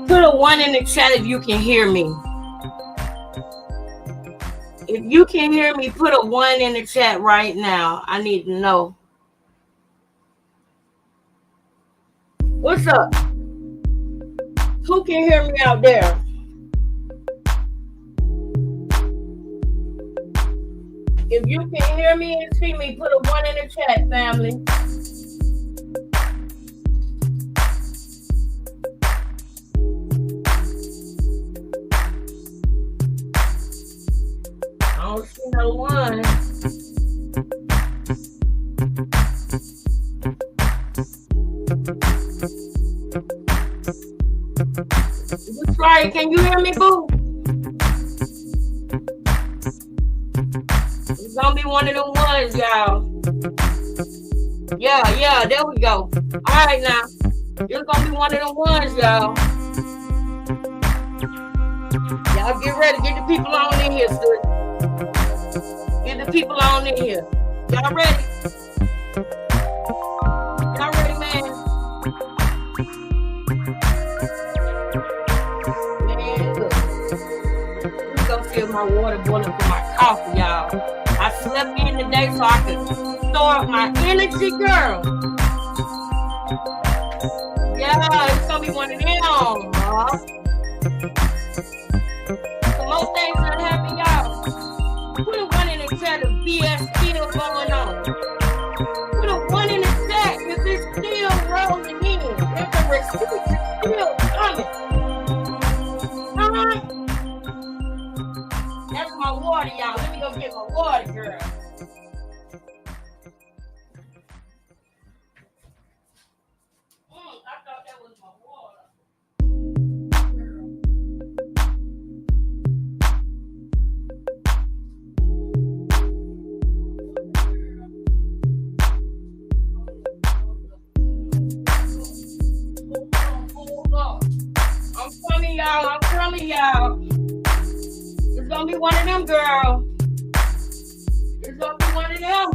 Put a one in the chat if you can hear me. If you can hear me, put a one in the chat right now. I need to know. What's up? Who can hear me out there? If you can hear me and see me, put a one in the chat, family. I don't see no one. Right, can you hear me, boo? It's gonna be one of them ones, y'all. Yeah, there we go. All right, now. It's gonna be one of them ones, y'all. Y'all get ready. Get the people on in here, sis. Get the people on in here. Y'all ready? Y'all ready, man? Feel my water boiling for my coffee, y'all. I slept in today so I could store up my energy, girl. Yeah, it's gonna be one of them. Some more things that happen, y'all. Put a one in the chat of BS still going on. Put a one in the chat if it's still rolling in. If the receipts is still coming. Alright. That's my water, y'all. Let me go get my water, girl. I thought that was my water. I'm telling y'all. It's gonna be one of them, girl. It's gonna be one of them.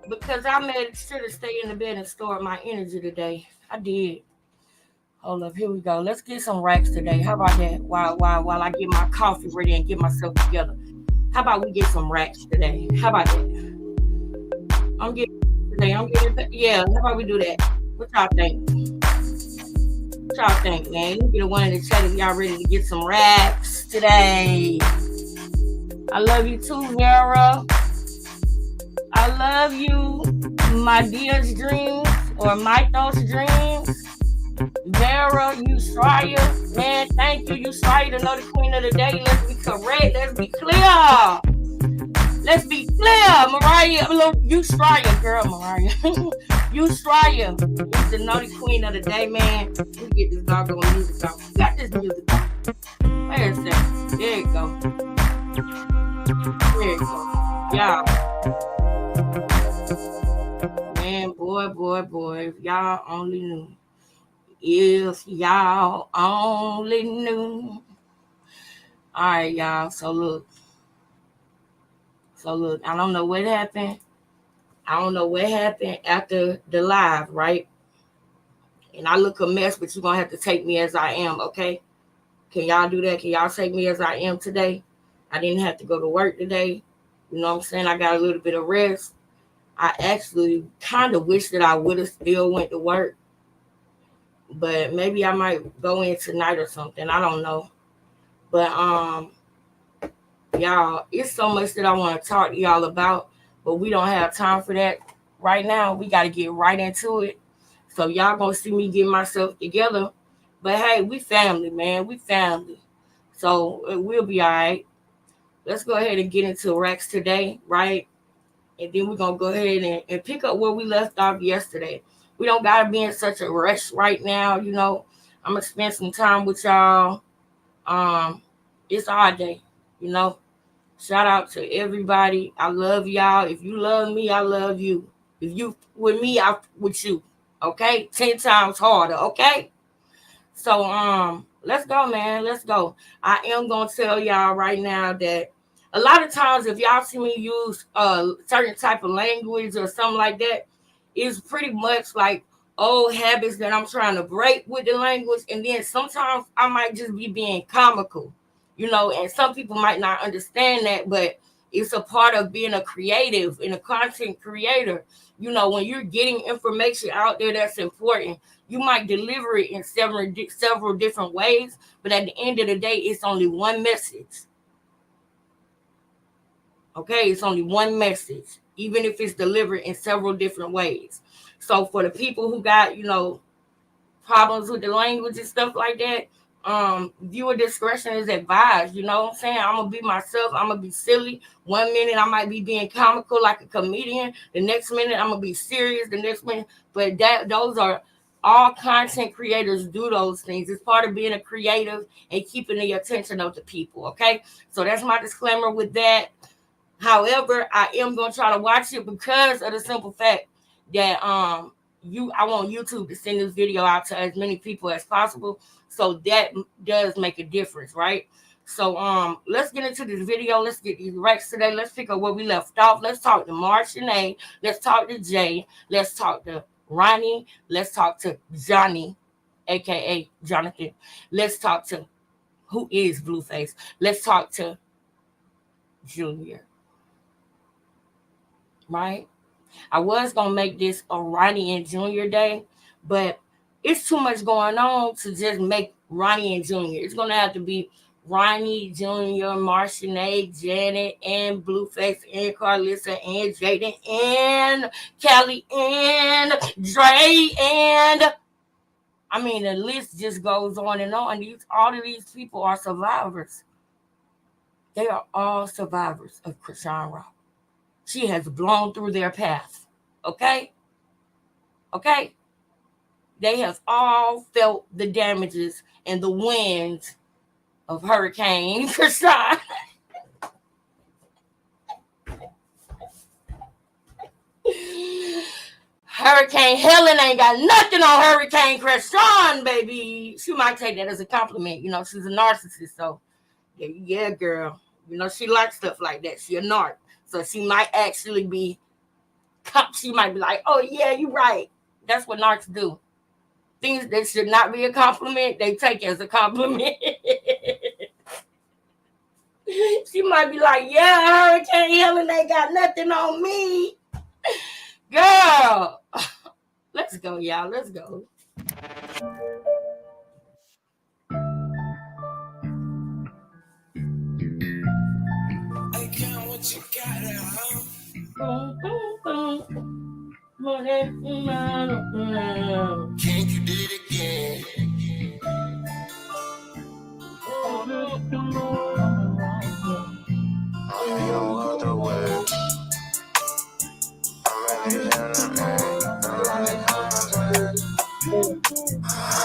Because I made sure to stay in the bed and store my energy today. I did. Hold up, here we go. Let's get some racks today. How about that? While I get my coffee ready and get myself together. How about we get some racks today? How about that? Yeah, how about we do that? What y'all think? What y'all think, man? You get one in the chat if y'all ready to get some racks today. I love you too, Nara. I love you, my dear's dreams or my thoughts dreams. Vera, Usraya, man, thank you, Usraya, to know the queen of the day. Let's be correct. Let's be clear. Let's be clear, Mariah. Usraya, girl, Mariah. Usraya is the naughty queen of the day, man. We get this doggone music off. We got this music off. Wait a second. There you go. There you go. Y'all. Man, boy, if y'all only knew. If y'all only knew. All right, y'all. So look, I don't know what happened. I don't know what happened after the live, right? And I look a mess, but you're going to have to take me as I am, okay? Can y'all do that? Can y'all take me as I am today? I didn't have to go to work today. You know what I'm saying? I got a little bit of rest. I actually kind of wish that I would have still went to work. But maybe I might go in tonight or something. I don't know. But y'all, it's so much that I want to talk to y'all about, but we don't have time for that right now. We got to get right into it. So y'all gonna see me get myself together. But hey, we family, man. We family. So we'll be all right. Let's go ahead and get into racks today, right? And then we're going to go ahead and pick up where we left off yesterday. We don't got to be in such a rush right now, you know. I'm going to spend some time with y'all. It's our day, you know. Shout out to everybody. I love y'all. If you love me, I love you. If you with me, I with you. Okay? 10 times harder, okay? So let's go, man. Let's go. I am gonna tell y'all right now that a lot of times if y'all see me use certain type of language or something like that, it's pretty much like old habits that I'm trying to break with the language. And then sometimes I might just be being comical, you know, and some people might not understand that, but it's a part of being a creative and a content creator. You know, when you're getting information out there that's important, you might deliver it in several different ways, but at the end of the day, it's only one message. Okay, it's only one message, even if it's delivered in several different ways. So for the people who got, you know, problems with the language and stuff like that, viewer discretion is advised. You know what I'm saying? I'm gonna be myself. I'm gonna be silly. 1 minute I might be being comical like a comedian. The next minute I'm gonna be serious. The next minute, but those are all content creators do those things. It's part of being a creative and keeping the attention of the people. Okay, so that's my disclaimer with that. However, I am gonna try to watch it because of the simple fact that I want YouTube to send this video out to as many people as possible. So that does make a difference, right? So let's get into this video. Let's get these racks today. Let's pick up where we left off. Let's talk to Marsh and A. Let's talk to Jay. Let's talk to Ronnie. Let's talk to Johnny, aka Jonathan. Let's talk to who is Blueface. Let's talk to Junior. Right? I was gonna make this a Ronnie and Junior day, but it's too much going on to just make Ronnie and Junior. It's gonna have to be Ronnie, Junior, Marshall, Janet, and Blueface, and Carlissa, and Jaden, and Callie, and Dre, and I mean the list just goes on and on. All of these people are survivors. They are all survivors of Krishan Rock. She has blown through their path. Okay? Okay? They have all felt the damages and the winds of Hurricane Krishan. Hurricane Helen ain't got nothing on Hurricane Krishan, baby. She might take that as a compliment. You know, she's a narcissist. So, yeah, girl. You know, she likes stuff like that. She a narc. So she might actually be, she might be like, oh, yeah, you're right. That's what narcs do. Things that should not be a compliment, they take as a compliment. She might be like, yeah, Hurricane Helen ain't got nothing on me. Girl. Let's go, y'all. Let's go. What you got at home? Can't you do it again? You don't love the way. I'm ready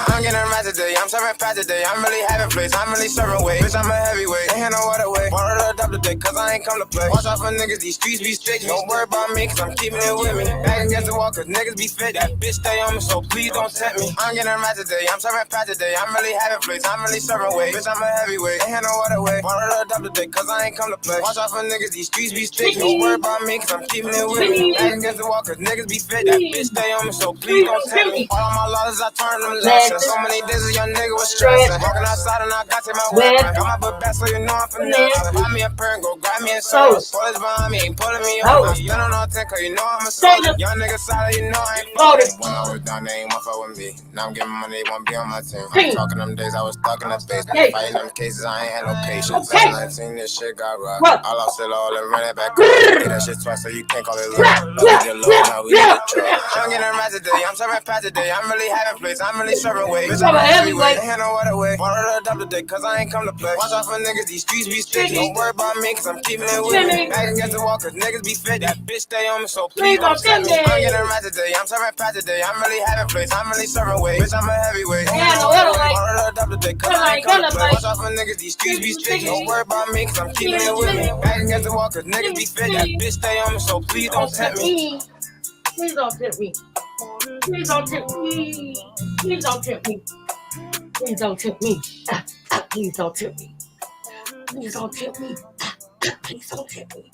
to I'm getting right today, I'm serving fat today. I'm really having plays, I'm really serving weight. Bitch, I'm a heavyweight, ain't had no other way. Wanted to double today, cause I ain't come to play. Watch out for niggas, these streets be strict. Don't worry about me, cause I'm keeping it with me. Back against the wall, cause niggas be fit. That bitch stay on me, so please don't tempt me. I'm getting right today, I'm serving fat today. I'm really having plays, I'm really serving weight. Bitch, I'm a heavyweight, ain't had no other way. Wanted to double today, cause I ain't come to play. Watch out for niggas, these streets be strict. Don't worry about me, cause I'm keeping it with me. Back against the wall, cause niggas be fit. That bitch stay on me, so please don't tempt me. All of my losses, I turn them lessons. So many days a young nigga was stressing. Walking outside and I got to my weapon. Got my book back so you know I'm finessing. Buy me a pair and go grab me a service. Police behind me ain't pulling me over. You don't know 10 cause you know I'm a soldier. Young nigga solid, you know I ain't floating. When I was down, they ain't want fuck with me. Now I'm getting money, they won't be on my team. I'm talking them days I was stuck in the basement. Fighting them cases, I ain't had no patience. Last 19, this shit got rough. I lost it all and ran it back up. Did that shit twice so you can't call it love. We did low, now we need a truck. I'm getting right today, I'm serving fat today. I'm really having plays, I'm really serving weight. Bitch, I'm a heavyweight, ain't had no other way. Wanted to double today, cause I ain't come to play. Watch out for niggas, these streets be strict. Don't worry about me, cause I'm keeping it with me. Back against the wall, cause niggas be fit. That bitch stay on me, so please don't tempt me. I'm getting right today, I'm serving fat today. I'm really having plays, I'm really serving weight. Bitch, I'm a heavyweight, ain't had no other way. Wanted to double today, cause I ain't come to play. Watch out for niggas, these streets be strict. Don't worry about me, cause I'm keeping it with me. Back against the wall, cause niggas be fit. That bitch stay on me, so please don't tempt me. Please don't tempt me. Please don't tempt me. Please don't tempt me. Please don't tempt me. Please don't tempt me. Please don't tempt me. Please don't tempt me.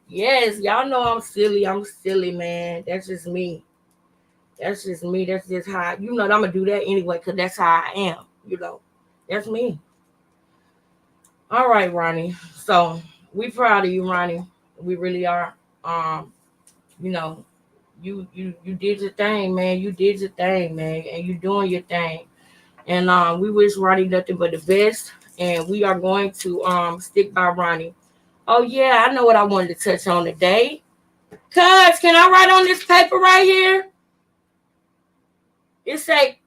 Yes, y'all know I'm silly. I'm silly, man. That's just me. That's just me. That's just how, I'm going to do that anyway because that's how I am. That's me. All right, Ronnie. So we proud of you, Ronnie. We really are. You did your thing, man. You did your thing, man. And you doing your thing. And we wish Ronnie nothing but the best. And we are going to stick by Ronnie. Oh yeah, I know what I wanted to touch on today. Cuz, can I write on this paper right here? It say,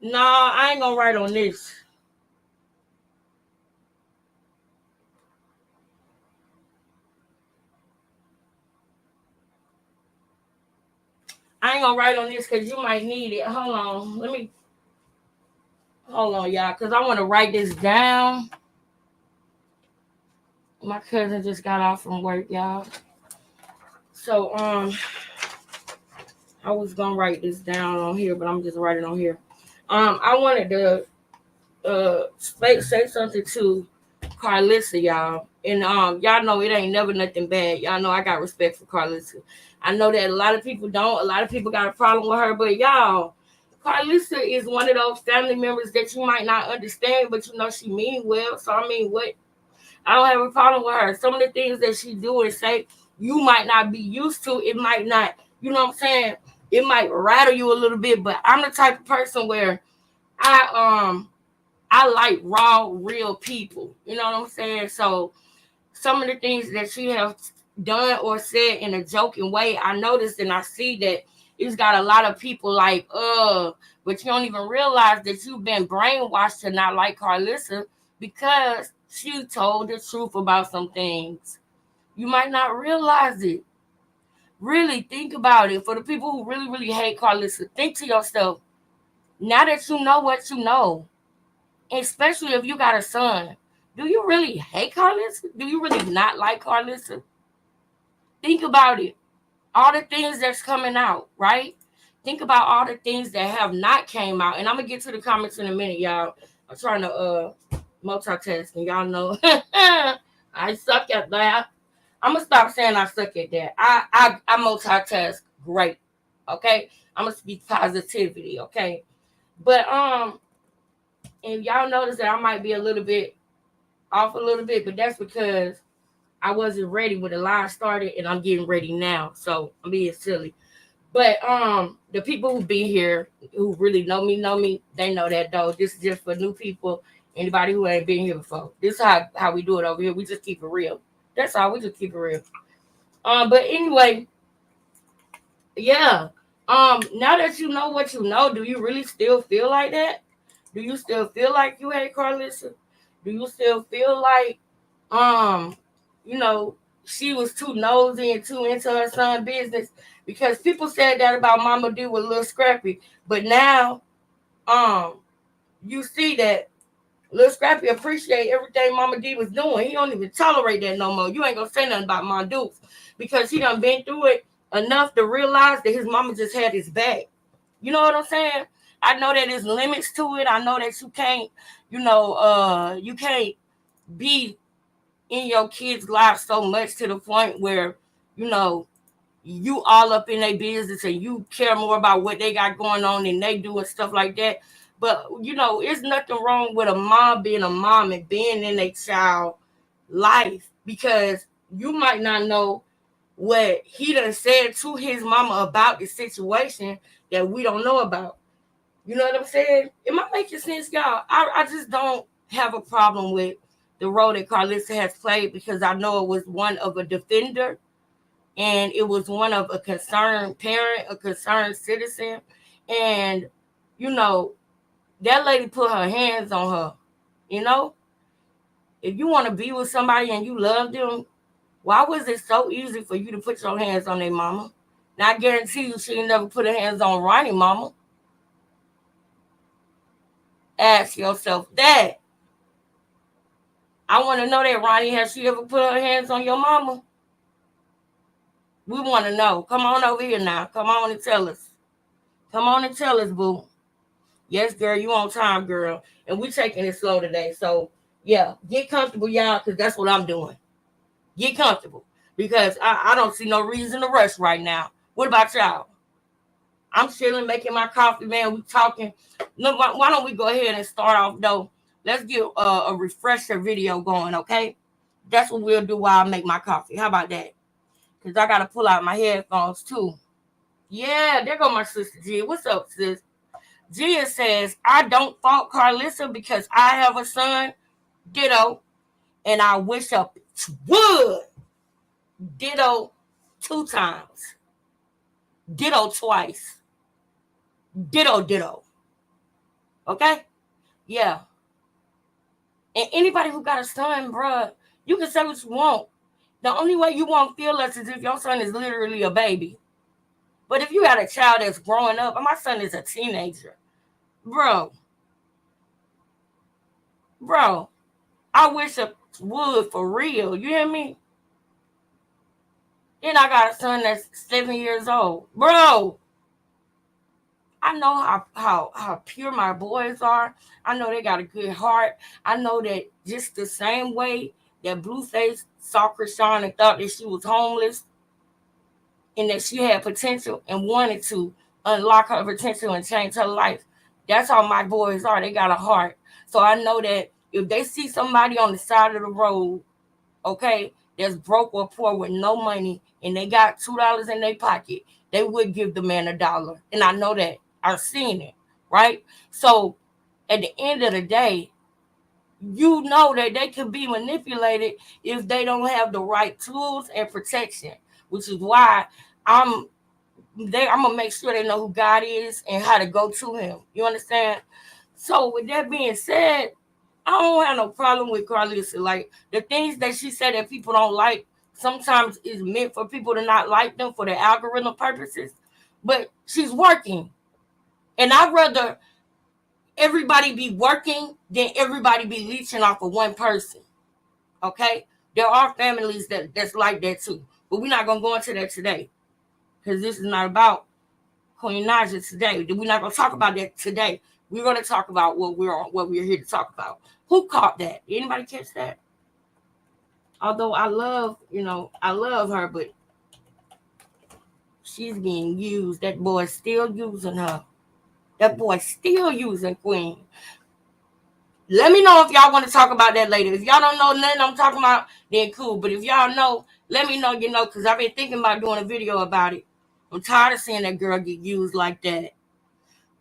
no, I ain't gonna write on this. I ain't gonna write on this because you might need it. Hold on. Hold on, y'all, because I want to write this down. My cousin just got off from work, y'all. So, I was gonna write this down on here, but I'm just writing on here. I wanted to say something to Carlissa, y'all. And y'all know it ain't never nothing bad. Y'all know I got respect for Carlissa. I know that a lot of people don't. A lot of people got a problem with her, but y'all, Carlissa is one of those family members that you might not understand, but she mean well. So I mean, what? I don't have a problem with her. Some of the things that she do and say, you might not be used to. It might not, you know what I'm saying? It might rattle you a little bit, but I'm the type of person where I like raw, real people. You know what I'm saying? So some of the things that she has done or said in a joking way, I noticed and I see that it's got a lot of people like, but you don't even realize that you've been brainwashed to not like Carlissa because she told the truth about some things. You might not realize it. Really think about it. For the people who really, really hate Carlissa, think to yourself, now that you know what you know, especially if you got a son, do you really hate Carlissa? Do you really not like Carlissa? Think about it. All the things that's coming out, right? Think about all the things that have not came out. And I'm going to get to the comments in a minute, y'all. I'm trying to multitask, and y'all know I suck at that. I'm going to stop saying I suck at that. I multitask great, okay? I'm going to speak positivity, okay? But and y'all notice that I might be a little bit off a little bit, but that's because I wasn't ready when the line started, and I'm getting ready now. So I'm being silly. But the people who be here, who really know me, they know that though. This is just for new people, anybody who ain't been here before. This is how we do it over here. We just keep it real. That's all. We just keep it real. But anyway, yeah. Now that you know what you know, do you really still feel like that? Do you still feel like you hate Carlissa? Do you still feel like, you know, she was too nosy and too into her son's business, because people said that about Mama D with Lil Scrappy. But now, you see that Lil Scrappy appreciate everything Mama D was doing. He don't even tolerate that no more. You ain't gonna say nothing about Mon Dukes, because he done been through it enough to realize that his mama just had his back. You know what I'm saying? I know that there's limits to it. I know that you can't, you can't be in your kids' lives so much to the point where, you know, you all up in their business and you care more about what they got going on than they do and stuff like that. But, it's nothing wrong with a mom being a mom and being in a child life, because you might not know what he done said to his mama about the situation that we don't know about. You know what I'm saying? It might make sense, y'all. I just don't have a problem with the role that Carlissa has played, because I know it was one of a defender, and it was one of a concerned parent, a concerned citizen. And, that lady put her hands on her. If you want to be with somebody and you love them, why was it so easy for you to put your hands on their mama? Now, I guarantee you she never put her hands on Ronnie mama. Ask yourself that. I want to know that, Ronnie. Has she ever put her hands on your mama? We want to know. Come on over here now. Come on and tell us. Come on and tell us, boo. Yes, girl, you on time, girl. And we taking it slow today. So, yeah, get comfortable, y'all, because that's what I'm doing. Get comfortable, because I don't see no reason to rush right now. What about y'all? I'm chilling, making my coffee, man. We talking. Look, why don't we go ahead and start off, though? Let's get a refresher video going, okay? That's what we'll do while I make my coffee. How about that? Because I got to pull out my headphones, too. Yeah, there go my sister, Gia. What's up, sis? Gia says, I don't fault Carlissa because I have a son, ditto, and I wish a bitch would. Ditto 2 times. Ditto twice. Ditto. Okay? Yeah. And anybody who got a son, bruh, you can say what you want. The only way you won't feel less is if your son is literally a baby. But if you got a child that's growing up, and my son is a teenager, bro, I wish a would for real. You hear me? Then I got a son that's 7 years old. Bro, I know how pure my boys are. I know they got a good heart. I know that just the same way that Blueface saw Krishan and thought that she was homeless and that she had potential and wanted to unlock her potential and change her life. That's how my boys are. They got a heart. So I know that if they see somebody on the side of the road, okay, that's broke or poor with no money, and they got $2 in their pocket, they would give the man $1. And I know that. I've seen it, right? So at the end of the day, you know that they can be manipulated if they don't have the right tools and protection, which is why I'm gonna make sure they know who God is and how to go to him. You understand? So with that being said, I don't have no problem with Carlissa. Like, the things that she said that people don't like sometimes is meant for people to not like them for their algorithm purposes. But she's working. And I'd rather everybody be working than everybody be leeching off of one person. Okay? There are families that's like that too. But we're not going to go into that today, because this is not about Queen Naja today. We're not going to talk about that today. We're going to talk about what we're here to talk about. Who caught that? Anybody catch that? Although I love her, but she's being used. That boy's still using her. That boy's still using Queen. Let me know if y'all want to talk about that later. If y'all don't know nothing I'm talking about, then cool. But if y'all know, let me know, because I've been thinking about doing a video about it. I'm tired of seeing that girl get used like that.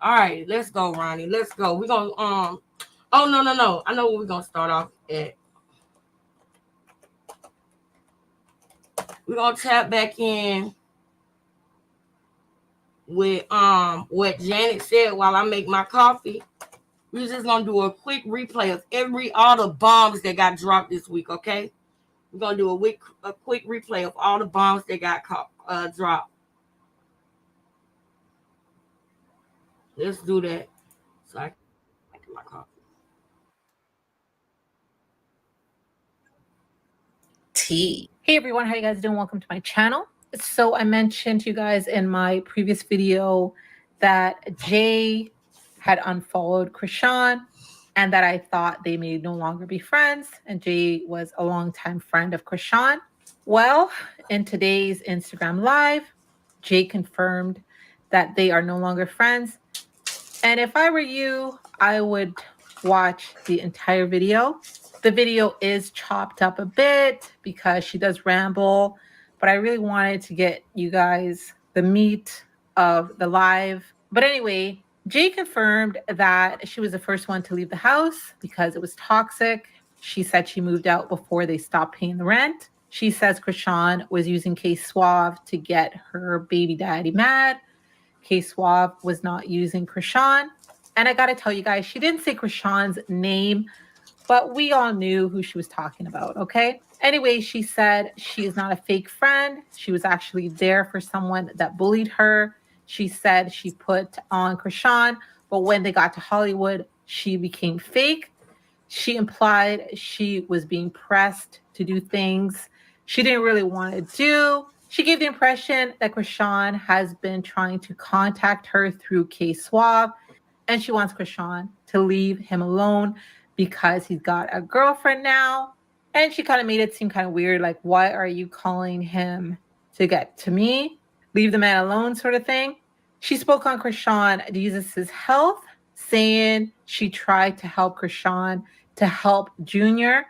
All right, let's go, Ronnie. Let's go. We're going to, oh, no. I know what we're going to start off at. We're going to tap back in with what Janet said while I make my coffee. We're just gonna do a quick replay of all the bombs that got dropped this week, okay? We're gonna do a quick replay of all the bombs that got dropped. Let's do that. So I can make my coffee. Hey everyone, how you guys doing? Welcome to my channel. So I mentioned to you guys in my previous video that Jay had unfollowed Krishan and that I thought they may no longer be friends, and Jay was a longtime friend of Krishan. Well, in today's Instagram Live, Jay confirmed that they are no longer friends. And if I were you, I would watch the entire video. The video is chopped up a bit because she does ramble, but I really wanted to get you guys the meat of the live. But anyway, Jay confirmed that she was the first one to leave the house because it was toxic. She said she moved out before they stopped paying the rent. She says Krishan was using K-Suave to get her baby daddy mad. K-Suave was not using Krishan. And I got to tell you guys, she didn't say Krishan's name, but we all knew who she was talking about, okay? Anyway, she said she is not a fake friend. She was actually there for someone that bullied her. She said she put on Krishan, but when they got to Hollywood, she became fake. She implied she was being pressed to do things she didn't really want to do. She gave the impression that Krishan has been trying to contact her through K-Suave, and she wants Krishan to leave him alone because he's got a girlfriend now. And she kind of made it seem kind of weird, like, why are you calling him to get to me? Leave the man alone, sort of thing. She spoke on Krishan Jesus' health, saying she tried to help Krishan to help Junior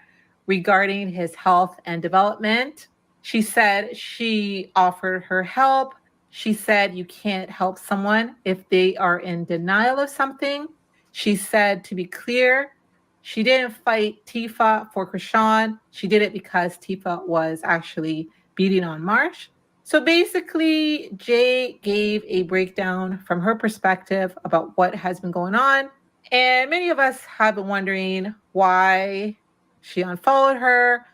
regarding his health and development. She said she offered her help. She said you can't help someone if they are in denial of something. She said, to be clear, she didn't fight Tifa for Krishan. She did it because Tifa was actually beating on Marsh. So basically, Jay gave a breakdown from her perspective about what has been going on. And many of us have been wondering why she unfollowed her,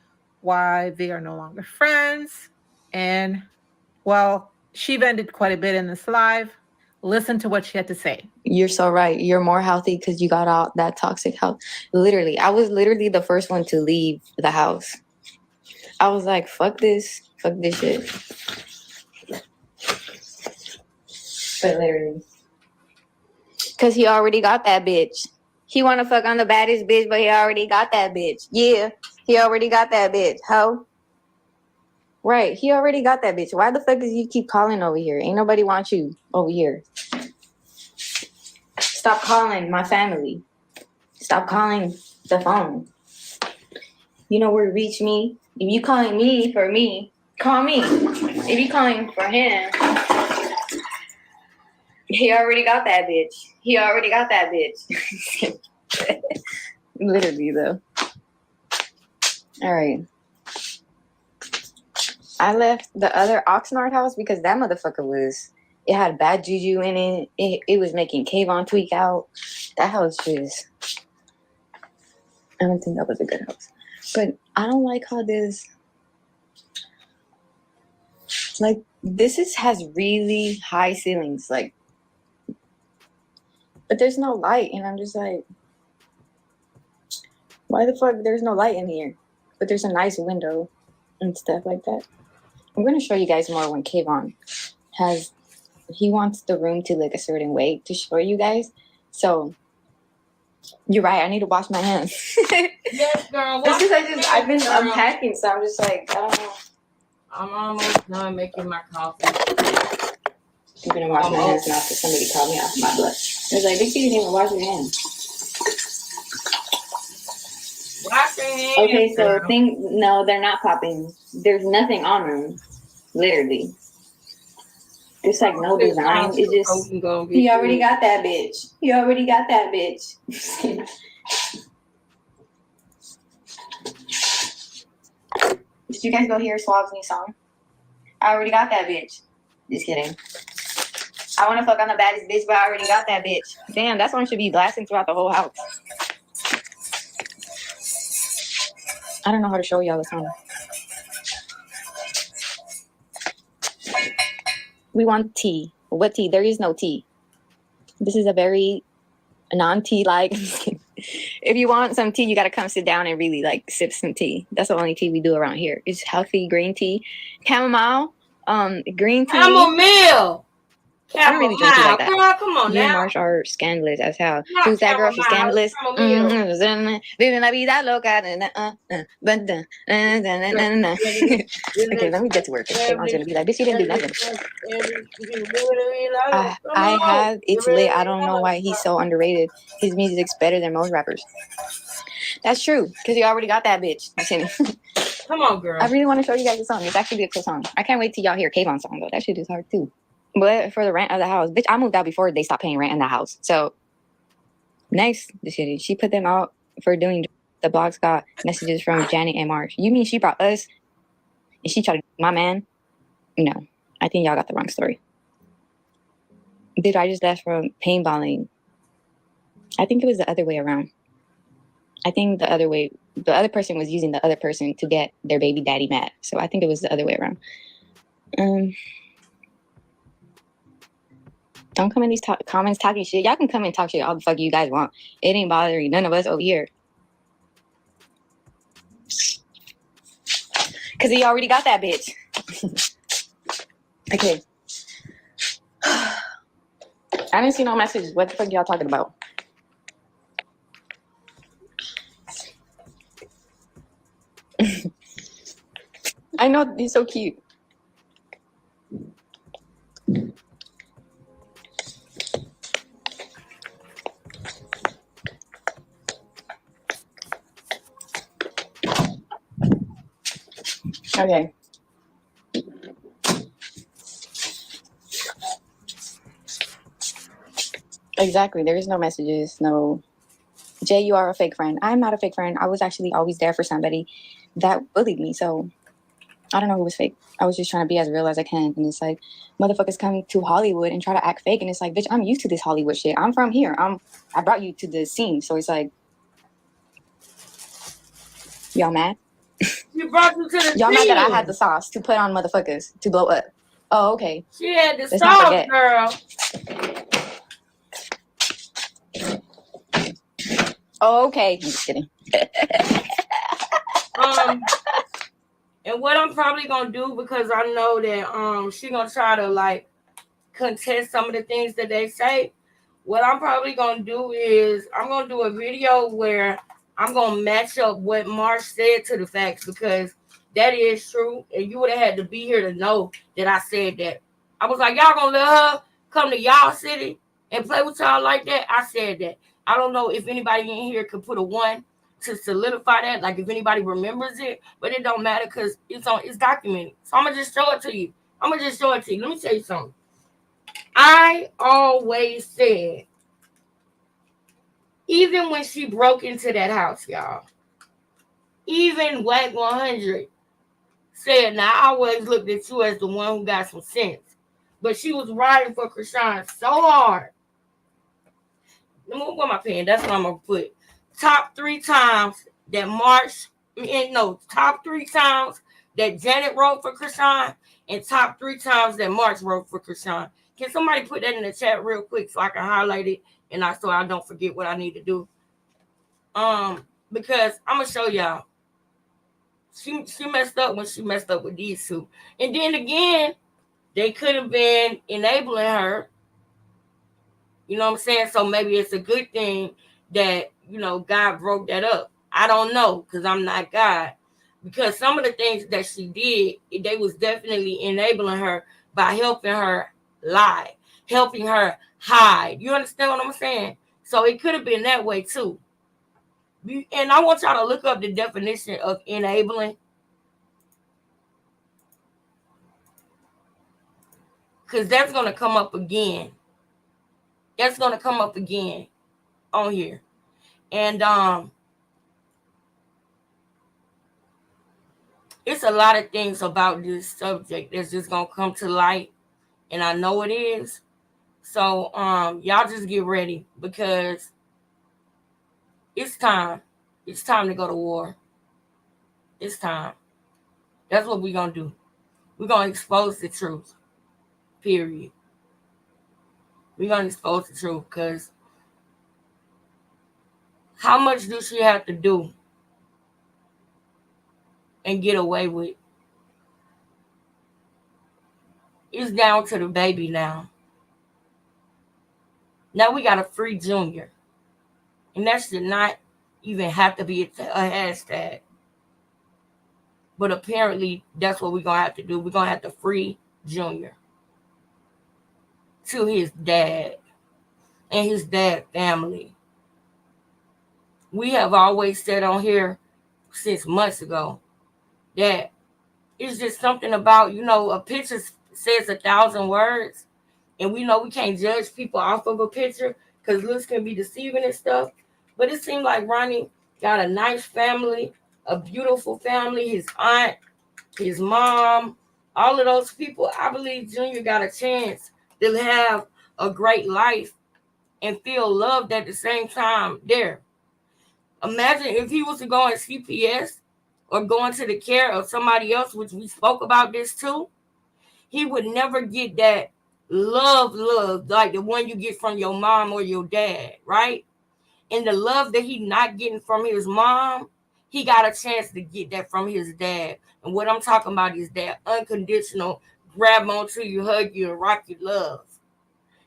why they are no longer friends. And, well, she vented quite a bit in this live. Listen to what she had to say. You're so right. You're more healthy because you got out that toxic house. Literally, I was literally the first one to leave the house. I was like, fuck this shit. But literally. Because he already got that bitch. He want to fuck on the baddest bitch, but he already got that bitch. Yeah, he already got that bitch. Ho. Right, he already got that bitch. Why the fuck does you keep calling over here? Ain't nobody want you over here. Stop calling my family. Stop calling the phone. You know where to reach me. If you calling me for me, call me. If you calling for him, he already got that bitch. He already got that bitch. Literally, though. All right. I left the other Oxnard house because that motherfucker was, it had bad juju in it. It was making Kayvon tweak out. That house just, I don't think that was a good house. But I don't like how this, like, has really high ceilings, like, but there's no light, and I'm just like, why the fuck there's no light in here? But there's a nice window and stuff like that. I'm going to show you guys more when Kayvon he wants the room to look a certain way to show you guys. So, you're right, I need to wash my hands. Yes, girl. It's because I've been unpacking, so I'm just like, I don't know. I'm almost done making my coffee. I'm going to wash my hands now because somebody called me off my butt. I was like, bitch, you didn't even wash your hands. Wash your hands. Okay, so no, they're not popping. There's nothing on them. Literally. There's like no design. It's just, he already got that bitch. He already got that bitch. Did you guys go hear Suave's new song? I already got that bitch. Just kidding. I want to fuck on the baddest bitch, but I already got that bitch. Damn, that song should be blasting throughout the whole house. I don't know how to show y'all the song. We want tea. What tea? There is no tea. This is a very non-tea like. If you want some tea, you gotta come sit down and really like sip some tea. That's the only tea we do around here. It's healthy green tea, chamomile, green tea. Chamomile. I don't really drink tea like that. Girl, come on You now. and Marsh are scandalous as hell. Not Who's that girl? She's scandalous. chamomile. Living la vida loca. Okay, let me get to work. Kayvon's gonna be like, bitch, you didn't do nothing. I have. It's lit. I don't know why he's so underrated. His music's better than most rappers. That's true, because you already got that bitch. Come on, girl. I really want to show you guys the song. It's actually a cool song. I can't wait till y'all hear Kayvon's song, though. That shit is hard, too. But for the rent of the house, bitch, I moved out before they stopped paying rent in the house. So, next, she put them out for doing the blogs got messages from Janet and Marsh. You mean she brought us and she tried to my man? No, I think y'all got the wrong story. Dude, I just left from paintballing. I think it was the other way around. I think the other person was using the other person to get their baby daddy mad. So I think it was the other way around. Don't come in these comments talking shit. Y'all can come and talk shit all the fuck you guys want. It ain't bothering none of us over here. Because he already got that bitch. Okay. I didn't see no messages. What the fuck y'all talking about? I know, he's so cute. Okay. Exactly. There is no messages. No. Jay, you are a fake friend. I'm not a fake friend. I was actually always there for somebody that bullied me. So I don't know who was fake. I was just trying to be as real as I can. And it's like, motherfuckers come to Hollywood and try to act fake. And it's like, bitch, I'm used to this Hollywood shit. I'm from here. I brought you to the scene. So it's like, y'all mad? You brought you to the Y'all scene. mad that I had the sauce to put on motherfuckers to blow up. Oh, okay. She had the Let's not sauce, forget. girl. Oh, okay. I'm just kidding. And what I'm probably gonna do, because I know that she gonna try to like contest some of the things that they say. What I'm probably gonna do is I'm gonna do a video where I'm gonna match up what Marsh said to the facts, because that is true, and you would have had to be here to know that I said that. I was like, y'all gonna let her come to y'all city and play with y'all like that? I said that. I don't know if anybody in here could put a 1 to solidify that, like if anybody remembers it, but it don't matter because it's documented. So I'm gonna just show it to you. Let me tell you something. I always said, even when she broke into that house, y'all, even Wack 100 said, now I always looked at you as the one who got some sense, but she was riding for Krishan so hard. Let me put my pen. That's what I'm gonna put. Top 3 times that top 3 times that Janet wrote for Krishan, and top 3 times that Marsh wrote for Krishan. Can somebody put that in the chat real quick so I can highlight it and so I don't forget what I need to do? Because I'm gonna show y'all. She messed up when she messed up with these two. And then again, they could have been enabling her. You know what I'm saying? So maybe it's a good thing that, God broke that up. I don't know, because I'm not God. Because some of the things that she did, they was definitely enabling her by helping her lie, helping her hide. You understand what I'm saying? So it could have been that way too. And I want y'all to look up the definition of enabling. Because that's going to come up again. That's going to come up again on here. And it's a lot of things about this subject that's just going to come to light. And I know it is. So y'all just get ready, because it's time. It's time to go to war. It's time. That's what we're going to do. We're going to expose the truth. Period. We're gonna expose the truth, because how much do she have to do and get away with? It's down to the baby now. Now we got a free Junior. And that should not even have to be a hashtag. But apparently that's what we're going to have to do. We're going to have to free Junior to his dad and his dad family. We have always said on here since months ago that it's just something about, a picture says 1,000 words. And we know we can't judge people off of a picture because looks can be deceiving and stuff. But it seemed like Ronnie got a nice family, a beautiful family, his aunt, his mom, all of those people. I believe Junior got a chance to have a great life and feel loved at the same time there. Imagine if he was to go in CPS or go into the care of somebody else, which we spoke about this too, he would never get that love like the one you get from your mom or your dad, right? And the love that he's not getting from his mom, he got a chance to get that from his dad. And what I'm talking about is that unconditional grab onto you, hug you, and rock your love.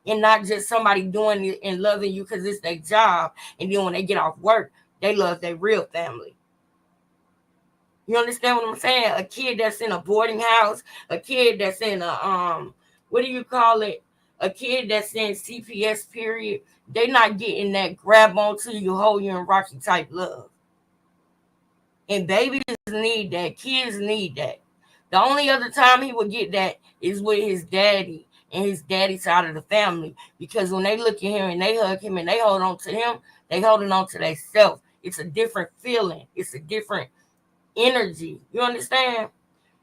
And not just somebody doing it and loving you because it's their job. And then when they get off work, they love their real family. You understand what I'm saying? A kid that's in a boarding house, a kid that's in a what do you call it? A kid that's in CPS period, they not getting that grab onto you, hold you, and rock you type love. And babies need that. Kids need that. The only other time he would get that is with his daddy and his daddy's side of the family. Because when they look at him and they hug him and they hold on to him, they holding on to themselves. It's a different feeling. It's a different energy. You understand?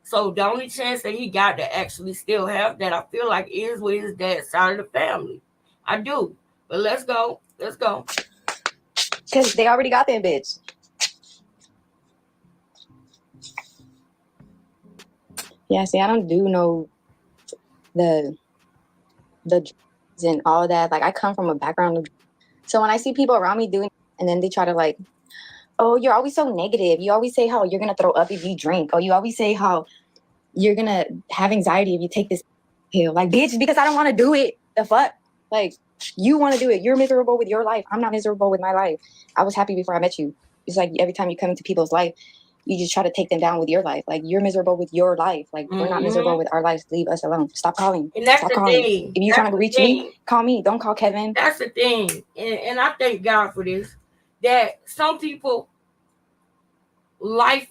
So the only chance that he got to actually still have that, I feel like, is with his dad's side of the family. I do. But let's go. Let's go. Because they already got that bitch. Yeah, see, I don't do know the and all that. Like, I come from a background of, so when I see people around me doing, and then they try to like, oh, you're always so negative. You always say how you're gonna throw up if you drink. Or you always say how you're gonna have anxiety if you take this pill. Like, bitch, because I don't want to do it. The fuck? Like, you want to do it. You're miserable with your life. I'm not miserable with my life. I was happy before I met you. It's like every time you come into people's life, you just try to take them down with your life. Like, you're miserable with your life. Like, we're not miserable with our lives. Leave us alone. Stop calling. And that's Stop the calling. thing. If you're trying to reach me, call me. Don't call Kevin. That's the thing. And I thank God for this. That some people, life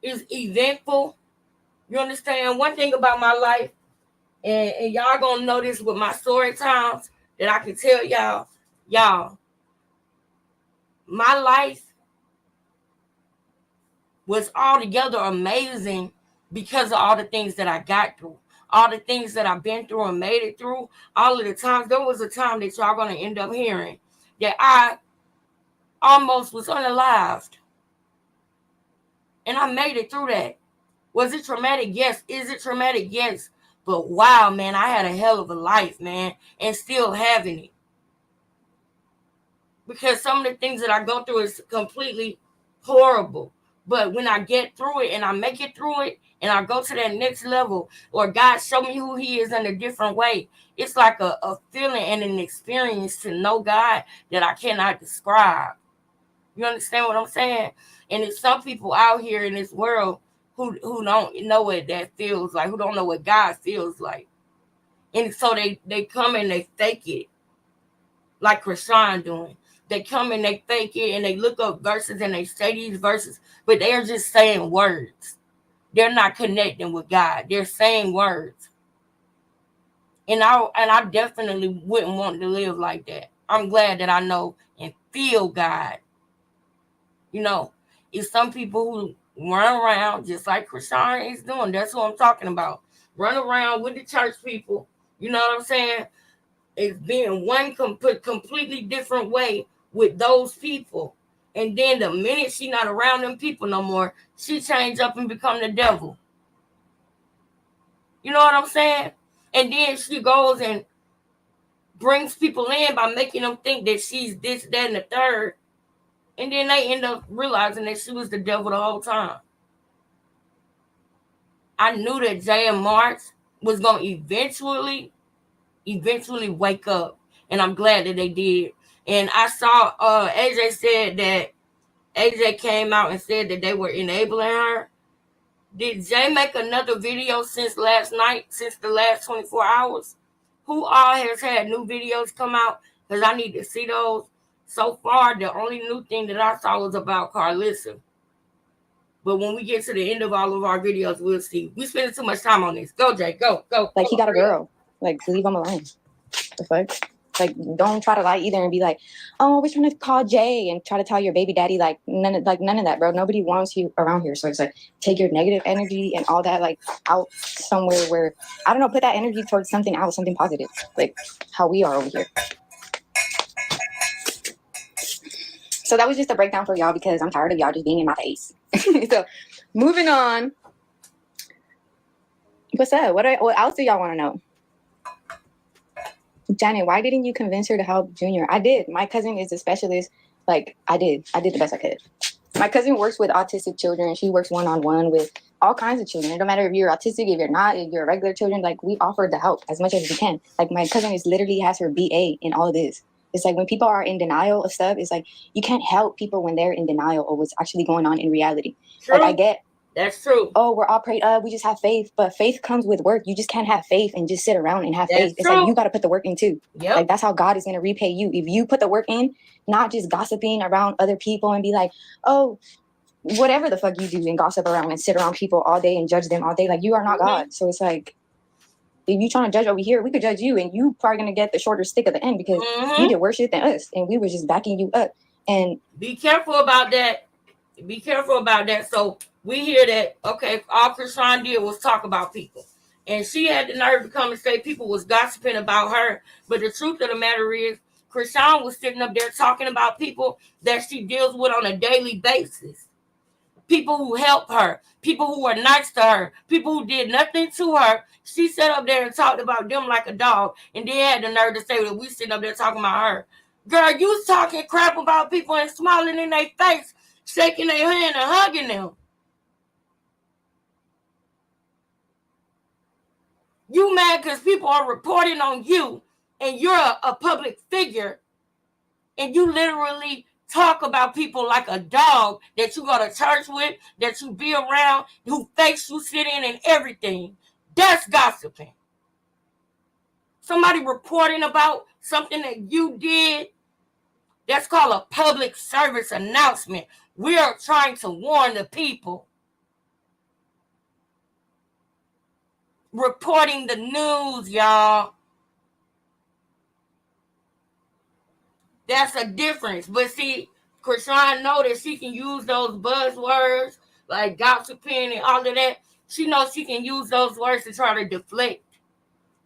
is eventful. You understand? One thing about my life, and y'all gonna know this with my story times, that I can tell y'all, my life was altogether amazing because of all the things that I got through, all the things that I've been through and made it through, all of the times. There was a time that y'all gonna end up hearing that I almost was unalived. And I made it through that. Was it traumatic? Yes. Is it traumatic? Yes. But wow, man, I had a hell of a life, man, and still having it. Because some of the things that I go through is completely horrible. But when I get through it and I make it through it and I go to that next level, or God show me who he is in a different way, it's like a feeling and an experience to know God that I cannot describe. You understand what I'm saying? And it's some people out here in this world who don't know what that feels like, who don't know what God feels like. And so they come and they fake it, like Krishan doing. They come and they fake it and they look up verses and they say these verses, but they are just saying words. They're not connecting with God. They're saying words. And I definitely wouldn't want to live like that. I'm glad that I know and feel God. You know, it's some people who run around just like Krishan is doing. That's what I'm talking about. Run around with the church people. You know what I'm saying? It's being one completely different way with those people. And then the minute she not around them people no more, she change up and become the devil. You know what I'm saying? And then she goes and brings people in by making them think that she's this, that, and the third. And then they end up realizing that she was the devil the whole time. I knew that Jay and Marsh was going to eventually wake up. And I'm glad that they did. And I saw AJ said that AJ came out and said that they were enabling her. Did Jay make another video since last night, since the last 24 hours? Who all has had new videos come out? Because I need to see those. So far, the only new thing that I saw was about Carlissa. But when we get to the end of all of our videos, we'll see. We spending too much time on this. Go, Jay. Go. Like, he got a girl. Like, leave him alone. The fuck? Like, don't try to lie either and be like, oh, we're trying to call Jay and try to tell your baby daddy. Like none of that, bro. Nobody wants you around here. So it's like, take your negative energy and all that, like, out somewhere where, I don't know, put that energy towards something else, something positive. Like how we are over here. So that was just a breakdown for y'all because I'm tired of y'all just being in my face. So moving on. What's up? What else do y'all want to know? Janet, why didn't you convince her to help Junior? I did. My cousin is a specialist. Like, I did the best I could. My cousin works with autistic children. She works one-on-one with all kinds of children. No matter if you're autistic, if you're not, if you're regular children, like, we offer the help as much as we can. Like, my cousin is literally has her BA in all of this. It's like when people are in denial of stuff, it's like you can't help people when they're in denial of what's actually going on in reality. True. Like, I get, that's true. Oh, we're all prayed up. We just have faith. But faith comes with work. You just can't have faith and just sit around and have faith. It's like you got to put the work in too. Yep. Like, that's how God is going to repay you. If you put the work in, not just gossiping around other people and be like, oh, whatever the fuck you do and gossip around and sit around people all day and judge them all day. Like, you are not God. So it's like, if you trying to judge over here, we could judge you and you probably going to get the shorter stick at the end because you did worse shit than us. And we were just backing you up. And be careful about that. Be careful about that. So we hear that, okay, all Krishan did was talk about people. And she had the nerve to come and say people was gossiping about her. But the truth of the matter is, Krishan was sitting up there talking about people that she deals with on a daily basis. People who help her, people who were nice to her, people who did nothing to her. She sat up there and talked about them like a dog. And then had the nerve to say that we sitting up there talking about her. Girl, you talking crap about people and smiling in their face, shaking their hand and hugging them. You mad because people are reporting on you and you're a public figure and you literally talk about people like a dog that you go to church with, that you be around, who face you sit in and everything. That's gossiping. Somebody reporting about something that you did, that's called a public service announcement. We are trying to warn the people. Reporting the news, y'all. That's a difference. But see, Krishan know that she can use those buzzwords like gossiping and all of that. She knows she can use those words to try to deflect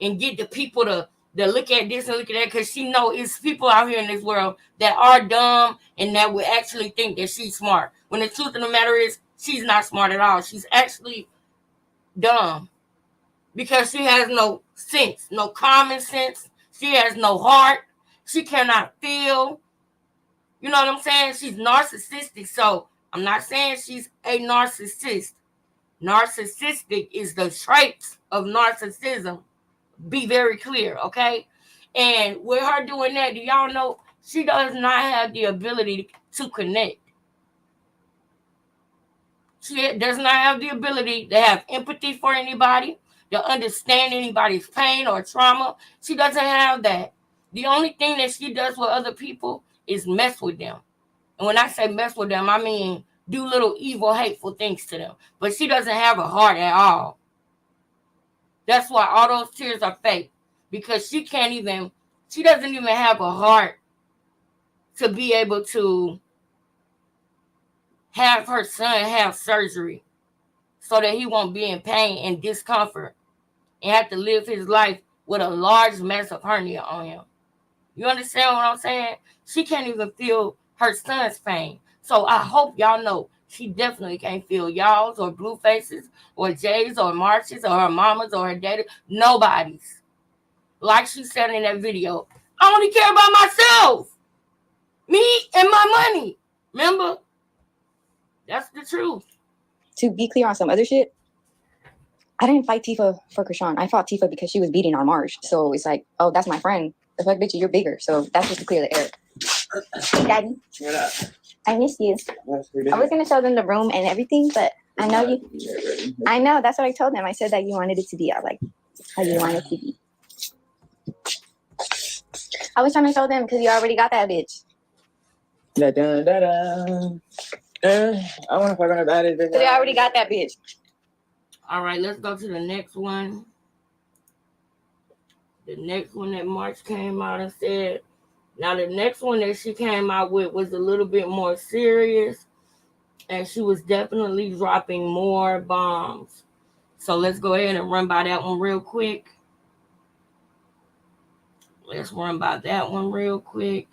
and get the people to look at this and look at that, because she know it's people out here in this world that are dumb and that would actually think that she's smart. When the truth of the matter is, she's not smart at all. She's actually dumb. Because she has no sense, no common sense. She has no heart. She cannot feel. You know what I'm saying? She's narcissistic. So I'm not saying she's a narcissist. Narcissistic is the traits of narcissism. Be very clear, okay? And with her doing that, do y'all know she does not have the ability to connect. She does not have the ability to have empathy for anybody, to understand anybody's pain or trauma. She doesn't have that. The only thing that she does with other people is mess with them. And when I say mess with them, I mean do little evil, hateful things to them. But she doesn't have a heart at all. That's why all those tears are fake. Because she doesn't even have a heart to be able to have her son have surgery so that he won't be in pain and discomfort and have to live his life with a large massive hernia on him. You understand what I'm saying? She can't even feel her son's pain. So I hope y'all know she definitely can't feel y'all's or Blueface's or Jay's or Marsh's or her mama's or her daddy. Nobody's. Like she said in that video, I only care about myself, me and my money. Remember? That's the truth. To be clear on some other shit, I didn't fight Tifa for Krishan. I fought Tifa because she was beating on Marsh. So it's like, oh, that's my friend. The fuck, bitch, you're bigger. So that's just to clear the air. Hey, Daddy. What up? I miss you. I was going to show them the room and everything, but I know you. I know. That's what I told them. I said that you wanted it to be like how you wanted it to be. I was trying to show them because you already got that bitch. Da, da, da, da. I want to fuck on the baddest bitch. Because you already got that bitch. All right, let's go to the next one. The next one that March came out and said. Now, the next one that she came out with was a little bit more serious, and she was definitely dropping more bombs. So let's go ahead and run by that one real quick. Let's run by that one real quick.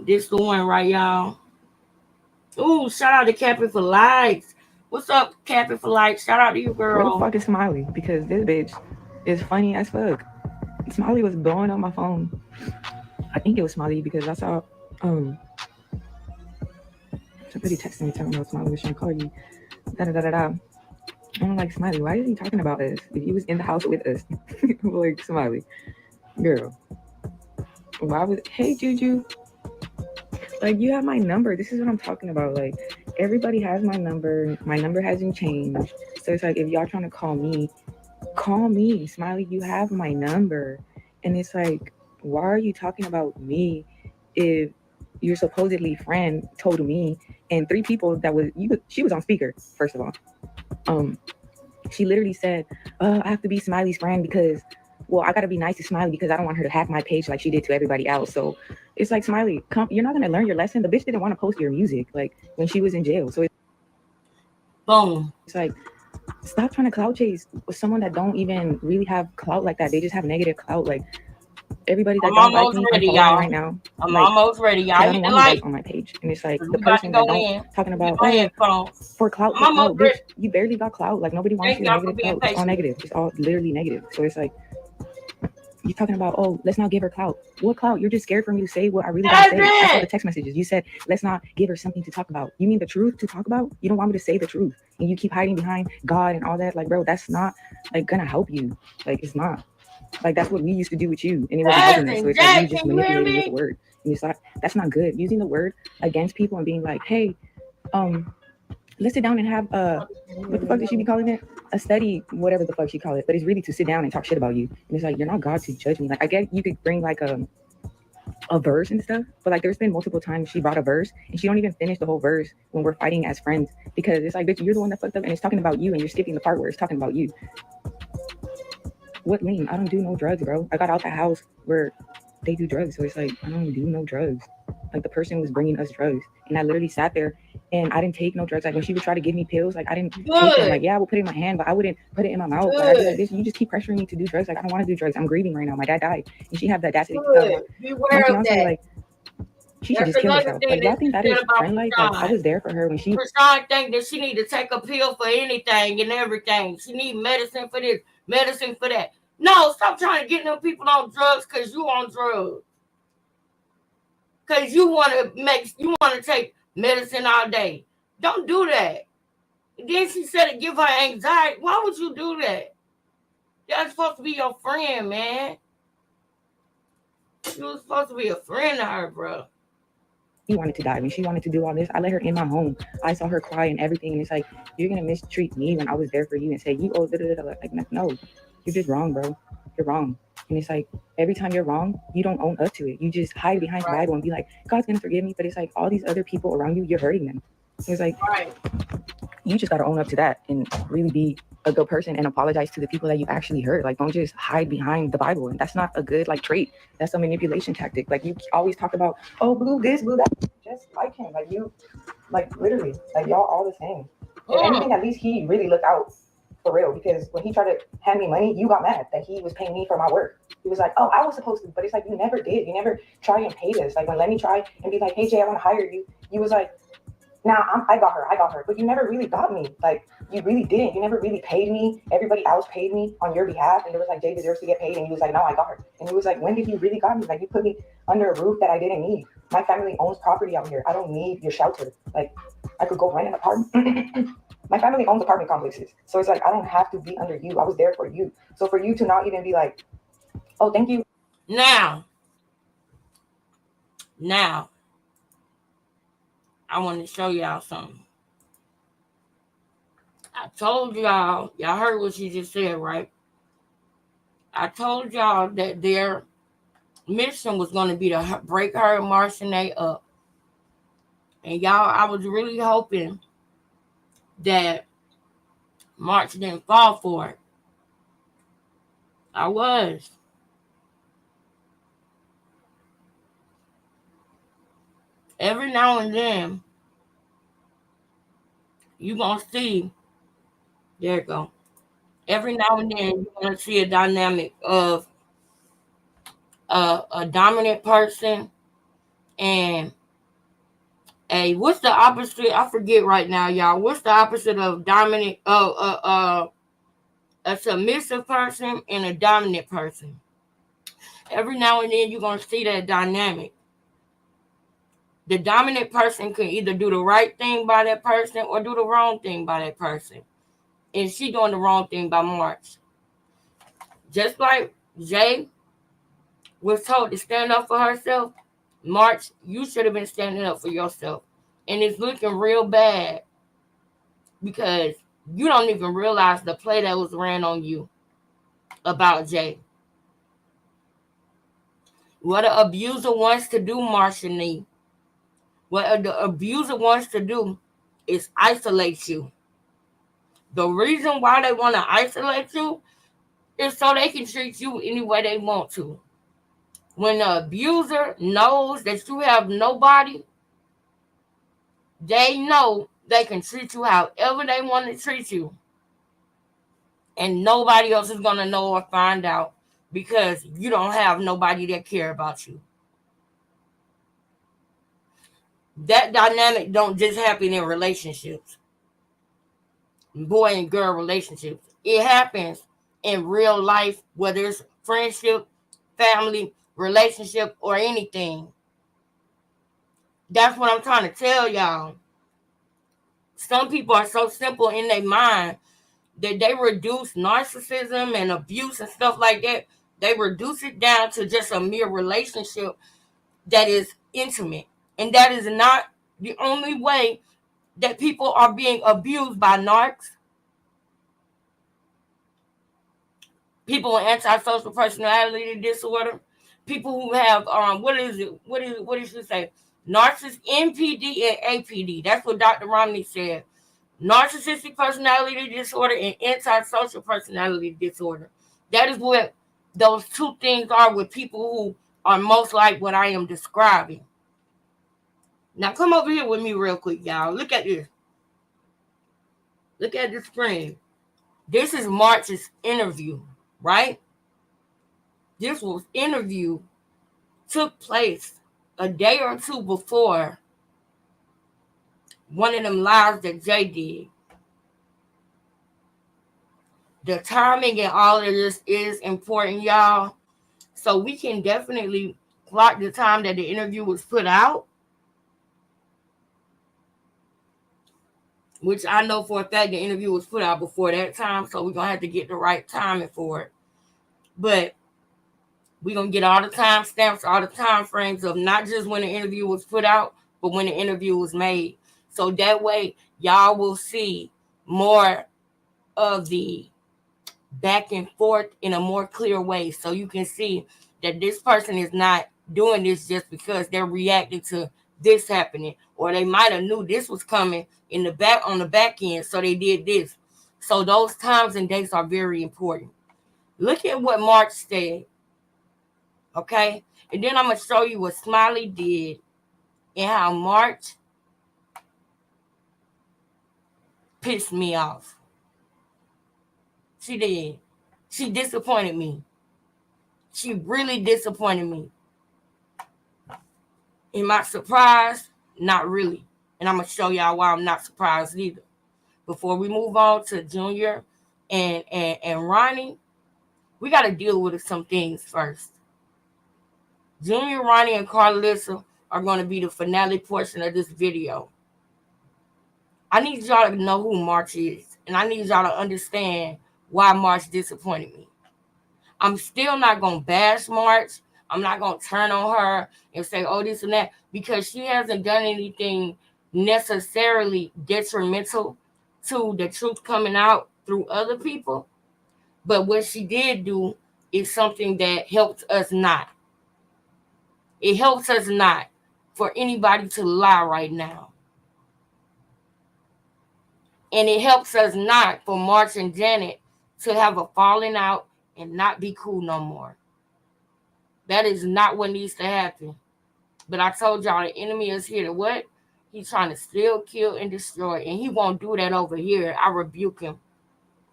This the one, right, y'all? Ooh, shout out to Cappy for likes. What's up, Cappy for likes? Shout out to you, girl. Where the fuck is Smiley? Because this bitch is funny as fuck. Smiley was blowing up my phone. I think it was Smiley because I saw somebody texting me telling me Smiley was trying to call you. I'm like, Smiley, why is he talking about us? If he was in the house with us. Like, Smiley, girl. Why was hey Juju? Like, you have my number. This is what I'm talking about. Like, everybody has my number. My number hasn't changed. So it's like, if y'all trying to call me, Smiley, you have my number. And it's like, why are you talking about me if your supposedly friend told me and three people that was she was on speaker, first of all. She literally said, I have to be Smiley's friend because, well, I gotta be nice to Smiley because I don't want her to hack my page like she did to everybody else. So it's like, Smiley, you're not gonna learn your lesson. The bitch didn't want to post your music like when she was in jail. So Boom. It's like, stop trying to clout chase with someone that don't even really have clout like that. They just have negative clout. Like, everybody that don't like me, ready, I'm y'all. right now. I'm like, almost ready, y'all. I don't want you guys on my page. And it's like, the person that don't talking about for clout, bitch, you barely got clout. Like, nobody wants you negative clout. It's all negative. It's all literally negative. So it's like, you're talking about, oh, let's not give her clout. What clout? You're just scared for me to say what I really gotta say. I saw the text messages. You said, let's not give her something to talk about. You mean the truth to talk about? You don't want me to say the truth. And you keep hiding behind God and all that. Like, bro, that's not like gonna help you. Like, it's not. Like, that's what we used to do with you. And it wasn't helping us. So it's like, you just manipulating with the word. And it's like, that's not good. Using the word against people and being like, hey, let's sit down and have what the fuck did she be calling it? A study, whatever the fuck she call it. But it's really to sit down and talk shit about you. And it's like, you're not God to judge me. Like, I get you could bring like a verse and stuff, but like there's been multiple times she brought a verse and she don't even finish the whole verse when we're fighting as friends, because it's like, bitch, you're the one that fucked up and it's talking about you and you're skipping the part where it's talking about you. What mean? I don't do no drugs, bro. I got out that house where they do drugs. So it's like, I don't do no drugs. Like, the person was bringing us drugs and I literally sat there and I didn't take no drugs. Like, when she would try to give me pills, like I didn't take them. Like, yeah, I would put it in my hand, but I wouldn't put it in my mouth. Like, I'd be like, you just keep pressuring me to do drugs. Like, I don't want to do drugs. I'm grieving right now. My dad died. And she had the audacity to tell me. Beware of that. Like, she should just kill herself. Like, y'all think that is friend like? Like, I was there for her when she. Krishan think that she need to take a pill for anything and everything. She need medicine for this, medicine for that. No, stop trying to get them people on drugs because you on drugs. Because you want to take medicine all day. Don't do that. And then she said it give her anxiety. Why would you do that? That's supposed to be your friend, man. You was supposed to be a friend to her, bro. She wanted to die. When she wanted to do all this, I let her in my home. I saw her cry and everything. And it's like, you're going to mistreat me when I was there for you and say, you owe like, no, you're just wrong, bro. You're wrong. And it's like, every time you're wrong, you don't own up to it. You just hide behind the Bible and be like, God's going to forgive me. But it's like, all these other people around you, you're hurting them. So it's like, you just got to own up to that and really be a good person and apologize to the people that you actually hurt. Like, don't just hide behind the Bible. And that's not a good like trait. That's a manipulation tactic. Like, you always talk about, oh, blue this, blue that. Just like him. Like, you, like, literally, like, y'all all the same. If anything, at least he really looked out for real, because when he tried to hand me money, you got mad that he was paying me for my work. He was like, oh, I was supposed to, but it's like, you never did. You never try and pay this. Like, when Lenny tried and be like, hey, Jay, I want to hire you. You was like, Now I got her, but you never really got me. Like, you really didn't. You never really paid me. Everybody else paid me on your behalf, and there was like, Jay deserves to get paid, and he was like, no, I got her. And he was like, when did you really got me? Like, you put me under a roof that I didn't need. My family owns property out here. I don't need your shelter. Like, I could go rent an apartment. My family owns apartment complexes, so it's like I don't have to be under you. I was there for you. So for you to not even be like, oh, thank you. Now, I want to show y'all something. I told y'all heard what she just said, right? I told y'all that their mission was going to be to break her and Marsh and they up. And y'all, I was really hoping that Marsh didn't fall for it. I was. Every now and then, you're going to see, there you go. Every now and then, you're going to see a dynamic of a dominant person and what's the opposite? I forget right now, y'all. What's the opposite of dominant? A submissive person and a dominant person. Every now and then, you're going to see that dynamic. The dominant person can either do the right thing by that person or do the wrong thing by that person. And she doing the wrong thing by Marsh. Just like Jay was told to stand up for herself, Marsh, you should have been standing up for yourself. And it's looking real bad because you don't even realize the play that was ran on you about Jay. What an abuser wants to do, Marsh and me. What the abuser wants to do is isolate you. The reason why they want to isolate you is so they can treat you any way they want to. When the abuser knows that you have nobody, they know they can treat you however they want to treat you. And nobody else is going to know or find out because you don't have nobody that care about you. That dynamic don't just happen in relationships. Boy and girl relationships. It happens in real life, whether it's friendship, family, relationship, or anything. That's what I'm trying to tell y'all. Some people are so simple in their mind that they reduce narcissism and abuse and stuff like that. They reduce it down to just a mere relationship that is intimate. And that is not the only way that people are being abused by narcs. People with antisocial personality disorder, people who have what did she say? Narcissist NPD and APD. That's what Dr. Ronnie said. Narcissistic personality disorder and antisocial personality disorder. That is what those two things are with people who are most like what I am describing. Now come over here with me real quick, y'all. Look at this. Look at the screen. This is March's interview, right? This was interview took place a day or two before one of them lives that Jay did. The timing and all of this is important, y'all. So we can definitely clock the time that the interview was put out, which I know for a fact the interview was put out before that time, so we're going to have to get the right timing for it. But we're going to get all the time stamps, all the time frames of not just when the interview was put out, but when the interview was made. So that way, y'all will see more of the back and forth in a more clear way. So you can see that this person is not doing this just because they're reacting to this happening, or they might have knew this was coming in the back on the back end, so they did this. So those times and dates are very important. Look at what March said. Okay, and then I'm gonna show you what Smiley did and how March pissed me off. She did. She disappointed me. She really disappointed me. Am I surprised? Not really. And I'm going to show y'all why I'm not surprised either. Before we move on to Junior and Ronnie, we got to deal with some things first. Junior, Ronnie, and Carlissa are going to be the finale portion of this video. I need y'all to know who Marsh is. And I need y'all to understand why Marsh disappointed me. I'm still not going to bash Marsh. I'm not going to turn on her and say, oh, this and that. Because she hasn't done anything necessarily detrimental to the truth coming out through other people. But what she did do is something that helps us not. It helps us not for anybody to lie right now. And it helps us not for Marsh and Janet to have a falling out and not be cool no more. That is not what needs to happen. But I told y'all the enemy is here to what? He's trying to steal, kill, and destroy. And he won't do that over here. I rebuke him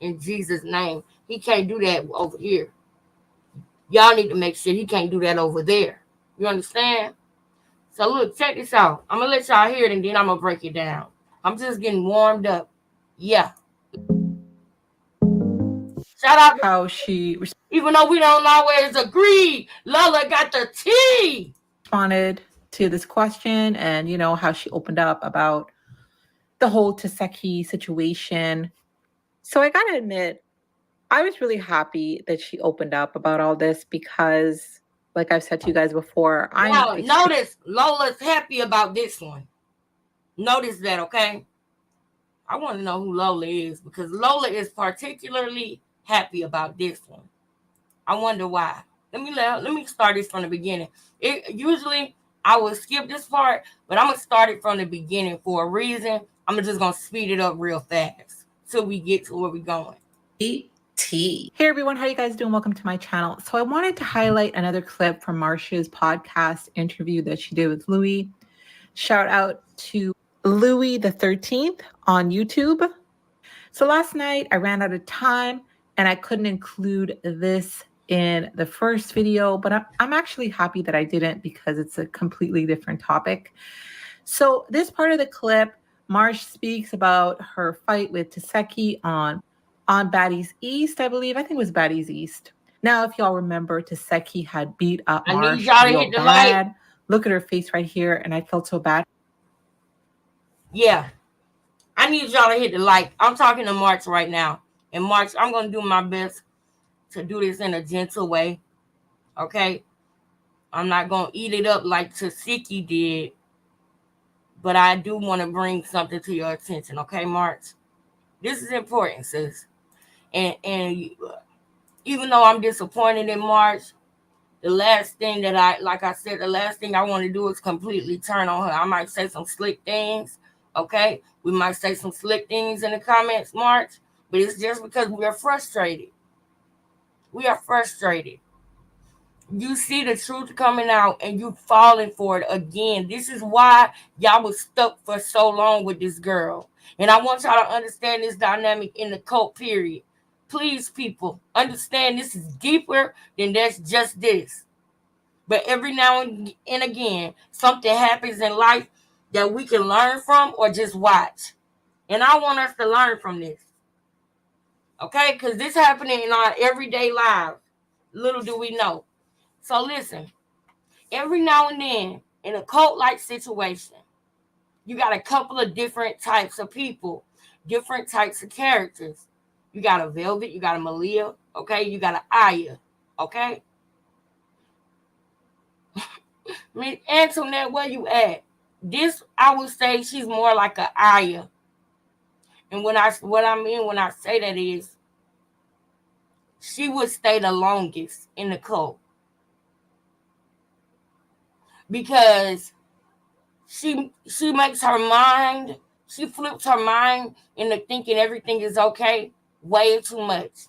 in Jesus' name. He can't do that over here. Y'all need to make sure he can't do that over there. You understand? So look, check this out. I'm going to let y'all hear it and then I'm going to break it down. I'm just getting warmed up. Yeah. Shout out how she even though we don't always agree, Lola got the tea. Responded to this question, and how she opened up about the whole Dissecting situation. So I gotta admit, I was really happy that she opened up about all this because, like I've said to you guys before, Now, notice Lola's happy about this one. Notice that, okay? I want to know who Lola is because Lola is particularly happy about this one. I wonder why. Let me start this from the beginning. Usually I will skip this part, but I'm gonna start it from the beginning for a reason. I'm just gonna speed it up real fast till we get to where we're going. Hey everyone, how you guys doing? Welcome to my channel. So I wanted to highlight another clip from Marsh's podcast interview that she did with Louis. Shout out to Louis the 13th on YouTube. So last night I ran out of time and I couldn't include this in the first video, but I'm actually happy that I didn't because it's a completely different topic. So this part of the clip, Marsh speaks about her fight with Dissecting on Baddies East, I believe. I think it was Baddies East. Now, if y'all remember, Dissecting had beat up Marsh real bad. Look at her face right here, and I felt so bad. Yeah. I need y'all to hit the like. I'm talking to Marsh right now. And Marsh, I'm going to do my best to do this in a gentle way. Okay? I'm not going to eat it up like Dissecting did. But I do want to bring something to your attention. Okay, Marsh? This is important, sis. And even though I'm disappointed in Marsh, the last thing that I want to do is completely turn on her. I might say some slick things. Okay? We might say some slick things in the comments, Marsh. But it's just because we are frustrated. We are frustrated. You see the truth coming out and you falling for it again. This is why y'all was stuck for so long with this girl. And I want y'all to understand this dynamic in the cult period. Please, people, understand this is deeper than that's just this. But every now and again, something happens in life that we can learn from or just watch. And I want us to learn from this. Okay? Because this happening in our everyday lives. Little do we know. So listen, every now and then in a cult-like situation, you got a couple of different types of people, different types of characters. You got a Velvet, you got a Malia, okay? You got an Aya, okay? Antoinette, where you at? This, I would say she's more like an Aya. And what I mean when I say that is, she would stay the longest in the cult. Because she makes her mind, she flips her mind into thinking everything is okay way too much.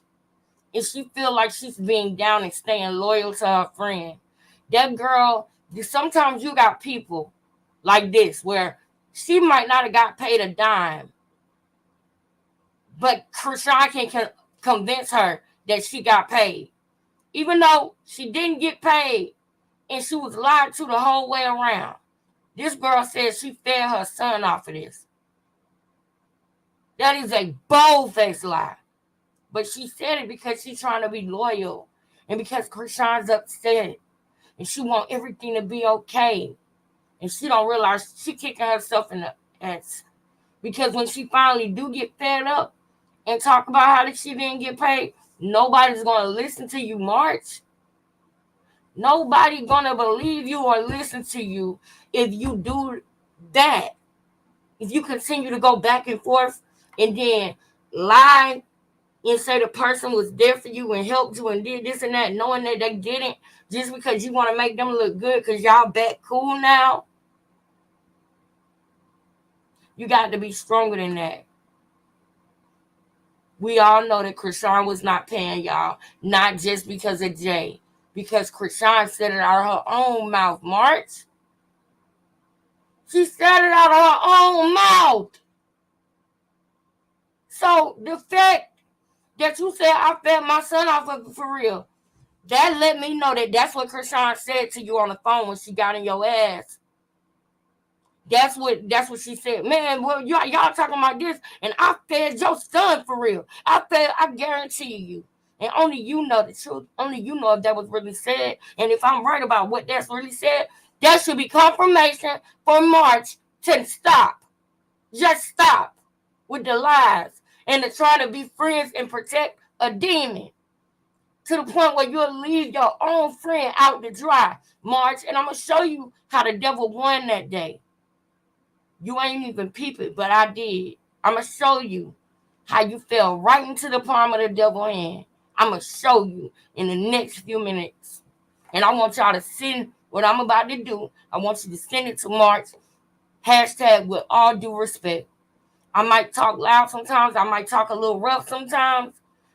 And she feel like she's being down and staying loyal to her friend. That girl, sometimes you got people like this where she might not have got paid a dime, but Krishan can convince her that she got paid. Even though she didn't get paid and she was lied to the whole way around. This girl said she fed her son off of this. That is a bold-faced lie. But she said it because she's trying to be loyal. And because Krishan's upset. And she want everything to be okay. And she don't realize she kicking herself in the ass. Because when she finally do get fed up and talk about how she didn't get paid, nobody's going to listen to you, March. Nobody going to believe you or listen to you if you do that. If you continue to go back and forth and then lie and say the person was there for you and helped you and did this and that, knowing that they didn't, just because you want to make them look good because y'all back cool now. You got to be stronger than that. We all know that Krishan was not paying y'all, not just because of Jay, because Krishan said it out of her own mouth, March. She said it out of her own mouth. So the fact that you said I fed my son off of it for real, that let me know that that's what Krishan said to you on the phone when she got in your ass. That's what she said. Man, well, y'all talking about this, and I fed your son for real. I guarantee you. And only you know the truth. Only you know if that was really said. And if I'm right about what that's really said, that should be confirmation for March to stop. Just stop with the lies and to try to be friends and protect a demon. To the point where you'll leave your own friend out to dry, March. And I'm going to show you how the devil won that day. You ain't even peep it, but I did. I'm going to show you how you fell right into the palm of the devil's hand. I'm going to show you in the next few minutes. And I want y'all to send what I'm about to do. I want you to send it to March. Hashtag with all due respect. I might talk loud sometimes. I might talk a little rough sometimes.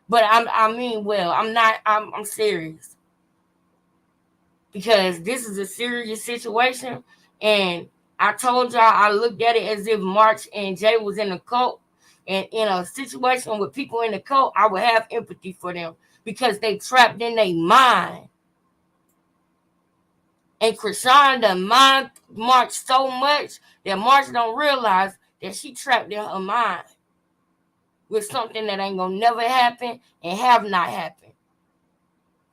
But I mean well. I'm serious. Because this is a serious situation. And I told y'all I looked at it as if March and Jay was in a cult. And in a situation with people in the cult, I would have empathy for them. Because they trapped in their mind. And Krishan done mind March so much that March don't realize that she trapped in her mind. With something that ain't gonna never happen and have not happened.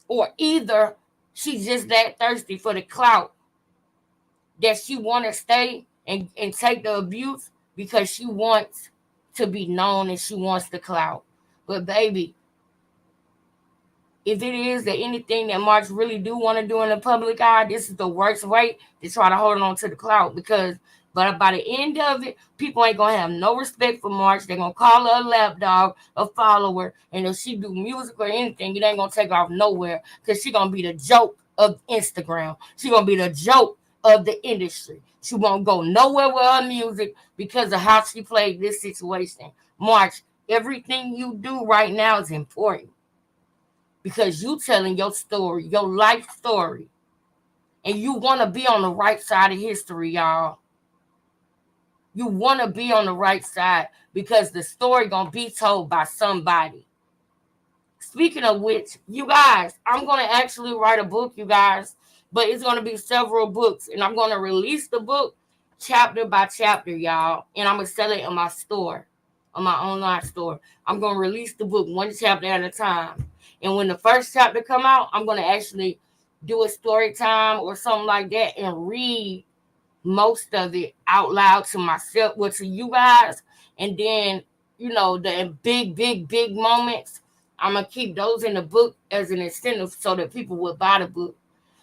Or either she's just that thirsty for the clout that she want to stay and take the abuse because she wants to be known and she wants the clout. But baby, if it is that anything that March really do want to do in the public eye, this is the worst way to try to hold on to the clout. Because but by the end of it, people ain't going to have no respect for March. They're going to call her a lapdog, a follower. And if she do music or anything, it ain't going to take off nowhere. Because she going to be the joke of Instagram. She going to be the joke of the industry. She won't go nowhere with her music because of how she played this situation. March, everything you do right now is important. Because you telling your story, your life story. And you want to be on the right side of history, y'all. You want to be on the right side because the story going to be told by somebody. Speaking of which, you guys, I'm going to actually write a book, you guys. But it's going to be several books. And I'm going to release the book chapter by chapter, y'all. And I'm going to sell it in my store, on my online store. I'm going to release the book one chapter at a time. And when the first chapter come out, I'm going to actually do a story time or something like that and read most of it out loud to myself, well, to you guys. And then, you know, the big moments, I'm going to keep those in the book as an incentive so that people will buy the book.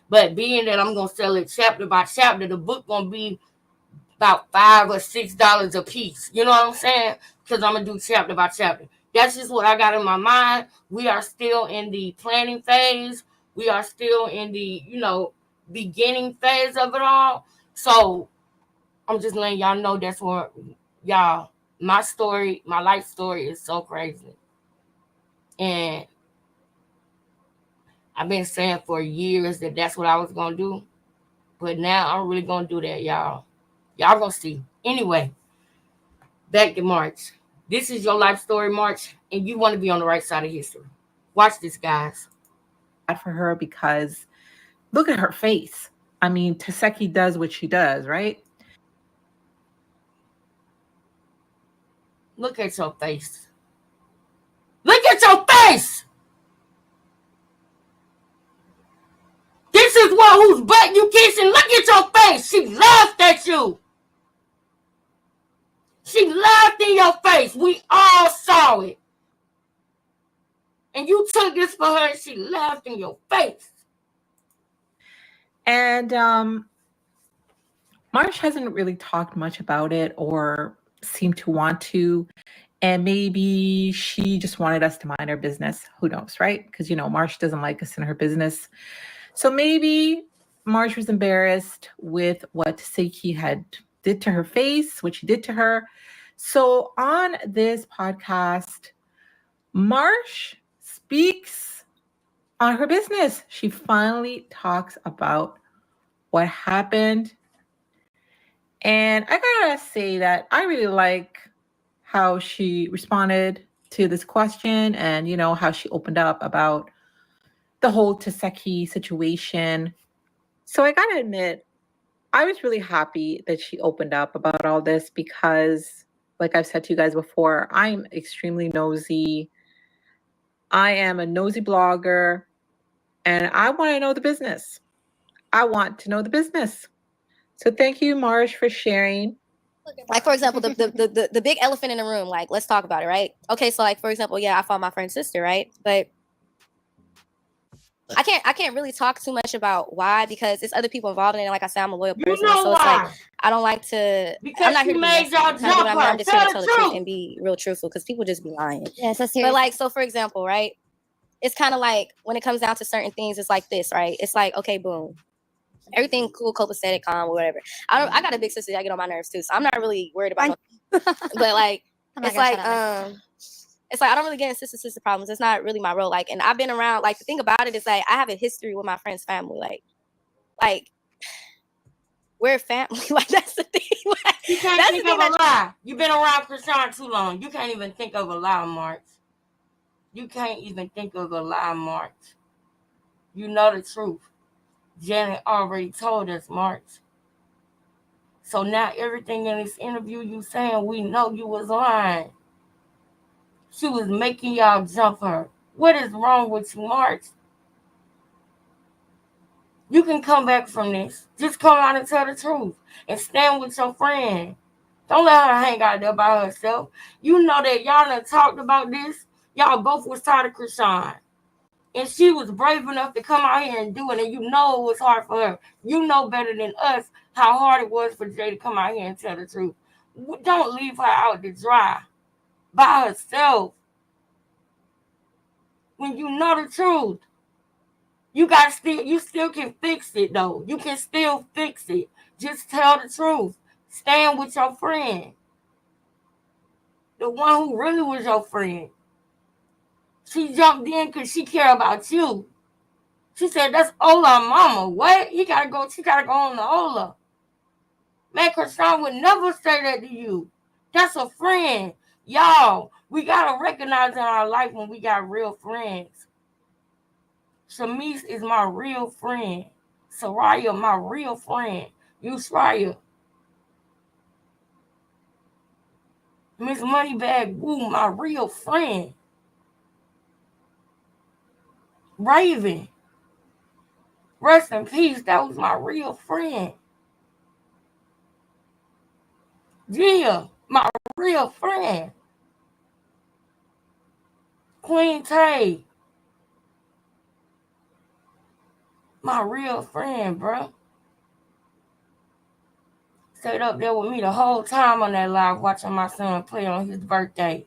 But being that I'm going to sell it chapter by chapter, the book going to be about $5 or $6 a piece. You know what I'm saying? Because I'm going to do chapter by chapter. That's just what I got in my mind. We are still in the planning phase. We are still in the, you know, beginning phase of it all. So I'm just letting y'all know that's what, y'all, my story, my life story is so crazy. And I've been saying for years that that's what I was going to do. But now I'm really going to do that, y'all. Y'all going to see. Anyway, back to March. This is your life story, March, and you want to be on the right side of history. Watch this, guys. For her, because look at her face. I mean, Dissecting does what she does, right? Look at your face. Look at your face. This is one whose butt you kissing. Look at your face. She laughed at you. She laughed in your face. We all saw it. And you took this for her and she laughed in your face. And Marsh hasn't really talked much about it or seemed to want to. And maybe she just wanted us to mind our business. Who knows, right? Because, Marsh doesn't like us in her business. So maybe Marsh was embarrassed with what Seiki had did to her face, what she did to her. So on this podcast, Marsh speaks on her business. She finally talks about what happened. And I gotta say that I really like how she responded to this question and, how she opened up about the whole Taseki situation. So I gotta admit, I was really happy that she opened up about all this because, like I've said to you guys before, I'm extremely nosy. I am a nosy blogger and I want to know the business. I want to know the business. So thank you, Marsh, for sharing. Like, for example, the big elephant in the room, like, let's talk about it, right? Okay, so, like, for example, yeah, I found my friend's sister, right? But I can't really talk too much about why, because it's other people involved in it. Like I said, I'm a loyal person, so it's like I don't like to. Because I'm not here to be messy. I'm just here to tell the truth and be real truthful, because people just be lying. Yes, that's serious. But like, so for example, right? It's kind of like when it comes down to certain things, it's like this, right? It's like, okay, boom, everything cool, copacetic, calm, or whatever. I got a big sister that get on my nerves too, so I'm not really worried about. But like, it's like I don't really get in sister problems. It's not really my role. Like, and I've been around. Like, the thing about it is, like, I have a history with my friend's family. Like we're family. Like, that's the thing. Like, you can't think of a lie. You've been around Krishan too long. You can't even think of a lie, March. You can't even think of a lie, March. You know the truth. Janet already told us, March. So now everything in this interview you saying, we know you was lying. She was making y'all jump her. What is wrong with you, March? You can come back from this. Just come out and tell the truth. And stand with your friend. Don't let her hang out there by herself. You know that y'all done talked about this. Y'all both was tired of Krishan. And she was brave enough to come out here and do it. And you know it was hard for her. You know better than us how hard it was for Jay to come out here and tell the truth. Don't leave her out to dry by herself. When you know the truth, you still can fix it though. You can still fix it. Just tell the truth. Stand with your friend. The one who really was your friend. She jumped in because she cared about you. She said, that's Ola mama. What? She gotta go on to Ola. Man, Krishan would never say that to you. That's a friend. Y'all, we gotta recognize in our life when we got real friends. Shamise is my real friend. Soraya, my real friend. Yusraya. Miss Moneybag Woo, my real friend. Raven. Rest in peace. That was my real friend. Gia, my real friend. Queen Tay. My real friend, bro. Stayed up there with me the whole time on that live watching my son play on his birthday.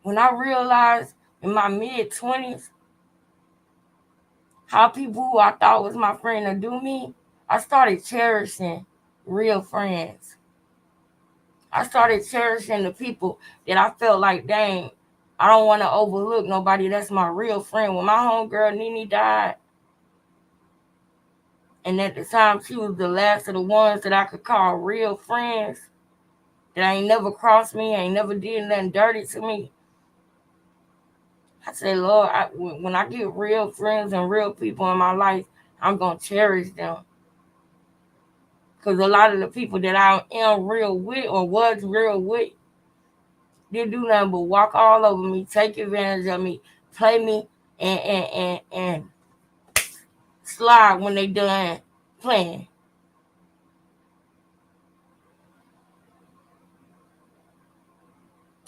When I realized in my mid-20s how people who I thought was my friend to do me, I started cherishing real friends. I started cherishing the people that I felt like, dang, I don't want to overlook nobody. That's my real friend. When my homegirl Nene died, and at the time she was the last of the ones that I could call real friends, that ain't never crossed me, ain't never did nothing dirty to me. I said, Lord, when I get real friends and real people in my life, I'm going to cherish them. Because a lot of the people that I am real with or was real with, didn't do nothing but walk all over me, take advantage of me, play me, and slide when they done playing.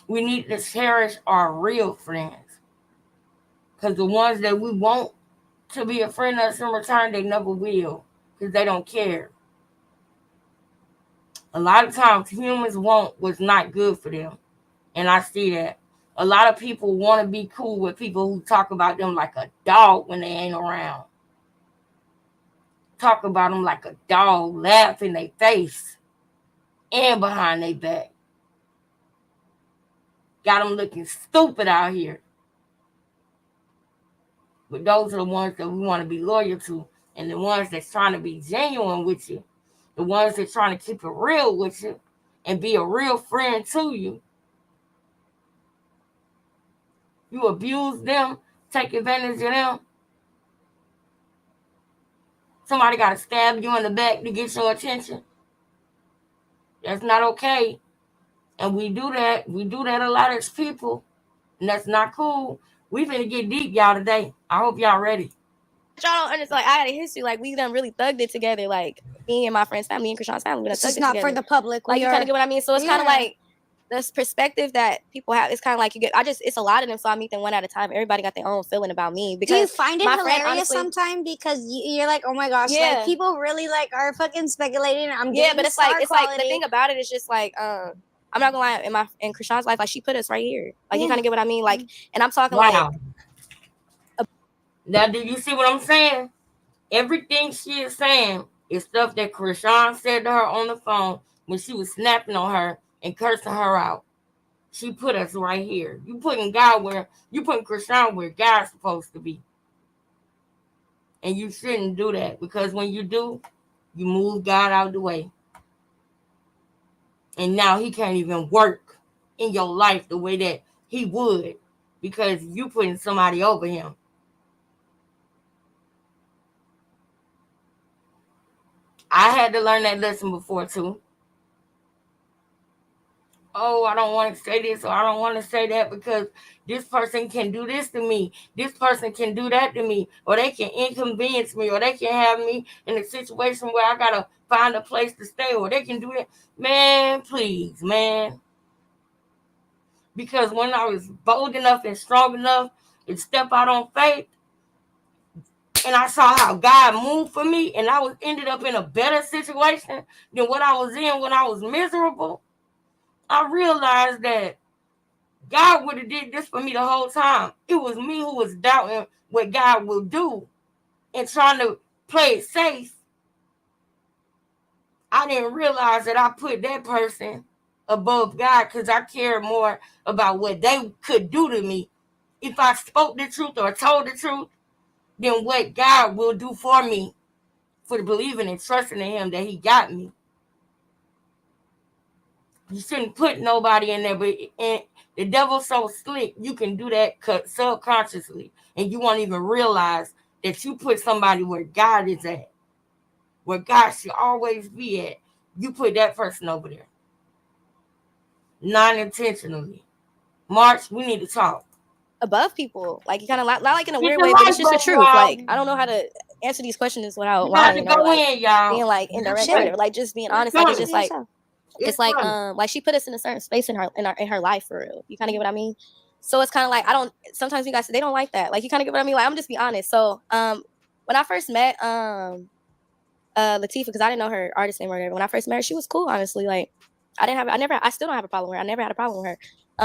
We need to cherish our real friends. Because the ones that we want to be a friend of us in return, they never will. Because they don't care. A lot of times humans want what's not good for them. And I see that. A lot of people want to be cool with people who talk about them like a dog when they ain't around. Talk about them like a dog, laugh in their face and behind their back. Got them looking stupid out here. But those are the ones that we want to be loyal to. And the ones that's trying to be genuine with you. The ones that's trying to keep it real with you. And be a real friend to you. You abuse them, take advantage of them. Somebody got to stab you in the back to get your attention. That's not okay. And we do that. We do that a lot as people. And that's not cool. We finna get deep, y'all, today. I hope y'all ready. Y'all don't understand. Like, I got a history. Like, we done really thugged it together. Like, me and my friend's family and Krishan's family. It's just not for the public. Like, you kind of get what I mean? So it's kind of like this perspective that people have. It's kind of like you get. It's a lot of them. So I meet them one at a time. Everybody got their own feeling about me. Because do you find it hilarious sometimes? Because you're like, oh my gosh, like people really like are fucking speculating. I'm getting but it's like the thing about it is just like I'm not gonna lie, in Krishan's life, like she put us right here. Like you kind of get what I mean? Like, and I'm talking like. Now, do you see what I'm saying? Everything she is saying is stuff that Krishan said to her on the phone when she was snapping on her and cursing her out. She put us right here. You putting Krishan where God's supposed to be. And you shouldn't do that because when you do, you move God out of the way. And now he can't even work in your life the way that he would because you putting somebody over him. I had to learn that lesson before too. Oh, I don't want to say this or I don't want to say that because this person can do this to me. This person can do that to me. Or they can inconvenience me. Or they can have me in a situation where I got to find a place to stay. Or they can do that. Man, please, man. Because when I was bold enough and strong enough to step out on faith, and I saw how God moved for me, and I ended up in a better situation than what I was in when I was miserable. I realized that God would have did this for me the whole time. It was me who was doubting what God will do and trying to play it safe. I didn't realize that I put that person above God because I cared more about what they could do to me if I spoke the truth or told the truth than what God will do for me for believing and trusting in him that he got me. You shouldn't put nobody in there, but the devil's so slick, you can do that subconsciously, and you won't even realize that you put somebody where God is at, where God should always be at. You put that person over there, non-intentionally. Marsh, we need to talk. Above people, like you kind of not like in a weird way, but it's just the truth. Like I don't know how to answer these questions without lying, or like being like indirect or whatever. Like just being honest. Like it's just like it's like she put us in a certain space in her life for real. You kind of get what I mean? So it's kind of like sometimes you guys say they don't like that. Like you kind of get what I mean? Like I'm just be honest. So when I first met Latifah, because I didn't know her artist name or whatever. When I first met her, she was cool, honestly. Like I still don't have a problem with her. I never had a problem with her.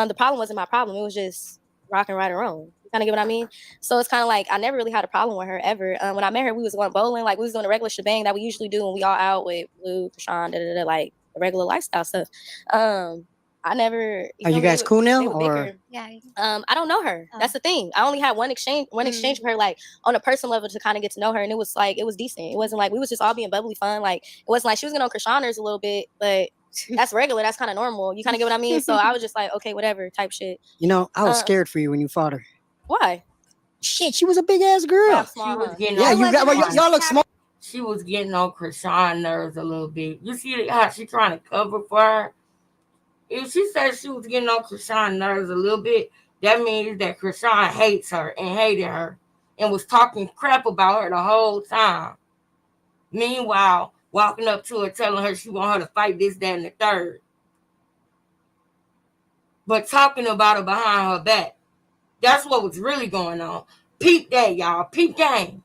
The problem wasn't my problem. It was just rocking right or wrong. You kind of get what I mean? So it's kind of like I never really had a problem with her ever. When I met her, we was going bowling. Like we was doing a regular shebang that we usually do when we all out with Blue, Krishan, like the regular lifestyle stuff. I never. Are you guys cool now? Or yeah. I don't know her. That's the thing. I only had one exchange with her, like on a personal level, to kind of get to know her, and it was decent. It wasn't like we was just all being bubbly fun. Like it wasn't like she was getting on Krishaners a little bit, but that's regular. That's kind of normal. You kind of get what I mean? So I was just like, okay, whatever type shit. You know, I was scared for you when you fought her. Why? Shit, she was a big ass girl. Small, yeah, y'all look small. she was getting on Krishan's nerves a little bit. You see how she trying to cover for her? If she said she was getting on Krishan's nerves a little bit, that means that Krishan hates her and hated her and was talking crap about her the whole time. Meanwhile, walking up to her, telling her she want her to fight this, that, and the third. But talking about her behind her back. That's what was really going on. Peep that, y'all. Peep game.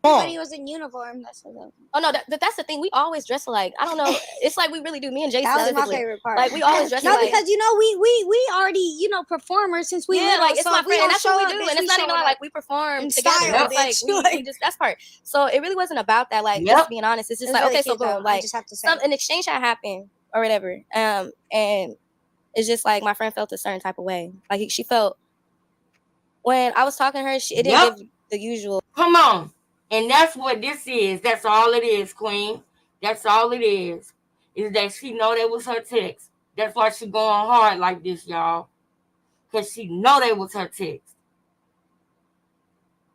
Everybody was in uniform. That's what. Oh no, that's the thing. We always dress alike. I don't know. It's like we really do. Me and Jason. That was my favorite part. Like we always dress no, alike. because you know we already performers since we little. Like it's so my friend. And that's what we do, bitch, and it's not even like we perform together. Style, it's like we just that's part. So it really wasn't about that. Like just being honest, it's just like really okay, so boom, like just have to say an exchange had happened or whatever. And it's just like my friend felt a certain type of way. Like she felt when I was talking to her, it didn't give the usual. Come on. And that's what this is. That's all it is, Queen. That's all it is that she know that was her text. That's why she going hard like this, y'all. Because she know that was her text.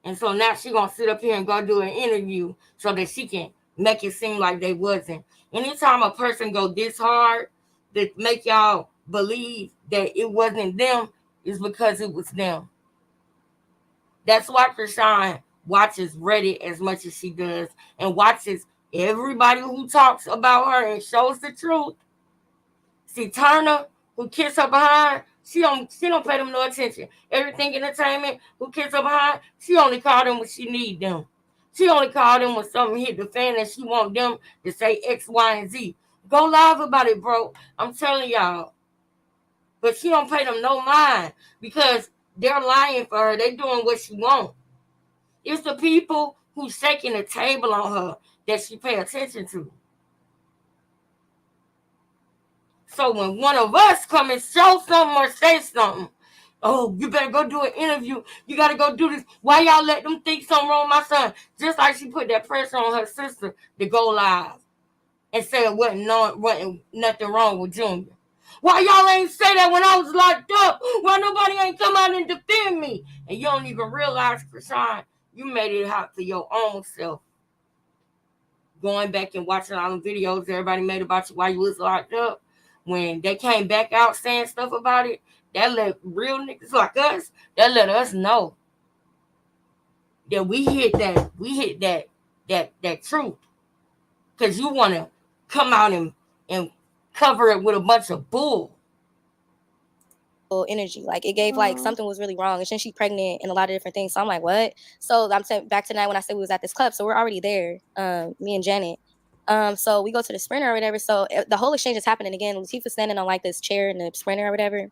And so now she going to sit up here and go do an interview so that she can make it seem like they wasn't. Anytime a person go this hard to make y'all believe that it wasn't them, is because it was them. That's why Krishan watches Reddit as much as she does and watches everybody who talks about her and shows the truth. See, Turner, who kiss her behind, she don't pay them no attention. Everything Entertainment, who kiss her behind, she only call them when she need them. She only call them when something hit the fan and she want them to say X, Y, and Z. Go live about it, bro. I'm telling y'all. But she don't pay them no mind because they're lying for her. They doing what she want. It's the people who's shaking the table on her that she pay attention to. So when one of us come and show something or say something, oh, you better go do an interview. You got to go do this. Why y'all let them think something wrong with my son? Just like she put that pressure on her sister to go live and say it wasn't nothing wrong with Junior. Why y'all ain't say that when I was locked up? Why nobody ain't come out and defend me? And you don't even realize, Krishan, you made it hot for your own self. Going back and watching all the videos everybody made about you while you was locked up, when they came back out saying stuff about it, that let real niggas like us, that let us know that we hit that truth. Because you want to come out and cover it with a bunch of bull. Energy, like it gave like something was really wrong, and then she's pregnant and a lot of different things. So I'm like, what? So I'm back tonight when I said we was at this club, so we're already there, me and Janet. So we go to the Sprinter or whatever. So the whole exchange is happening again. Latifah's standing on like this chair in the Sprinter or whatever,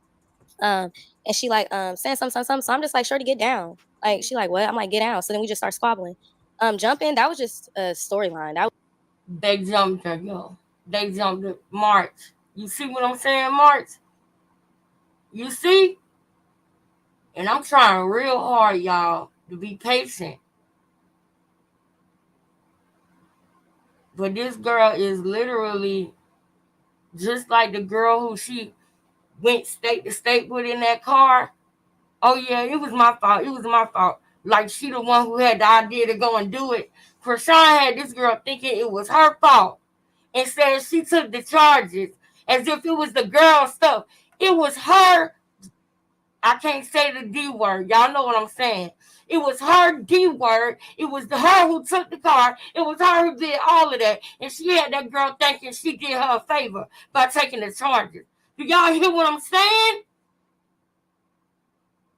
and she like saying something. So I'm just like, sure to get down. Like she like, what? I'm like, get down. So then we just start squabbling, jumping. That was just a storyline. They jumped her, yo. They jumped her. March. You see what I'm saying, March? You see? And I'm trying real hard, y'all, to be patient. But this girl is literally just like the girl who she went state to state with in that car. Oh, yeah, it was my fault. It was my fault. Like she the one who had the idea to go and do it. Krishan had this girl thinking it was her fault. Instead, she took the charges as if it was the girl's stuff. It was her. I can't say the D word. Y'all know what I'm saying. It was her D word. It was her who took the car. It was her who did all of that. And she had that girl thinking she did her a favor by taking the charges. Do y'all hear what I'm saying?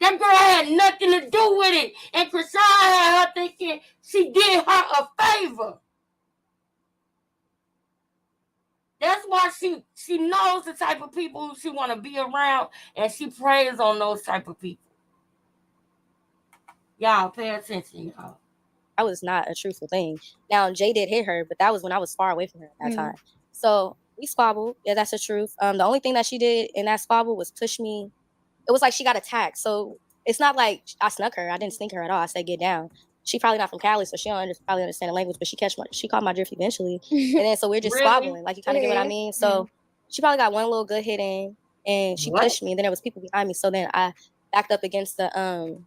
That girl had nothing to do with it. And Krishan had her thinking she did her a favor. That's why she knows the type of people who she want to be around, and she preys on those type of people. Y'all, pay attention, y'all. That was not a truthful thing. Now, Jay did hit her, but that was when I was far away from her at that time. So we squabbled. Yeah, that's the truth. The only thing that she did in that squabble was push me. It was like she got attacked. So it's not like I snuck her. I didn't sneak her at all. I said, get down. She probably not from Cali, so she don't probably understand the language, but she caught my drift eventually. And then so we're just squabbling. Like, you kind of get what I mean? So she probably got one little good hit in, and she pushed me, and then there was people behind me. So then I backed up against the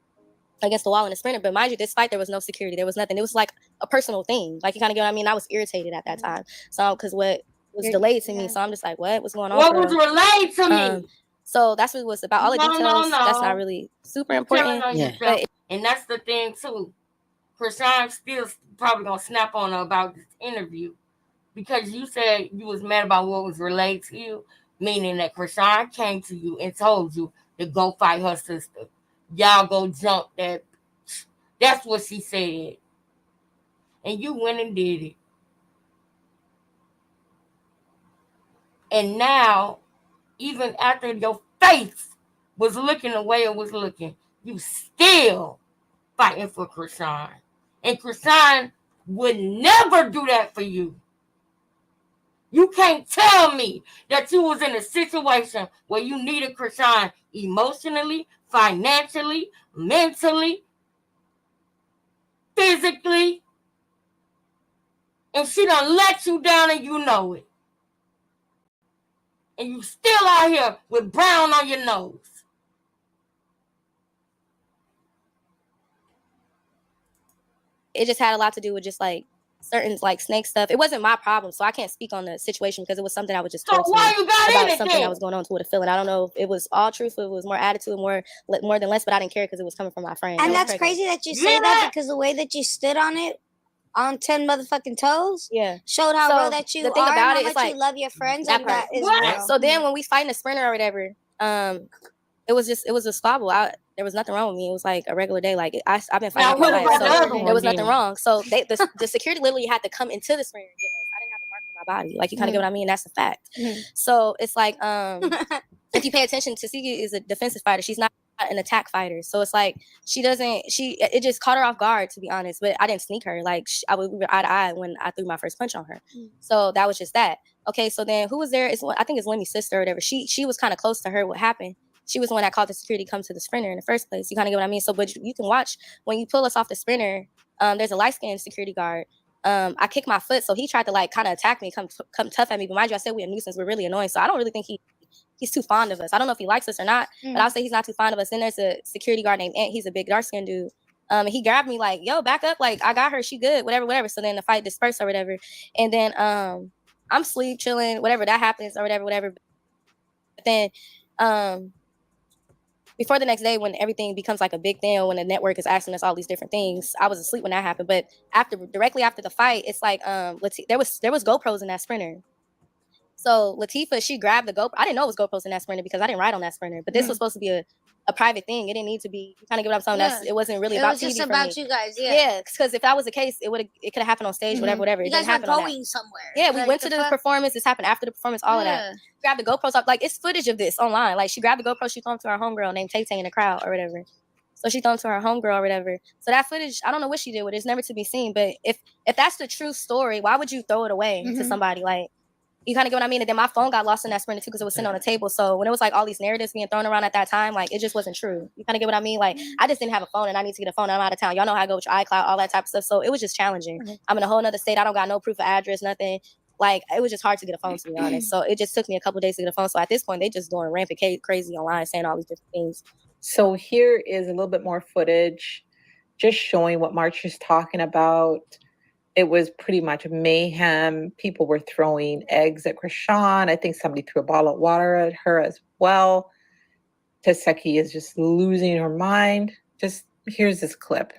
against the wall in the sprinter. But mind you, this fight, there was no security. There was nothing. It was like a personal thing. Like, you kind of get what I mean? I was irritated at that time. So, because what was delayed to me. So I'm just like, what's going on? What was relayed to me? So that's what it was about. All the details, that's not really super important. But and that's the thing too. Krishan still probably gonna snap on her about this interview because you said you was mad about what was relayed to you, meaning that Krishan came to you and told you to go fight her sister. Y'all go jump that. That's what she said. And you went and did it. And now, even after your face was looking the way it was looking, you still fighting for Krishan. And Krishan would never do that for you. You can't tell me that you was in a situation where you needed Krishan emotionally, financially, mentally, physically, and she done let you down and you know it. And you still out here with brown on your nose. It just had a lot to do with just like certain like snake stuff. It wasn't my problem, so I can't speak on the situation because it was something I was just told to me about something that was going on with a feeling. I don't know if it was all truthful, it was more attitude, more than less, but I didn't care because it was coming from my friend. And that's crazy that you say that because the way that you stood on it, on 10 motherfucking toes, showed how real that you are and how much you love your friends. And that is real. So then when we fight in a sprinter or whatever, it was a squabble. There was nothing wrong with me. It was like a regular day. Like I've been fighting for my life, so there was nothing wrong. So the security literally had to come into the sprinter and get us. I didn't have a mark on my body. Like, you kind of get what I mean? That's a fact. So it's like if you pay attention, Dissecting is a defensive fighter. She's not an attack fighter. So it's like it just caught her off guard, to be honest. But I didn't sneak her. Like, we were eye to eye when I threw my first punch on her. So that was just that. Okay, so then who was there? I think it's Lemmy's sister or whatever. She was kind of close to her. What happened? She was the one that called the security come to the sprinter in the first place. You kind of get what I mean? So, but you can watch when you pull us off the sprinter, there's a light-skinned security guard. I kicked my foot, so he tried to like kind of attack me, come tough at me. But mind you, I said we're a nuisance. We're really annoying. So I don't really think he's too fond of us. I don't know if he likes us or not, but I'll say he's not too fond of us. Then there's a security guard named Ant. He's a big dark-skinned dude. He grabbed me like, yo, back up. Like, I got her. She good. Whatever. So then the fight dispersed or whatever. And then I'm sleep, chilling, whatever that happens or whatever. But then before the next day, when everything becomes like a big thing, when the network is asking us all these different things, I was asleep when that happened. But directly after the fight, it's like there was GoPros in that sprinter. So Latifah, she grabbed the GoPro. I didn't know it was GoPros in that sprinter because I didn't ride on that sprinter. But this was supposed to be a private thing. It didn't need to be. You kind of get what I'm saying? It wasn't really about TV. It was just about you guys. Yeah, because if that was the case, it could have happened on stage, whatever. You guys were going somewhere. Yeah, we went to the performance. This happened after the performance. All of that. Grabbed the GoPros up. Like, it's footage of this online. Like, she grabbed the GoPro. She threw them to her homegirl named Tay Tay in the crowd or whatever. So she threw them to her homegirl or whatever. So that footage, I don't know what she did with it. It's never to be seen. But if that's the true story, why would you throw it away to somebody? Like, you kind of get what I mean? And then my phone got lost in that sprinter too because it was sitting on the table. So when it was like all these narratives being thrown around at that time, like, it just wasn't true. You kind of get what I mean? Like, I just didn't have a phone and I need to get a phone and I'm out of town. Y'all know how I go with your iCloud, all that type of stuff. So it was just challenging. I'm in a whole nother state. I don't got no proof of address, nothing. Like, it was just hard to get a phone, to be honest. So it just took me a couple of days to get a phone. So at this point, they just going rampant crazy online, saying all these different things. So here is a little bit more footage just showing what Marsh is talking about. It was pretty much mayhem. People were throwing eggs at Krishan. I think somebody threw a bottle of water at her as well. Dissecting is just losing her mind. Just here's this clip.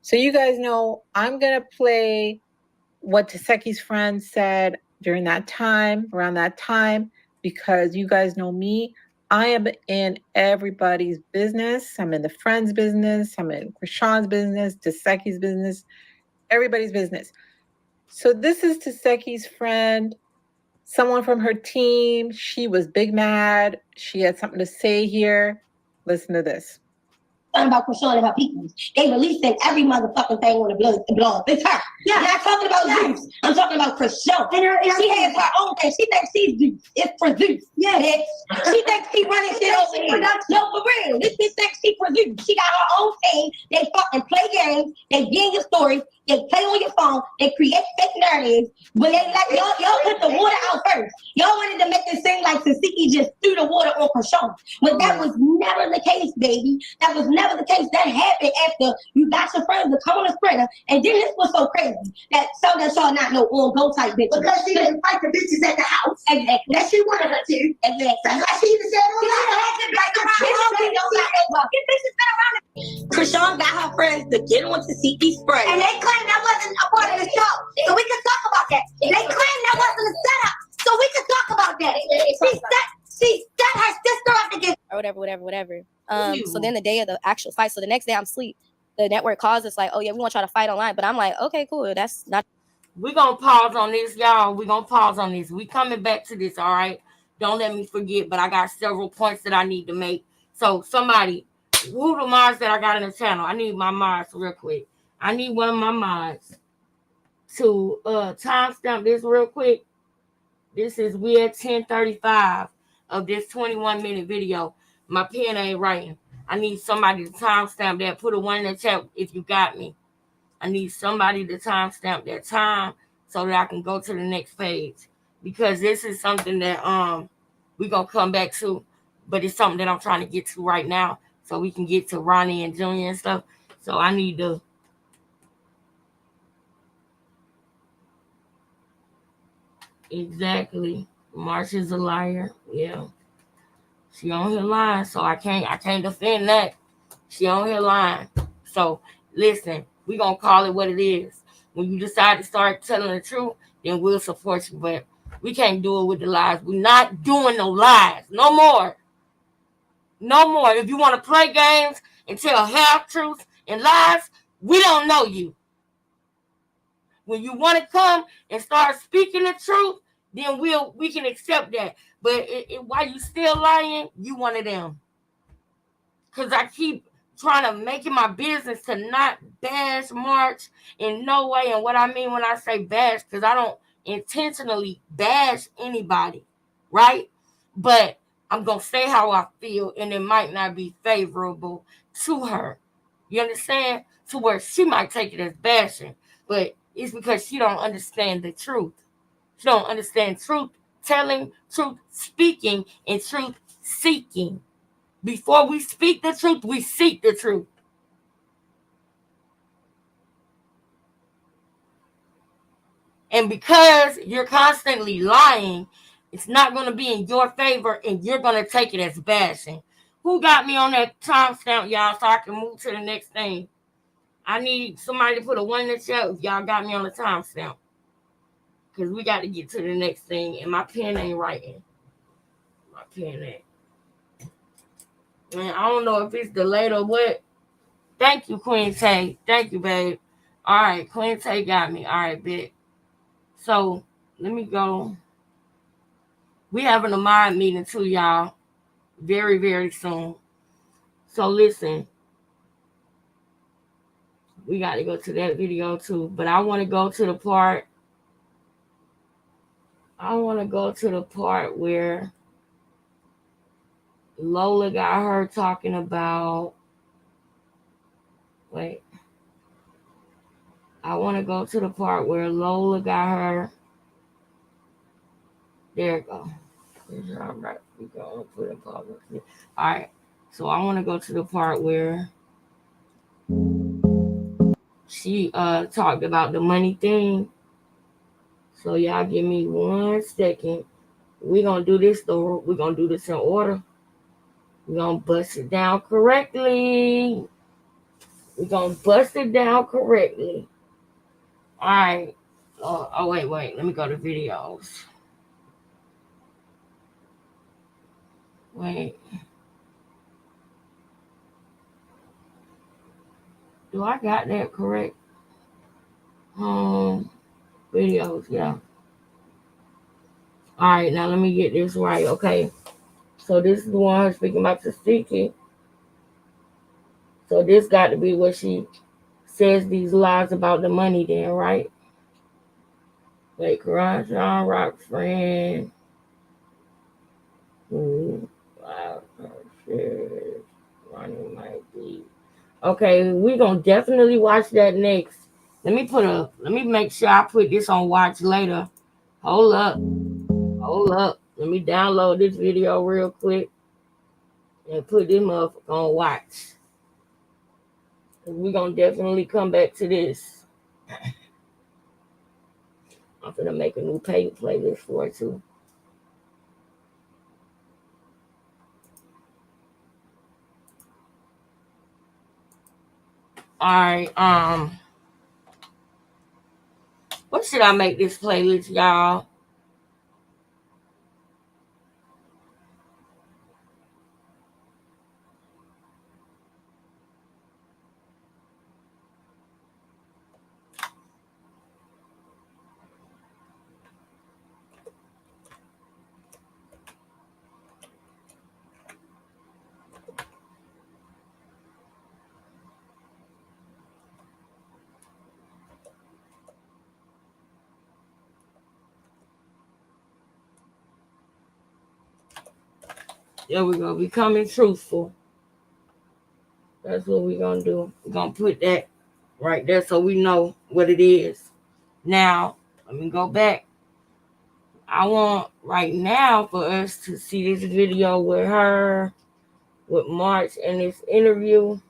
So you guys know I'm going to play what Dissecting's friend said around that time, because you guys know me. I am in everybody's business. I'm in the friend's business. I'm in Krishan's business, Dissecting's business, everybody's business. So this is Dissecting's friend, someone from her team. She was big mad. She had something to say here. Listen to this. About Krishan and her people. They releasing every motherfucking thing on the blog. It's her. Yeah. I'm not talking about Zeus. I'm talking about Krishan. She has her own thing. She thinks she's Zeus. It's for Zeus. Yeah. She thinks she running shit over here. No, for real. This bitch thinks she for Zeus. She got her own thing. They fucking play games. They get in your stories. They play on your phone. They create fake narratives. When they like y'all put the water out first. Y'all wanted to make it seem like Tasiki just threw the water on Krishan. But that was never the case, baby. That was never the case. That happened after you got your friends to come on a sprinter. And then this was so crazy that some that y'all not know on go type bitches. Because she didn't fight the bitches at the house. Exactly. That she wanted her to. Exactly. That's why she even said, Krishan got her friends to get on to Tasiki spray. And they claim that wasn't a part of the show. So we can talk about that. They claim that wasn't a setup. So we can talk about that. She set her sister up to get or whatever. So then the day of the actual fight, so the next day I'm asleep. The network calls us like, oh yeah, we want to try to fight online. But I'm like, okay, cool. That's not. We're going to pause on this, y'all. We're going to pause on this. We coming back to this, all right? Don't let me forget, but I got several points that I need to make. So somebody, who the mods that I got in the channel? I need my mods real quick. I need one of my mods to timestamp this real quick. This is we at 10:35 of this 21-minute video. My pen ain't writing. I need somebody to timestamp that. Put a 1 in the chat if you got me. I need somebody to timestamp that time so that I can go to the next page. Because this is something that we're going to come back to. But it's something that I'm trying to get to right now so we can get to Ronnie and Junior and stuff. So I need to. Exactly. Marsh is a liar. Yeah. She on here lying, so I can't defend that. She on here lying. So listen, we gonna call it what it is. When you decide to start telling the truth, then we'll support you. But we can't do it with the lies. We're not doing no lies. No more. No more. If you want to play games and tell half truths and lies, we don't know you. When you want to come and start speaking the truth, then we can accept that. But while you still lying, you one of them. Because I keep trying to make it my business to not bash March in no way. And what I mean when I say bash, because I don't intentionally bash anybody, right? But I'm going to say how I feel, and it might not be favorable to her. You understand? To where she might take it as bashing. But it's because she don't understand the truth. She don't understand truth telling, truth speaking, and truth seeking. Before we speak the truth, we seek the truth. And because you're constantly lying, it's not going to be in your favor, and you're going to take it as bashing. Who got me on that timestamp, y'all, so I can move to the next thing? I need somebody to put a 1 in the chat if y'all got me on the timestamp. Because we got to get to the next thing, and my pen ain't writing. My pen ain't. Man, I don't know if it's delayed or what. Thank you, Queen Tay. Thank you, babe. All right, Queen Tay got me. All right, bitch. So, let me go. We having a mind meeting too, y'all. Very, very soon. So, listen. We got to go to that video too. But I want to go to the part. Where Lola got her talking about. Wait. I want to go to the part where Lola got her. There it go. All right. We're going to put it public. All right. So I want to go to the part where she talked about the money thing. So y'all give me 1 second. We're going to do this though. We're going to do this in order. We're going to bust it down correctly. All right. Oh, wait. Let me go to videos. Wait. Do I got that correct? Videos, yeah. All right, now let me get this right. Okay. So this is the one speaking about Tasiki. So this got to be what she says these lies about the money then, right? Like John Rock friend. Wow, shit. Ronnie might be. Okay, we gonna definitely watch that next. Let me make sure I put this on watch later. Hold up. Let me download this video real quick and put this motherfucker on watch. We're gonna definitely come back to this. I'm gonna make a new playlist for it too. Alright, what should I make this playlist, y'all? There we go. Becoming truthful. That's what we're gonna do. We're gonna put that right there so we know what it is. Now, let me go back. I want right now for us to see this video with her, with Marsh, and this interview.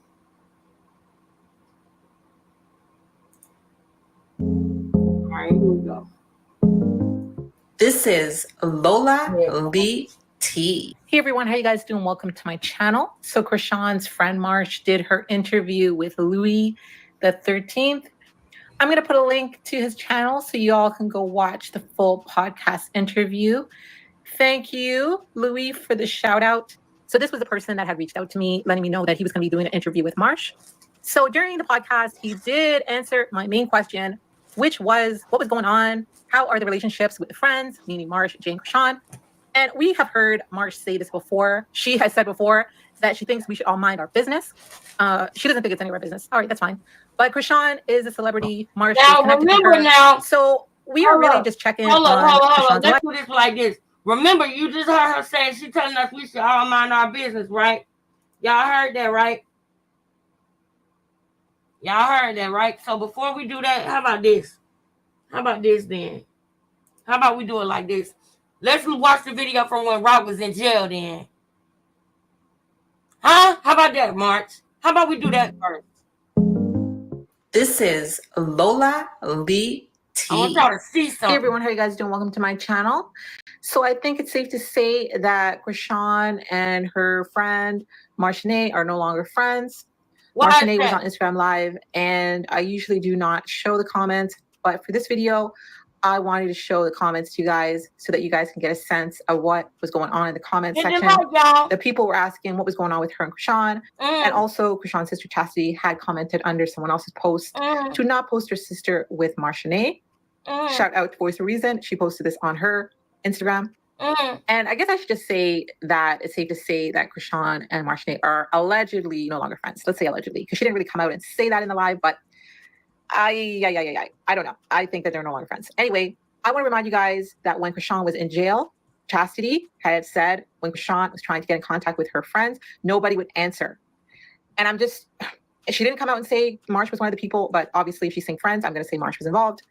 All right, here we go. This is Lola Lee T. Hey everyone, how you guys doing? Welcome to my channel. So Krishan's friend Marsh did her interview with Louis the 13th. I'm going to put a link to his channel so you all can go watch the full podcast interview. Thank you, Louis, for the shout out. So this was the person that had reached out to me, letting me know that he was going to be doing an interview with Marsh. So during the podcast, he did answer my main question, which was what was going on? How are the relationships with the friends, meaning Marsh, Jane, Krishan? And we have heard Marsh say this before. She has said before that she thinks we should all mind our business. She doesn't think it's any of our business. All right, that's fine. But Krishan is a celebrity. Marsh is connected to her. Now, so we are really just checking hold on. Krishan's Let's do this like this. Remember, you just heard her saying she's telling us we should all mind our business, right? Y'all heard that, right? Y'all heard that, right? So before we do that, how about this? How about this then? How about we do it like this? Let's watch the video from when Rock was in jail then. Huh? How about that, March? How about we do that first? This is Lola Lee T. I want y'all to see something. Hey everyone, how you guys doing? Welcome to my channel. So I think it's safe to say that Krishan and her friend Marshanae are no longer friends. Marshanae was on Instagram Live, and I usually do not show the comments, but for this video, I wanted to show the comments to you guys so that you guys can get a sense of what was going on in the comment section. The people were asking what was going on with her and Krishan. And also Krishan's sister Chastity had commented under someone else's post to not post her sister with Marshanae. Shout out for a reason. She posted this on her Instagram. And I guess I should just say that it's safe to say that Krishan and Marshanae are allegedly no longer friends. Let's say allegedly, because she didn't really come out and say that in the live, but I don't know. I think that they're no longer friends. Anyway, I want to remind you guys that when Krishan was in jail, Chastity had said when Krishan was trying to get in contact with her friends, nobody would answer. And she didn't come out and say Marsh was one of the people, but obviously if she's saying friends, I'm going to say Marsh was involved.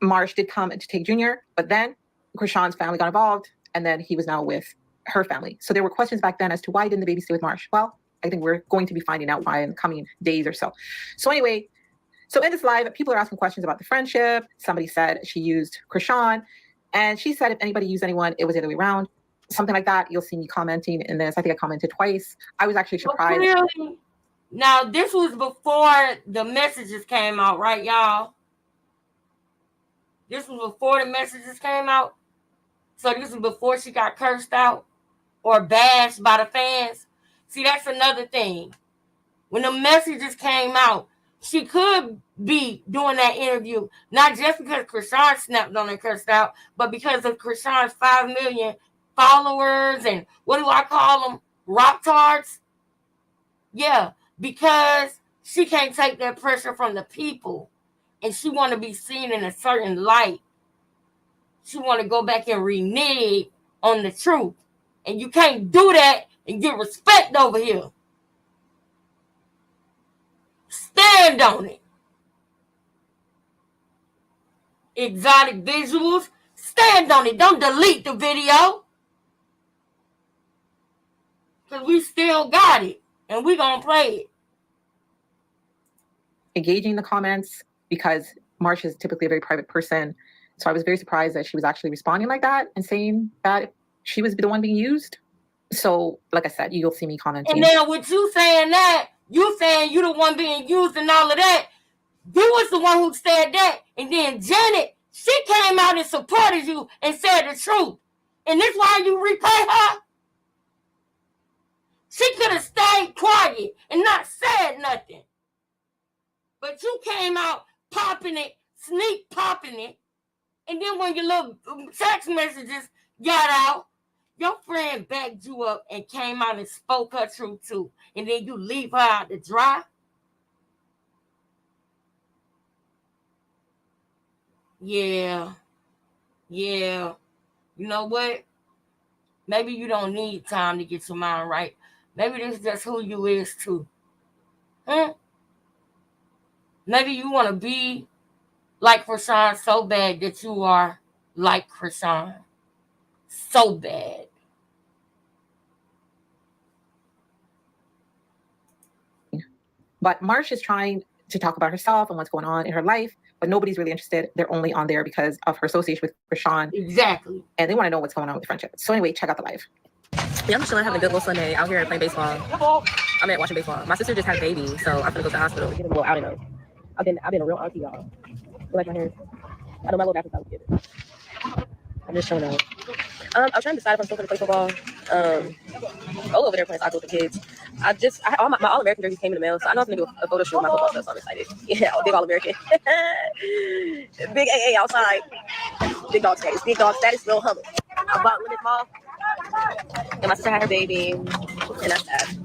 Marsh did come to take Junior, but then Krishan's family got involved, and then he was now with her family. So there were questions back then as to why didn't the baby stay with Marsh? Well, I think we're going to be finding out why in the coming days or so. So anyway, so in this live, people are asking questions about the friendship. Somebody said she used Krishan, and she said if anybody used anyone, it was the other way around. Something like that. You'll see me commenting in this. I think I commented twice. I was actually surprised. Really? Now, this was before the messages came out, right, y'all? This was before the messages came out. So this was before she got cursed out or bashed by the fans. See, that's another thing. When the messages came out, she could be doing that interview, not just because Krishan snapped on and cursed out, but because of Krishan's 5 million followers and what do I call them? Rock tards? Yeah, because she can't take that pressure from the people and she want to be seen in a certain light. She want to go back and renege on the truth. And you can't do that and get respect over here. Stand on it. Exotic visuals, stand on it. Don't delete the video. Because we still got it. And we going to play it. Engaging the comments, because Marsh is typically a very private person. So I was very surprised that she was actually responding like that and saying that she was the one being used. So, like I said, you'll see me commenting. And now with you saying that, you saying you the one being used and all of that, you was the one who said that. And then Janet, she came out and supported you and said the truth. And this why you repay her? She could have stayed quiet and not said nothing. But you came out popping it, sneak popping it. And then when your little text messages got out, your friend backed you up and came out and spoke her truth too. And then you leave her out to dry. Yeah. You know what? Maybe you don't need time to get your mind right. Maybe this is just who you is too. Maybe you want to be like Krishan so bad that you are like Krishan. So bad. But Marsh is trying to talk about herself and what's going on in her life, but nobody's really interested. They're only on there because of her association with Krishan. Exactly. And they want to know what's going on with the friendship. So anyway, check out the live. Yeah, I'm just chilling, having a good little Sunday out here playing baseball. I'm at watching baseball. My sister just had a baby, so I'm gonna go to the hospital to get a little outing of. I've been a real auntie, y'all. You like my hair? I know my little back is out with it. I'm just showing out. I was trying to decide if I'm still gonna play football. All over there playing soccer with the kids. All my All-American jerseys came in the mail, so I know I'm gonna do a photo shoot with my football stuff, so I'm excited. Yeah, big All-American. Big AA outside. Big dog status. Big dog status, real humble. I bought Limit Mall. And my sister had her baby. And that's that.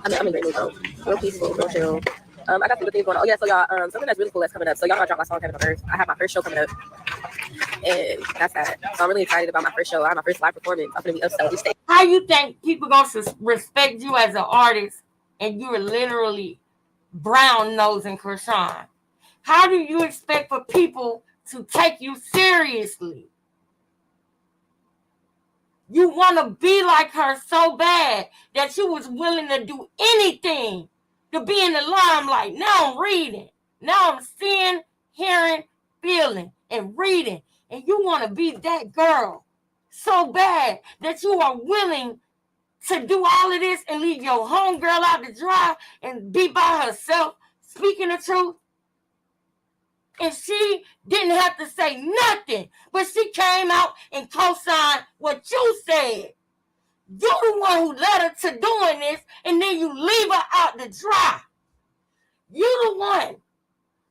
I'm in great mood though. Real peaceful, real chill. I got some good things going on. Oh yeah, so y'all, something that's really cool that's coming up. So y'all know I dropped my song Heaven on Earth. I have my first show coming up. And that's that. So I'm really excited about my first show. I have my first live performance. I'm gonna be upset on stage. How you think people gonna respect you as an artist and you're literally brown nosing Krishan? How do you expect for people to take you seriously? You want to be like her so bad that you was willing to do anything to be in the limelight. Now I'm reading. Now I'm seeing, hearing, feeling, and reading. And you want to be that girl so bad that you are willing to do all of this and leave your homegirl out to dry and be by herself speaking the truth. And she didn't have to say nothing, but she came out and co-signed what you said. You're the one who led her to doing this, and then you leave her out to dry. You're the one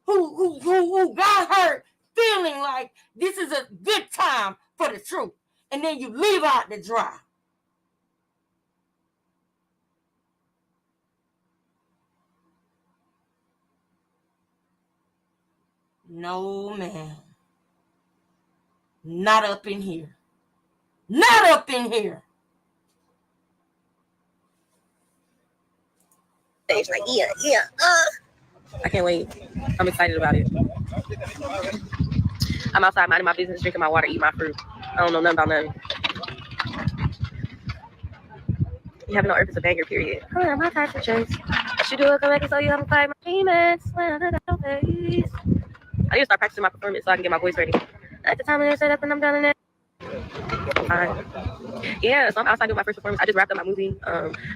who got her feeling like this is a good time for the truth, and then you leave her out to dry. No, man. Not up in here. Not up in here. Stage like, yeah. I can't wait. I'm excited about it. I'm outside minding my business, drinking my water, eating my fruit. I don't know nothing about nothing. You have no earth is a banger, period. Oh, my type of chase. She do it, come back and tell you how to fight my demons. I need to start practicing my performance so I can get my voice ready. At the time when they say that, then I'm done in it. Fine. Yeah, so I'm outside doing my first performance. I just wrapped up my movie.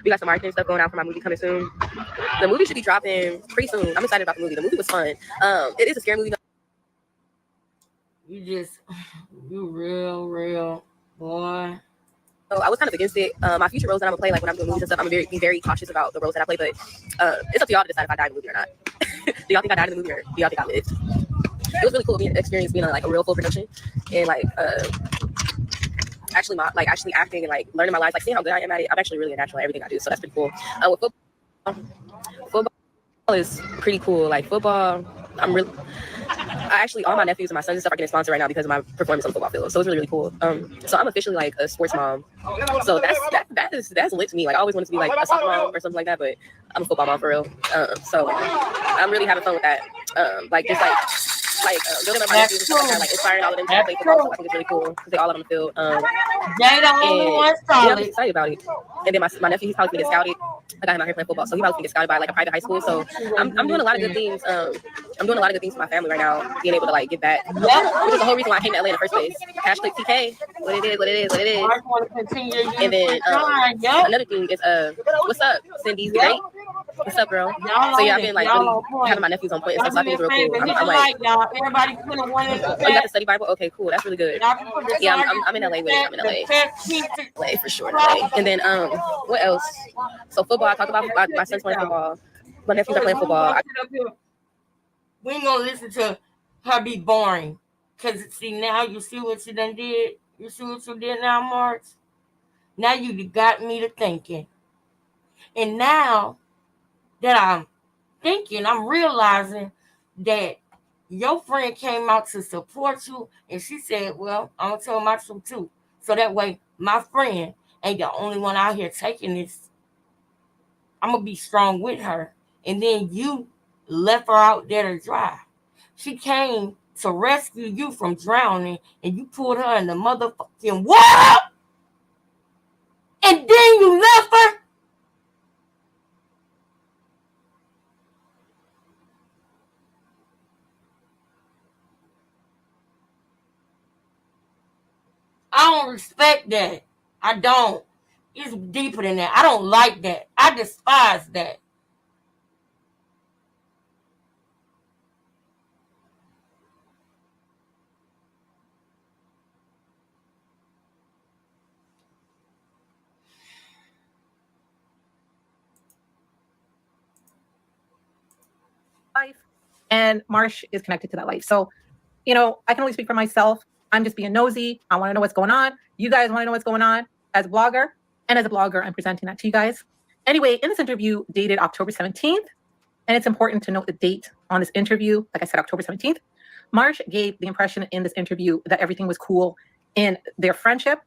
We got some marketing stuff going out for my movie coming soon. The movie should be dropping pretty soon. I'm excited about the movie. The movie was fun. It is a scary movie. You real, boy. So I was kind of against it. My future roles that I'm gonna play, like when I'm doing movies and stuff, I'm gonna be very cautious about the roles that I play. But it's up to y'all to decide if I die in the movie or not. Do y'all think I died in the movie or do y'all think I lived? It was really cool being experience being on like a real full production and like actually actually acting and like learning my lines, like seeing how good I am at it. I'm actually really a natural at everything I do, so that's pretty cool. With football is pretty cool. Like football, I actually, all my nephews and my sons and stuff are getting sponsored right now because of my performance on the football field. So it's really, really cool. So I'm officially like a sports mom. So that's lit to me. Like I always wanted to be like a soccer mom or something like that, but I'm a football mom for real. So I'm really having fun with that. Building up my nephews and stuff like that, like inspiring all of them to play football. So I think it's really cool because they all out on the field. They the only one solid. I'm excited about it. And then my nephew, he's probably gonna get scouted. I got him out here playing football, so he probably gonna get scouted by like a private high school. So I'm doing a lot of good things. I'm doing a lot of good things for my family right now, being able to like give back. Which is the whole reason why I came to LA in the first place. Hashtag TK, what it is. And then another thing is what's up, Cindy's great. What's up, girl? So yeah, I've been like really having my nephews on point and stuff. So I think it's real cool. I'm like, everybody put a one in the you got the study Bible? Okay, cool. That's really good. Yeah, I'm in LA with it. I'm in LA for sure. LA. And then what else? So football. I talked about my son's playing football. My nephews are playing football. We ain't gonna listen to her be boring. Cause see now you see what you done did. You see what you did now, March. Now you got me to thinking. And now that I'm thinking, I'm realizing that your friend came out to support you, and she said, well, I'm gonna tell my truth too. So that way my friend ain't the only one out here taking this. I'm gonna be strong with her. And then you left her out there to dry. She came to rescue you from drowning, and you pulled her in the motherfucking water, and then you left her. I don't respect that. I don't. It's deeper than that. I don't like that. I despise that. Life, and Marsh is connected to that life. So, you know, I can only speak for myself. I'm just being nosy. I want to know what's going on. You guys want to know what's going on as a blogger. And as a blogger, I'm presenting that to you guys. Anyway, in this interview dated October 17th, and it's important to note the date on this interview. Like I said, October 17th, Marsh gave the impression in this interview that everything was cool in their friendship,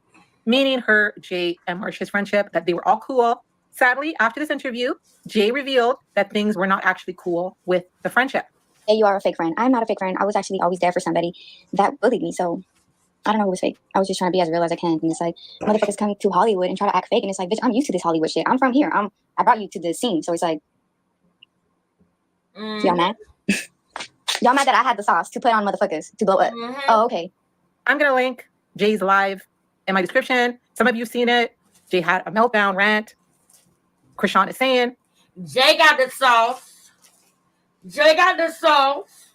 meaning her, Jay, and Marsh's friendship, that they were all cool. Sadly, after this interview, Jay revealed that things were not actually cool with the friendship. Hey, you are a fake friend. I'm not a fake friend. I was actually always there for somebody that bullied me. So I don't know who was fake. I was just trying to be as real as I can. And it's like, motherfuckers come to Hollywood and try to act fake. And it's like, bitch, I'm used to this Hollywood shit. I'm from here. I brought you to the scene. So it's like, y'all mad? Y'all mad that I had the sauce to put on motherfuckers to blow up. Oh, okay. I'm going to link Jay's live in my description. Some of you have seen it. Jay had a meltdown rant. Krishan is saying, Jay got the sauce. Jay got the sauce.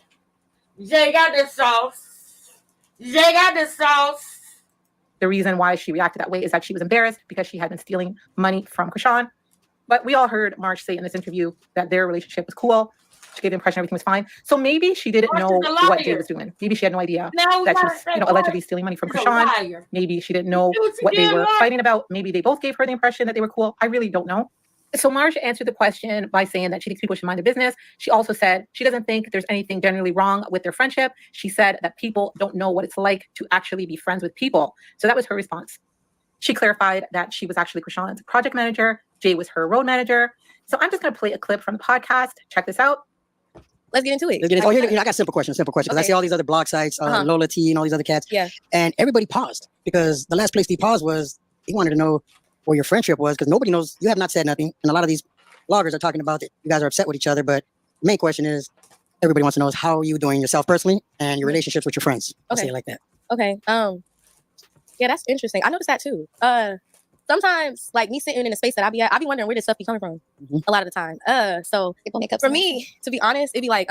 Jay got the sauce. Jay got the sauce. The reason why she reacted that way is that she was embarrassed because she had been stealing money from Krishan. But we all heard Marsh say in this interview that their relationship was cool. She gave the impression everything was fine. So maybe she didn't know what Jay was doing. Maybe she had no idea that she was, allegedly stealing money from Krishan. Maybe she didn't know what they were fighting about. Maybe they both gave her the impression that they were cool. I really don't know. So Marsh answered the question by saying that she thinks people should mind their business. She also said she doesn't think there's anything generally wrong with their friendship. She said that people don't know what it's like to actually be friends with people. So that was her response. She clarified that she was actually Krishan's project manager. Jay was her road manager. So I'm just going to play a clip from the podcast. Check this out. Let's get into it. Oh, here, I got simple questions. Because I see all these other blog sites, Lola T and all these other cats. Yeah. And everybody paused because the last place they paused was he wanted to know where your friendship was because nobody knows. You have not said nothing. And a lot of these bloggers are talking about that you guys are upset with each other. But the main question is everybody wants to know is how are you doing yourself personally and your relationships with your friends? I'll say it like that. Okay. Yeah, that's interesting. I noticed that too. Sometimes, like me sitting in a space that I be at, I be wondering where this stuff be coming from a lot of the time. So for me, to be honest, it'd be like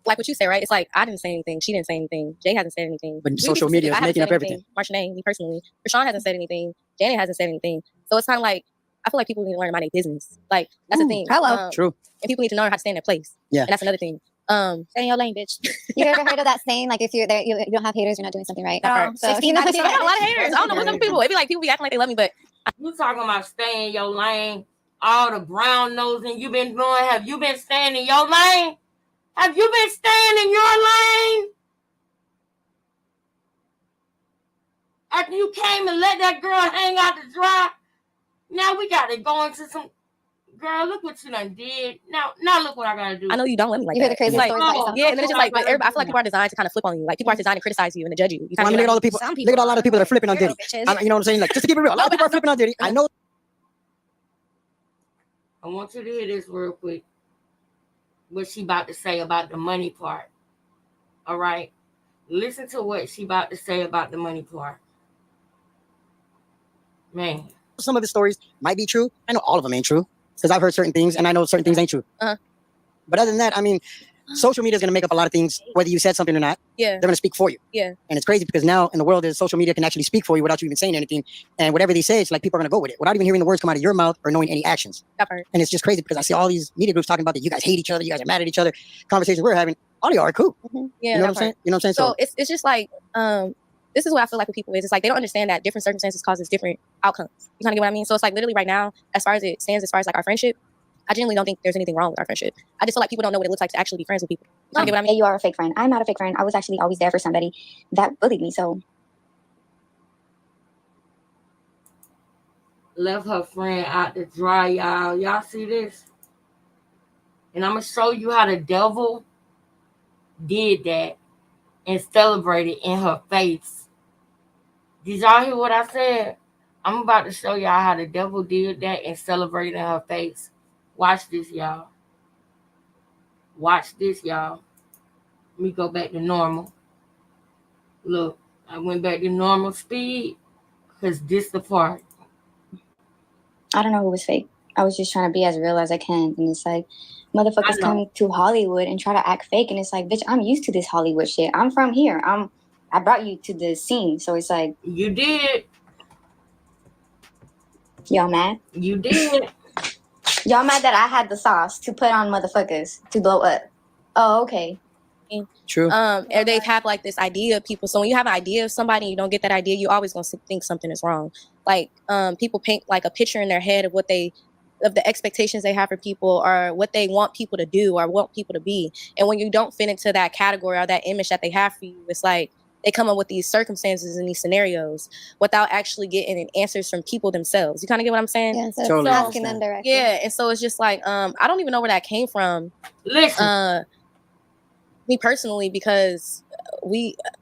what you say, right? It's like I didn't say anything, she didn't say anything, Jay hasn't said anything. But social media is making up everything. Marsh, me personally, Rashawn hasn't said anything, Janet hasn't said anything. So it's kind of like I feel like people need to learn about their business. Like that's the thing. True. And people need to know how to stay in their place. Yeah. And that's another thing. Stay in your lane, bitch. You ever heard of that saying? Like, if you're there, you don't have haters, you're not doing something right. So 16, I got a lot of haters. I don't know what's up with people. It be like people be acting like they love me, but you talking about stay in your lane. All the brown nosing you been doing. Have you been staying in your lane? Have you been staying in your lane? After you came and let that girl hang out to dry, now we got to go into some. Girl, look what you done did. Now look what I gotta do. I know you don't let me like You hear that. the crazy It's stories like, about yeah, and then it's just like, but I feel like people are designed to kind of flip on you. Like people are designed to criticize you and to judge you. Well, I mean, look at all the people. Look at a lot of people that are flipping on Diddy. You know what I'm saying? Like, just to keep it real, a lot of people are flipping on Diddy. I know. I want you to hear this real quick. What she about to say about the money part. All right, listen to what she about to say about the money part. Man, some of the stories might be true. I know all of them ain't true because I've heard certain things and I know certain things ain't true. But other than that, I mean, social media is going to make up a lot of things, whether you said something or not. Yeah. They're going to speak for you. Yeah. And it's crazy because now in the world, social media can actually speak for you without you even saying anything. And whatever they say, it's like people are going to go with it without even hearing the words come out of your mouth or knowing any actions. And it's just crazy because I see all these media groups talking about that you guys hate each other, you guys are mad at each other. Conversations we're having, all of y'all are cool. Yeah. You know what I'm saying? You know what I'm saying? So it's just like, this is what I feel like with people is it's like they don't understand that different circumstances causes different outcomes. You kind of get what I mean? So it's like literally right now, as far as it stands, as far as like our friendship, I genuinely don't think there's anything wrong with our friendship. I just feel like people don't know what it looks like to actually be friends with people. You kind of get what I mean? Yeah, you are a fake friend. I'm not a fake friend. I was actually always there for somebody that bullied me. So left her friend out to dry, y'all. Y'all see this? And I'm gonna show you how the devil did that and celebrated in her face. Did y'all hear what I said? I'm about to show y'all how the devil did that and celebrated in her face. Watch this, y'all. Watch this, y'all. Let me go back to normal. Look, I went back to normal speed because this the part. I don't know who was fake. I was just trying to be as real as I can. And it's like, motherfuckers come to Hollywood and try to act fake. And it's like, bitch, I'm used to this Hollywood shit. I'm from here. I brought you to the scene. So it's like. You did. Y'all mad? You did. Y'all mad that I had the sauce to put on motherfuckers to blow up. Oh, okay. True. Or they've had like this idea of people. So when you have an idea of somebody and you don't get that idea, you're always going to think something is wrong. Like people paint like a picture in their head of what of the expectations they have for people or what they want people to do or want people to be. And when you don't fit into that category or that image that they have for you, it's like they come up with these circumstances and these scenarios without actually getting answers from people themselves. You kind of get what I'm saying? Yeah, so totally asking them directly. Yeah, and so it's just like I don't even know where that came from. Listen. Me personally, because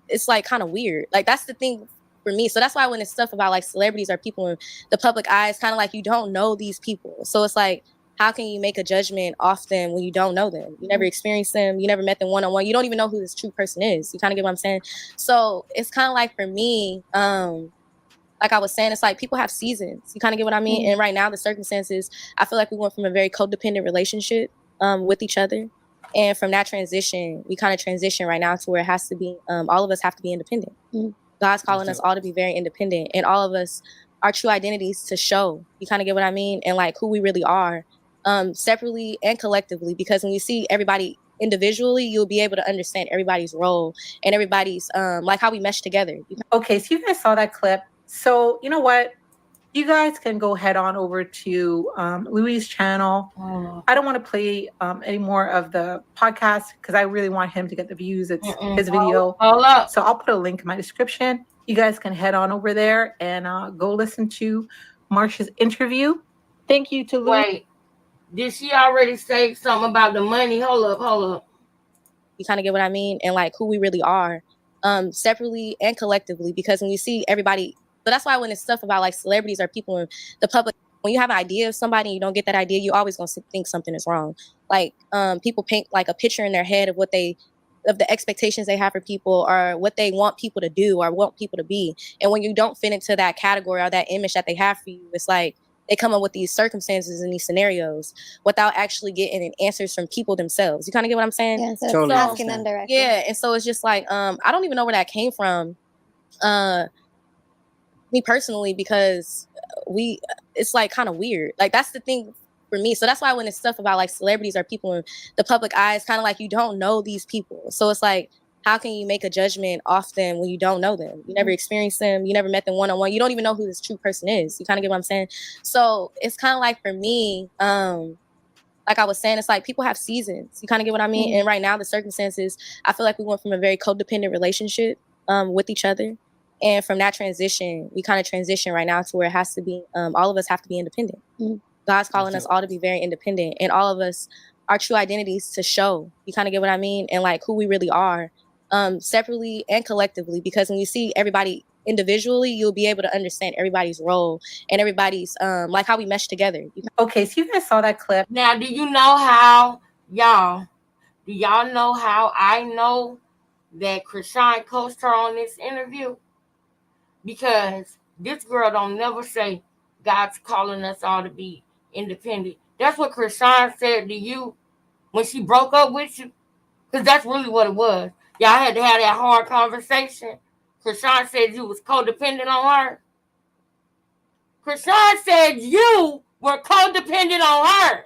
it's like kind of weird. Like that's the thing for me. So that's why when it's stuff about like celebrities or people in the public eye, it's kind of like you don't know these people. So it's like, how can you make a judgment often when you don't know them? You never experienced them. You never met them one-on-one. You don't even know who this true person is. You kind of get what I'm saying? So it's kind of like for me, like I was saying, it's like people have seasons. You kind of get what I mean? And right now the circumstances, I feel like we went from a very codependent relationship with each other. And from that transition, we kind of transition right now to where it has to be, all of us have to be independent. God's calling us all to be very independent. And all of us, our true identities to show. You kind of get what I mean? And like who we really are, separately and collectively. Because when you see everybody individually, you'll be able to understand everybody's role and everybody's, like how we mesh together. Okay, so you guys saw that clip. So you know what? You guys can go head on over to Louis' channel. I don't want to play any more of the podcast because I really want him to get the views. It's his video. So I'll put a link in my description. You guys can head on over there and go listen to Marsh's interview. Thank you to Louis. Wait, did she already say something about the money? Hold up. You kind of get what I mean? And like who we really are, separately and collectively. Because when you see everybody... So that's why when it's stuff about like celebrities or people in the public, when you have an idea of somebody and you don't get that idea, you're always going to think something is wrong. Like people paint like a picture in their head of what of the expectations they have for people or what they want people to do or want people to be. And when you don't fit into that category or that image that they have for you, it's like they come up with these circumstances and these scenarios without actually getting answers from people themselves. You kind of get what I'm saying? Yeah, so totally asking them directly. Yeah, and so it's just like I don't even know where that came from. Me personally, because it's like kind of weird. Like that's the thing for me. So that's why when it's stuff about like celebrities or people in the public eye, it's kind of like you don't know these people. So it's like, how can you make a judgment off them when you don't know them? You never experienced them. You never met them one-on-one. You don't even know who this true person is. You kind of get what I'm saying? So it's kind of like for me, like I was saying, it's like people have seasons. You kind of get what I mean? And right now, the circumstances, I feel like we went from a very codependent relationship with each other. And from that transition, we kind of transition right now to where it has to be, all of us have to be independent. God's calling us all to be very independent. And all of us, our true identities to show. You kind of get what I mean? And like who we really are, separately and collectively. Because when you see everybody individually, you'll be able to understand everybody's role and everybody's, like how we mesh together. Okay, so you guys saw that clip. Now, do you know how, do y'all know how I know that Krishan coached her on this interview? Because this girl don't never say God's calling us all to be independent. That's what Krishan said to you when she broke up with you. Because that's really what it was. Y'all had to have that hard conversation. Krishan said you was codependent on her. Krishan said you were codependent on her.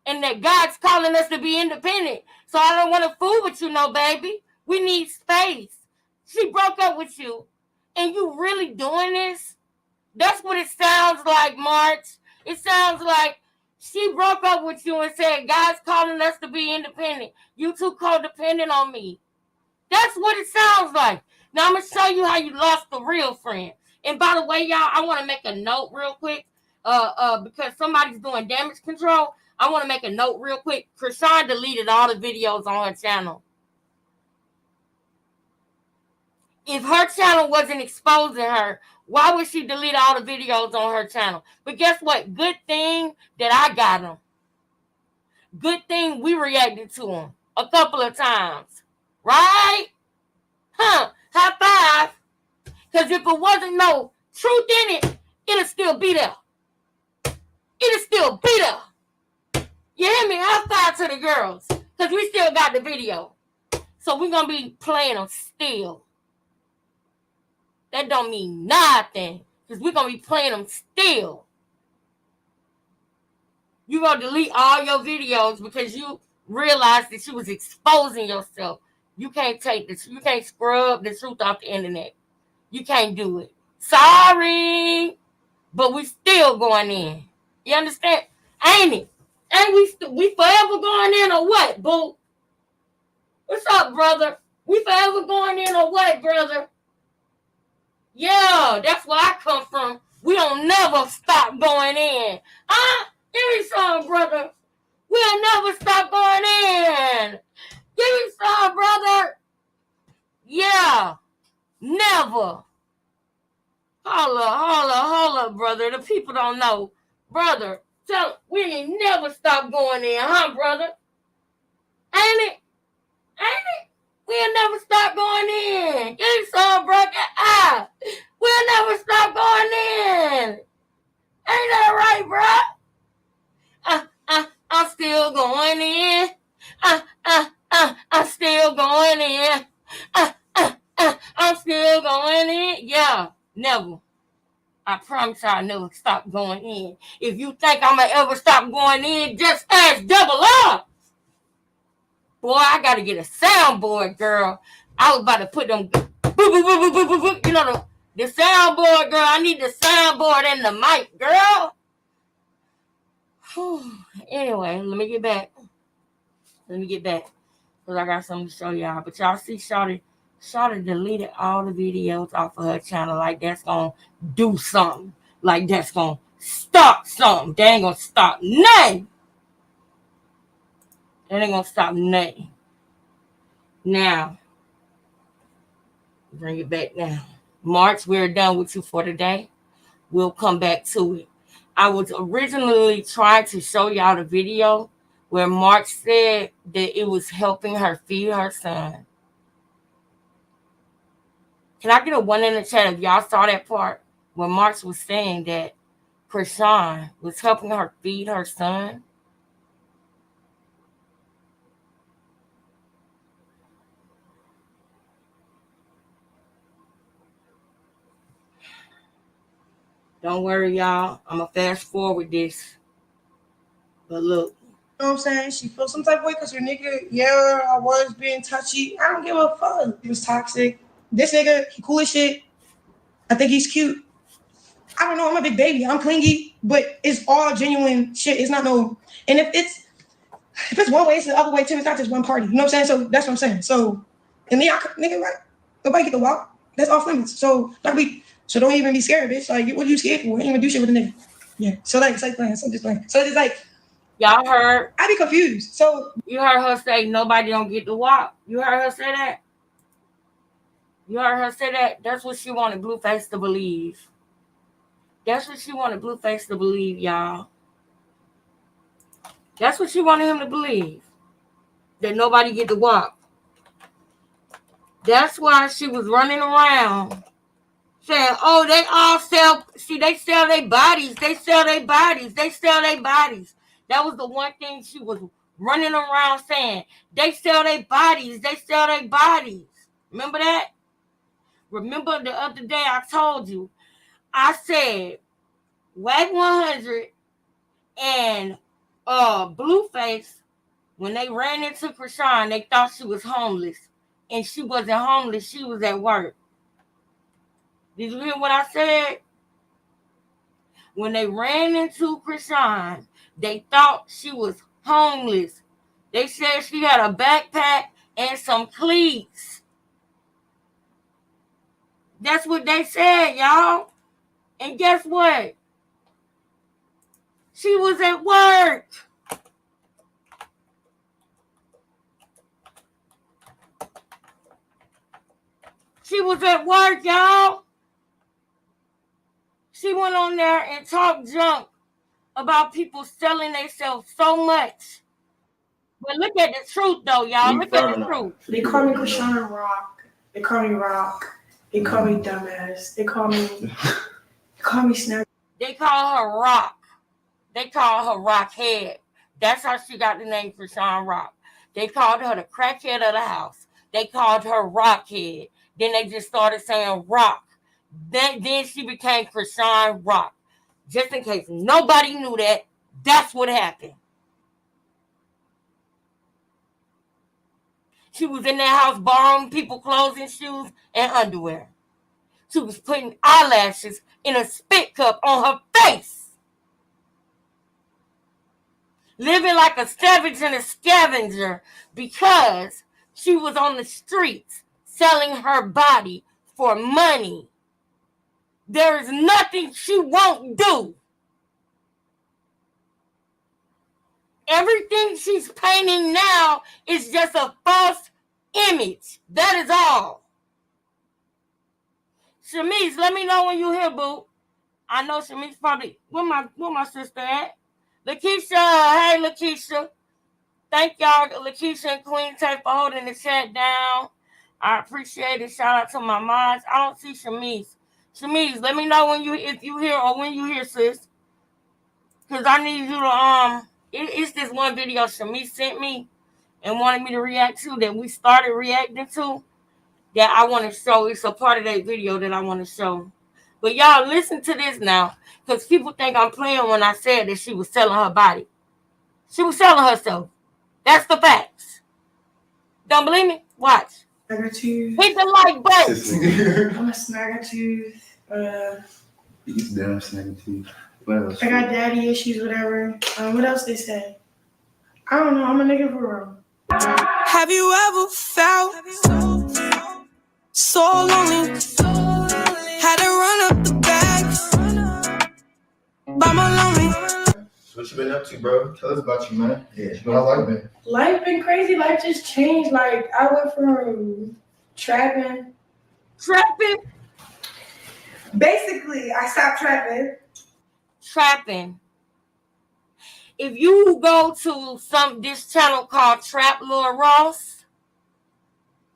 And that God's calling us to be independent. So I don't want to fool with you, no, baby. We need space. She broke up with you. And you really doing this? That's what it sounds like, March. It sounds like she broke up with you and said, God's calling us to be independent. You too codependent on me. That's what it sounds like. Now, I'm going to show you how you lost a real friend. And by the way, y'all, I want to make a note real quick. Because somebody's doing damage control. I want to make a note real quick. Krishan deleted all the videos on her channel. If her channel wasn't exposing her, why would she delete all the videos on her channel? But guess what? Good thing that I got them. Good thing we reacted to them a couple of times. Right? Huh? High five. Because if it wasn't no truth in it, it'll still be there. It'll still be there. You hear me? High five to the girls. Because we still got the video. So we're going to be playing them still. That don't mean nothing. Because we're going to be playing them still. You're going to delete all your videos because you realized that you was exposing yourself. You can't take this. You can't scrub the truth off the internet. You can't do it. Sorry. But we still going in. You understand? Ain't it? Ain't we forever going in or what, boo? What's up, brother? We forever going in or what, brother? Yeah, that's where I come from. We don't never stop going in. Give me some, brother. We'll never stop going in. Give me some, brother. Yeah, never. Holla, brother. The people don't know. Brother, we ain't never stop going in, huh, brother? Ain't it? We'll never stop going in. Give me some, brother. We'll never stop going in. Ain't that right, bro? I'm still going in. I'm still going in. I'm still going in. Yeah, never. I promise you I'll never stop going in. If you think I'm going to ever stop going in, just ask double up. Boy, I got to get a soundboard, girl. I was about to put them, you know, the soundboard, girl. I need the soundboard and the mic, girl. Anyway, let me get back. Because I got something to show y'all. But y'all see Shawty deleted all the videos off of her channel. Like that's going to do something. Like that's going to stop something. They ain't going to stop nothing. They ain't going to stop nothing. Now, bring it back now. March, we're done with you for today. We'll come back to it. I was originally trying to show y'all the video where March said that it was helping her feed her son. Can I get a 1 in the chat if y'all saw that part where March was saying that Krishan was helping her feed her son? Don't worry, y'all. I'm going to fast forward this. But look. You know what I'm saying? She feels some type of way because her nigga, yeah, I was being touchy. I don't give a fuck. He was toxic. This nigga, he cool as shit. I think he's cute. I don't know. I'm a big baby. I'm clingy, but it's all genuine shit. It's not no. And if it's one way, it's the other way too. It's not just one party. You know what I'm saying? So that's what I'm saying. So, and then nigga, like, nobody get to walk. That's off limits. So don't even be scared, bitch. Like, what are you scared for? You ain't even do shit with a nigga. Yeah. So like, it's like playing. So just playing. So it's like. Y'all heard? I be confused. So you heard her say nobody don't get to walk. You heard her say that? You heard her say that? That's what she wanted Blueface to believe. That's what she wanted Blueface to believe, y'all. That's what she wanted him to believe. That nobody get to walk. That's why she was running around saying, oh, they all sell, see, they sell their bodies. They sell their bodies. They sell their bodies. That was the one thing she was running around saying. They sell their bodies. They sell their bodies. Remember that? Remember the other day I told you, I said, Wag 100 and Blueface, when they ran into Krishan, they thought she was homeless. And she wasn't homeless. She was at work. Did you hear what I said? When they ran into Krishan, they thought she was homeless. They said she had a backpack and some cleats. That's what they said, y'all. And guess what? She was at work. She was at work, y'all. She went on there and talked junk about people selling themselves so much. But look at the truth, though, y'all. Look at the truth. They call me Krishan Rock. They call me Rock. They call me Dumbass. They call me Snap. They call her Rock. They call her Rockhead. That's how she got the name Krishan Rock. They called her the crackhead of the house. They called her Rockhead. Then they just started saying Rock. Then she became Krishan Rock. Just in case nobody knew that, that's what happened. She was in that house borrowing people clothes and shoes and underwear. She was putting eyelashes in a spit cup on her face. Living like a savage and a scavenger because she was on the streets selling her body for money. There is nothing she won't do. Everything she's painting now is just a false image. That is all. Shamice, let me know when you here, boo. I know Shamice probably. Where my sister at? Lakeisha, hey Lakeisha. Thank y'all, Lakeisha and Queen Tay, for holding the chat down. I appreciate it. Shout out to my moms. I don't see Shamice. Shamice, let me know if you here or when you here, sis. Cause I need you to it's this one video Shamice sent me and wanted me to react to that we started reacting to that I want to show. It's a part of that video that I want to show. But y'all listen to this now, because people think I'm playing when I said that she was selling her body. She was selling herself. That's the facts. Don't believe me? Watch. Snaggertooth. Hit the like button. I'm a Snaggertooth. He's damn Snaggertooth. What else? I got daddy issues, whatever. What else they say? I don't know. I'm a nigga for real. Have you ever felt so lonely? Had to run up the bags by my lonely. What you been up to, bro? Tell us about you, man. Yeah, how's life been? Life been crazy. Life just changed. Like, I went from trapping. Basically, I stopped trapping. If you go to this channel called Trap Lil Ross,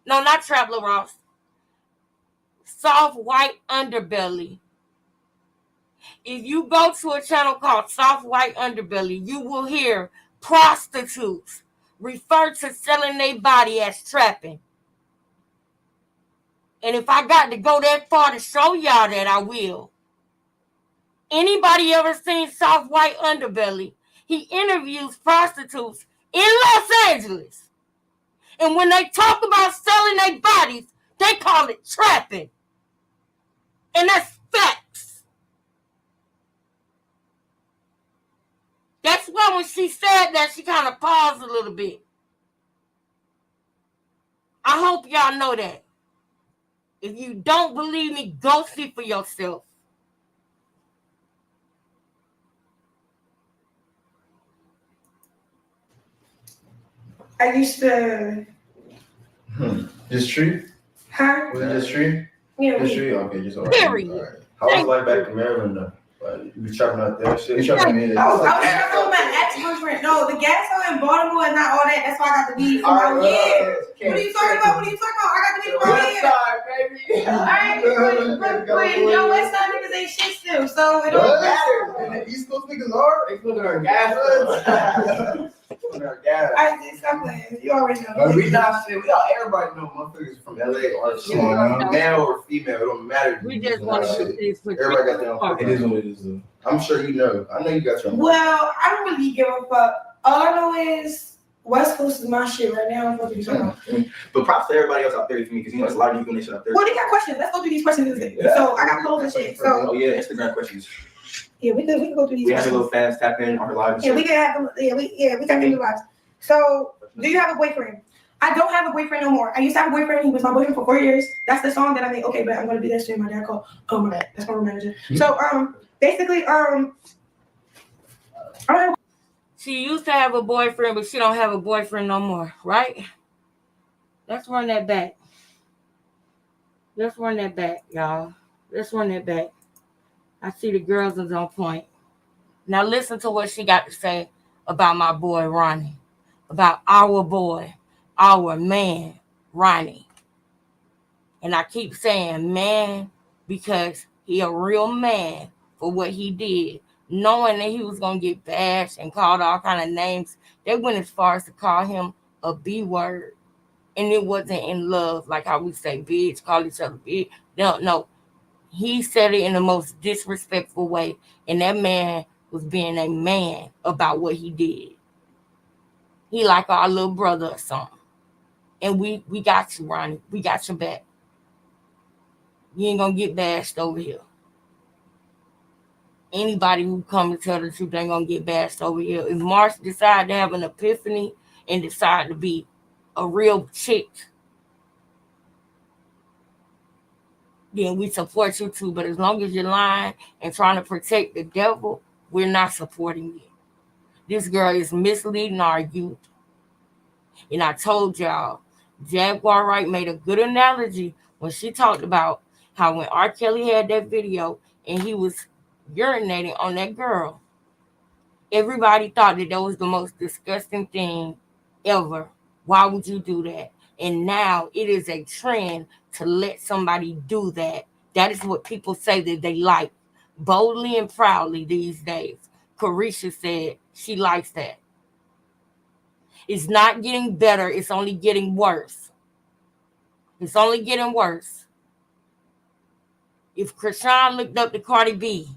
no, not Trap Lil Ross, Soft White Underbelly. If you go to a channel called Soft White Underbelly, you will hear prostitutes refer to selling their body as trapping. And if I got to go that far to show y'all that, I will. Anybody ever seen Soft White Underbelly? He interviews prostitutes in Los Angeles. And when they talk about selling their bodies, they call it trapping. And that's facts. That's why when she said that, she kind of paused a little bit. I hope y'all know that. If you don't believe me, go see for yourself. I used to. Just tree? Huh? Was it just tree? Yeah. Just tree? Okay, just all right. Period. All right. How was life back in Maryland though? Like, you be trapping out there, shit. You trapping me. I was trapping with my ex-boyfriend. No, the gas hole in Baltimore is not all that. That's why I got the weed from out here. What are you talking about? I got the weed from out here. Alright, but yo, West Side niggas ain't shit still, so it don't matter. And the East Coast niggas are? They put our gas. I just stop playing. You already know. We not shit. We all everybody know motherfuckers from LA or male or female. It don't matter. We just want to do this for everybody got their own. It is what it is. I'm sure you know. I know you got your own. Well, I don't really give a fuck. All I know is West Coast is my shit right now. I'm supposed to be talking about. But props to everybody else out there for me, because you know it's a lot of people nation out there. Well, they got questions. Let's go through these questions. So I got polls and shit. So oh yeah, Instagram questions. Yeah, we can go through these. We have a little fans tap in on her live. Yeah, we can have them. We can do lives. So, do you have a boyfriend? I don't have a boyfriend no more. I used to have a boyfriend. He was my boyfriend for 4 years. That's the song that I made. Okay, but I'm gonna do that shit. My dad called. Oh my bad. That's my manager. So, basically, she used to have a boyfriend, but she don't have a boyfriend no more, right? Let's run that back. Let's run that back, y'all. Let's run that back. I see the girls is on point. Now listen to what she got to say about my boy Ronnie, about our boy, our man, Ronnie. And I keep saying man because he a real man for what he did, knowing that he was going to get bashed and called all kind of names. They went as far as to call him a B word. And it wasn't in love, like how we say bitch, call each other bitch. No. He said it in the most disrespectful way. And that man was being a man about what he did. He like our little brother or something. And we got you, Ronnie. We got your back. You ain't gonna get bashed over here. Anybody who come to tell the truth ain't gonna get bashed over here. If Marsh decide to have an epiphany and decide to be a real chick, then we support you too. But as long as you're lying and trying to protect the devil, we're not supporting you. This girl is misleading our youth. And I told y'all, Jaguar Wright made a good analogy when she talked about how when R. Kelly had that video and he was urinating on that girl, everybody thought that was the most disgusting thing ever. Why would you do that? And now it is a trend to let somebody do that. That is what people say that they like, boldly and proudly these days. Carisha said she likes that. It's not getting better. It's only getting worse. It's only getting worse. If Krishan looked up to Cardi B,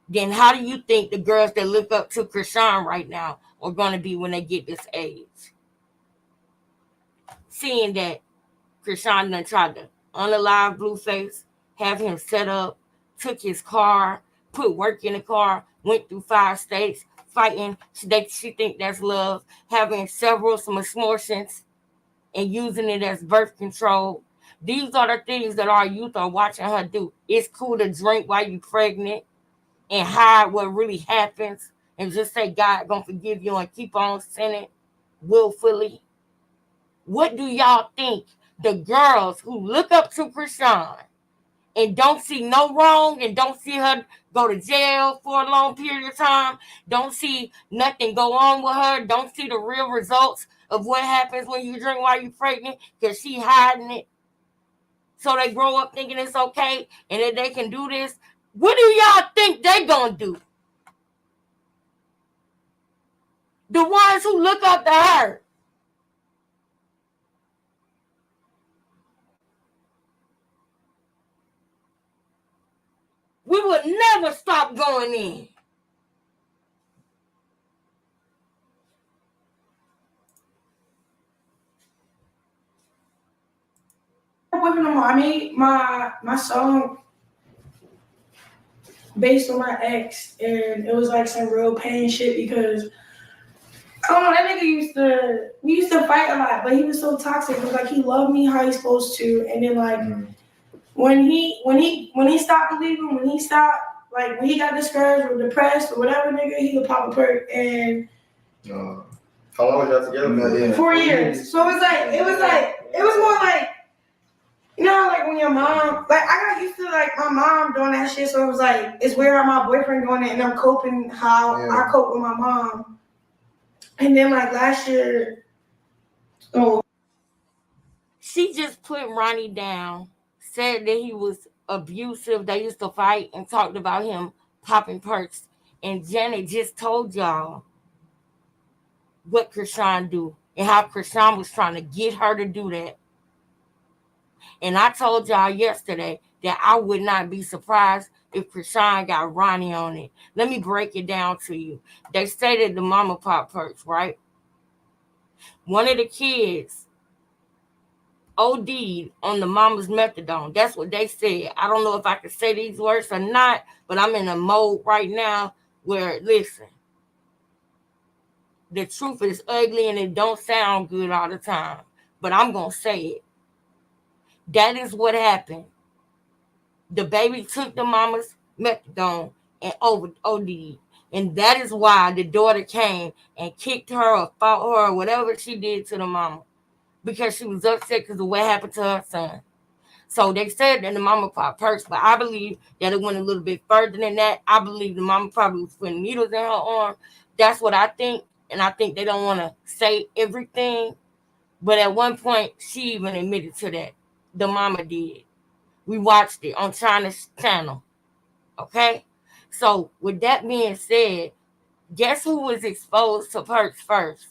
then how do you think the girls that look up to Krishan right now are going to be when they get this age? Seeing that Krishan done tried to unalive Blueface, have him set up, took his car, put work in the car, went through 5 states, fighting. She think that's love, having some abortions and using it as birth control. These are the things that our youth are watching her do. It's cool to drink while you're pregnant and hide what really happens and just say God gonna forgive you and keep on sinning willfully. What do y'all think the girls who look up to Krishan and don't see no wrong and don't see her go to jail for a long period of time, don't see nothing go on with her, don't see the real results of what happens when you drink while you're pregnant because she hiding it, so they grow up thinking it's okay and that they can do this? What do y'all think they gonna do? The ones who look up to her. We would never never stop going in. I made my song based on my ex, and it was like some real pain shit because I don't know, that nigga we used to fight a lot, but he was so toxic. It was like he loved me how he's supposed to, and then like when he stopped believing, when he got discouraged or depressed or whatever, nigga, he would pop a perk. And how long was y'all together? 4 years. So it was more like, you know, like when your mom, like I got used to like my mom doing that shit, so it was like, it's weird how my boyfriend doing it and I'm coping how I cope with my mom. And then like last year, she just put Ronnie down, said that he was abusive. They used to fight and talked about him popping perks. And Janet just told y'all what Krishan do and how Krishan was trying to get her to do that. And I told y'all yesterday that I would not be surprised if Krishan got Ronnie on it. Let me break it down to you. They stated the mama pop perks, right? One of the kids OD'd on the mama's methadone. That's what they said. I don't know if I can say these words or not, but I'm in a mode right now where, listen, the truth is ugly and it don't sound good all the time, but I'm going to say it. That is what happened. The baby took the mama's methadone and OD'd. And that is why the daughter came and kicked her or fought her or whatever she did to the mama. Because she was upset because of what happened to her son. So they said that the mama popped perks, but I believe that it went a little bit further than that. I believe the mama probably was putting needles in her arm. That's what I think. And I think they don't want to say everything. But at one point, she even admitted to that. The mama did. We watched it on China's channel. Okay? So with that being said, guess who was exposed to perks first?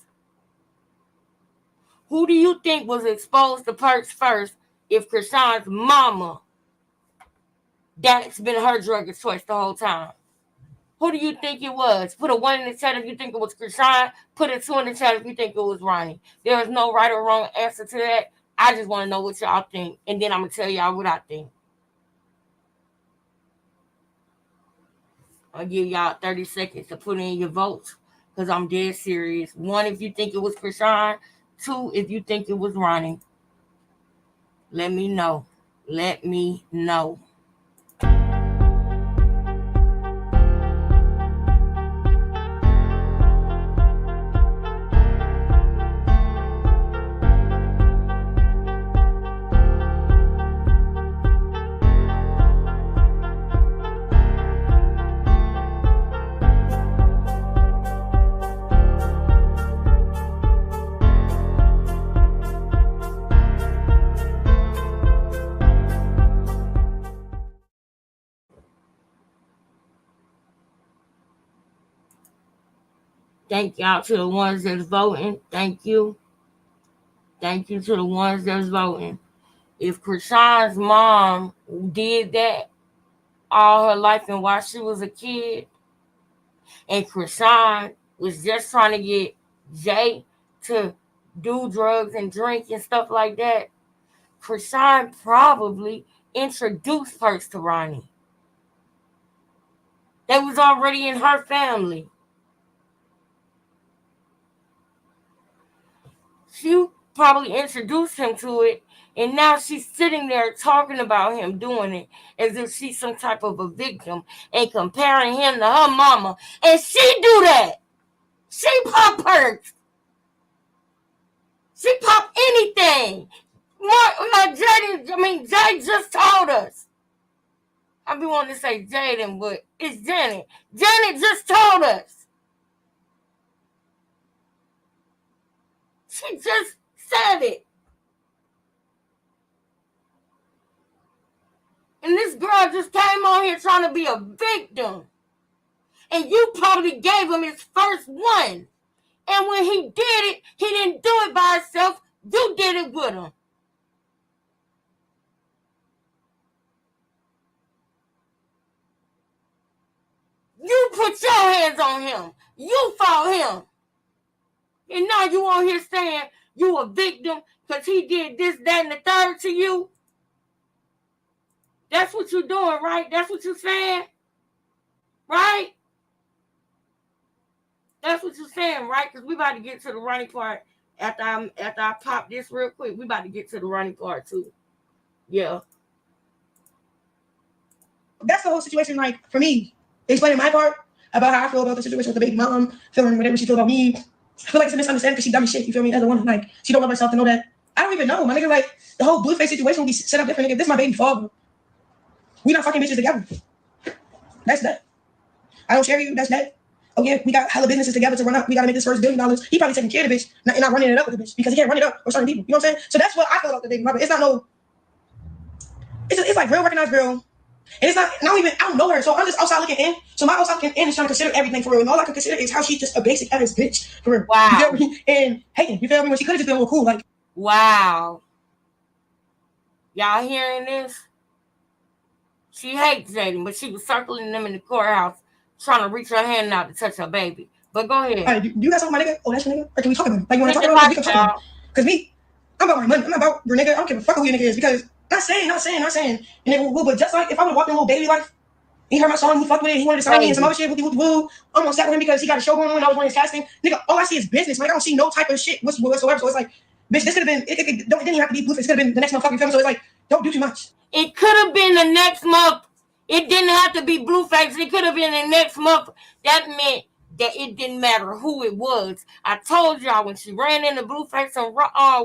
Who do you think was exposed to perks first if Krishan's mama, that's been her drug of choice the whole time? Who do you think it was? Put a 1 in the chat if you think it was Krishan. Put a 2 in the chat if you think it was Ronnie. There is no right or wrong answer to that. I just want to know what y'all think. And then I'm going to tell y'all what I think. I'll give y'all 30 seconds to put in your votes because I'm dead serious. 1, if you think it was Krishan. 2, if you think it was Ronnie. Let me know. Let me know. Thank y'all to the ones that's voting. Thank you. Thank you to the ones that's voting. If Krishan's mom did that all her life and while she was a kid, and Krishan was just trying to get Jay to do drugs and drink and stuff like that, Krishan probably introduced perks to Ronnie. That was already in her family. She probably introduced him to it, and now she's sitting there talking about him doing it as if she's some type of a victim and comparing him to her mama. And she do that. She pop perks. She pop anything. Jay just told us. I be wanting to say Jaden, but it's Janet. Janet just told us. She just said it. And this girl just came on here trying to be a victim. And you probably gave him his first one. And when he did it, he didn't do it by himself. You did it with him. put your hands on him. You fought him. And now you on here saying you a victim because he did this, that, and the third to you. That's what you're doing, right? That's what you're saying, right? That's what you're saying, right? Because we about to get to the Ronnie part after I pop this real quick. We about to get to the Ronnie part too. Yeah. That's the whole situation. Like for me, explaining my part about how I feel about the situation with the baby mom, feeling whatever she feels about me. I feel like it's a misunderstanding because she dumb as shit. You feel me? As a woman, like she don't love herself to know that. I don't even know, my nigga. Like the whole Blueface situation will be set up different. Nigga, this is my baby father. We not fucking bitches together. That's that. I don't share you. That's that. Oh yeah, we got hella businesses together to run up. We gotta make this first $1 billion. He probably taking care of the bitch and not running it up with the bitch because he can't run it up with certain people. You know what I'm saying? So that's what I feel about the baby mother. It's not no. It's like real recognized girl, and it's not even. I don't know her, so I'm just outside looking in. So my outside looking in is trying to consider everything for real, and all I can consider is how she's just a basic ass bitch for real. Wow. You feel me? And hating. You feel me? When she could have just been more cool, like. Wow. Y'all hearing this? She hates Jaden, but she was circling them in the courthouse, trying to reach her hand out to touch her baby. But go ahead. All right, you got something, my nigga? Oh, that's your nigga? Or can we talk about it? Like, you want to talk about it? We can talk about it. Because me, I'm about my money. I'm not about your nigga. I don't give a fuck who your nigga is. Because, not saying. And then, but just like if I would walk in a little daily life, he heard my song, he fucked with it, he wanted to sign me and some other shit, woo. I'm gonna sat with him because he got a show going on and I was running his casting. Nigga, all I see is business. Like, I don't see no type of shit whatsoever. So it's like, bitch, this could have been, it didn't even have to be Blueface. It could have been the next motherfucker. You feel me? So it's like, don't do too much. It could have been the next month. It didn't have to be Blueface. It could have been the next month. That meant that it didn't matter who it was. I told y'all when she ran into Blueface and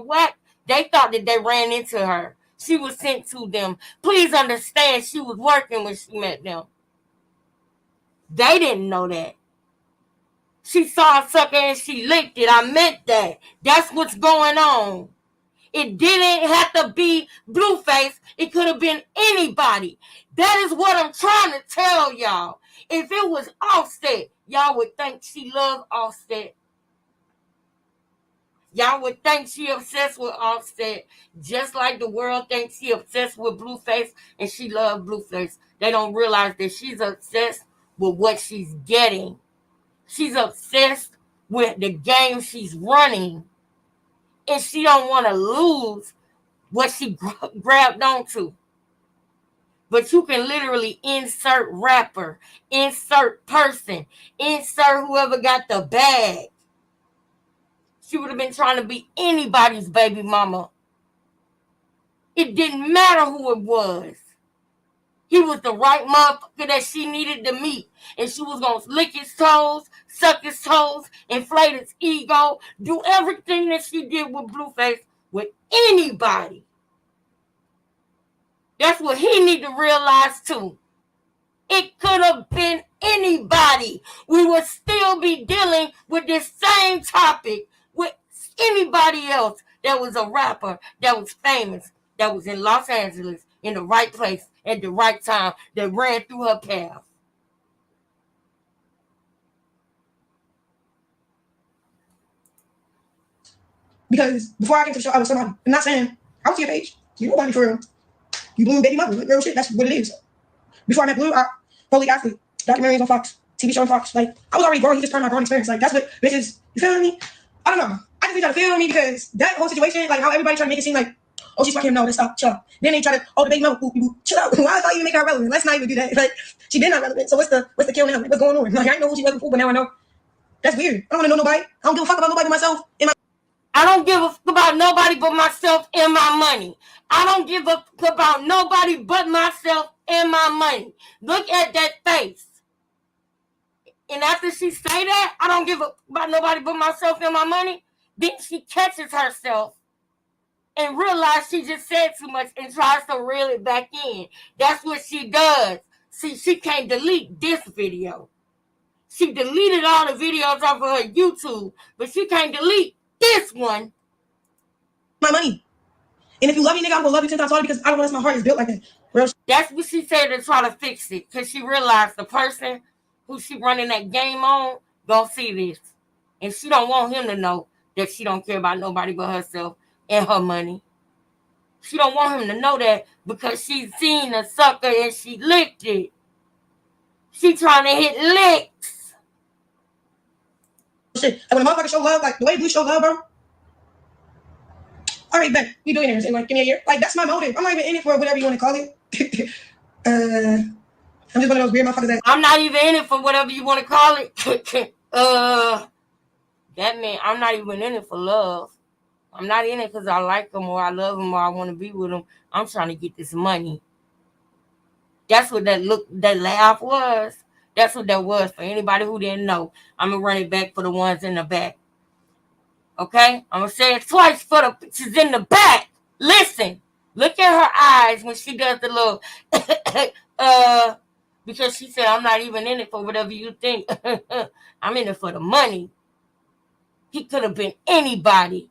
Wack, they thought that they ran into her. She was sent to them. Please understand, she was working when she met them. They didn't know that. She saw a sucker and she licked it. I meant that. That's what's going on. It didn't have to be Blueface. It could have been anybody. That is what I'm trying to tell y'all. If it was Offset, y'all would think she loved Offset. Y'all would think she obsessed with Offset, just like the world thinks she obsessed with Blueface and she loved Blueface. They don't realize that she's obsessed with what she's getting. She's obsessed with the game she's running. And she don't want to lose what she grabbed onto. But you can literally insert rapper, insert person, insert whoever got the bag. She would have been trying to be anybody's baby mama. It didn't matter who it was. He was the right motherfucker that she needed to meet. And she was going to lick his toes, suck his toes, inflate his ego, do everything that she did with Blueface with anybody. That's what he need to realize too. It could have been anybody. We would still be dealing with this same topic with anybody else that was a rapper, that was famous, that was in Los Angeles, in the right place, at the right time, that ran through her path. Because before I came to the show, I was somebody. I'm not saying, I was your page. You nobody for real. You Blue baby mother, real shit. That's what it is. Before I met Blue, Holy Athlete, documentaries on Fox, TV show on Fox. Like, I was already growing. He just turned my growing experience. Like, that's what bitches, you feel me? I don't know. I just need y'all to feel me because that whole situation, like how everybody trying to make it seem like, oh, she's fucking him. No, let's stop. Chill. Then they try to, oh, the baby mother, chill out. Why thought you make her relevant? Let's not even do that. Like, she been not relevant. So what's the kill now? Like, what's going on? Like, I didn't know who she was before, but now I know. That's weird. I don't want to know nobody. I don't give a fuck about nobody but myself. I don't give a fuck about nobody but myself and my money. I don't give a fuck about nobody but myself and my money. Look at that face. And after she say that, I don't give a fuck about nobody but myself and my money. Then she catches herself and realizes she just said too much and tries to reel it back in. That's what she does. See, she can't delete this video. She deleted all the videos off of her YouTube, but she can't delete this one. My money. And if you love me, nigga, I'm gonna love you 10 times harder because I don't know, my heart is built like that. Real. That's what she said to try to fix it. Because she realized the person who she running that game on gonna see this. And she don't want him to know that she don't care about nobody but herself and her money. She don't want him to know that because she's seen a sucker and she licked it. She trying to hit licks. Shit. Like when a motherfucker show love, like the way Blue show love, bro. All right, bet. We billionaires and like give me a year. Like that's my motive. I'm not even in it for whatever you want to call it. I'm just one of those weird motherfuckers that I'm not even in it for whatever you want to call it. That means I'm not even in it for love. I'm not in it because I like them or I love them or I want to be with them. I'm trying to get this money. That's what that laugh was. That's what that was for anybody who didn't know. I'm going to run it back for the ones in the back. Okay? I'm going to say it twice for the bitches in the back. Listen. Look at her eyes when she does the little, because she said, I'm not even in it for whatever you think. I'm in it for the money. He could have been anybody.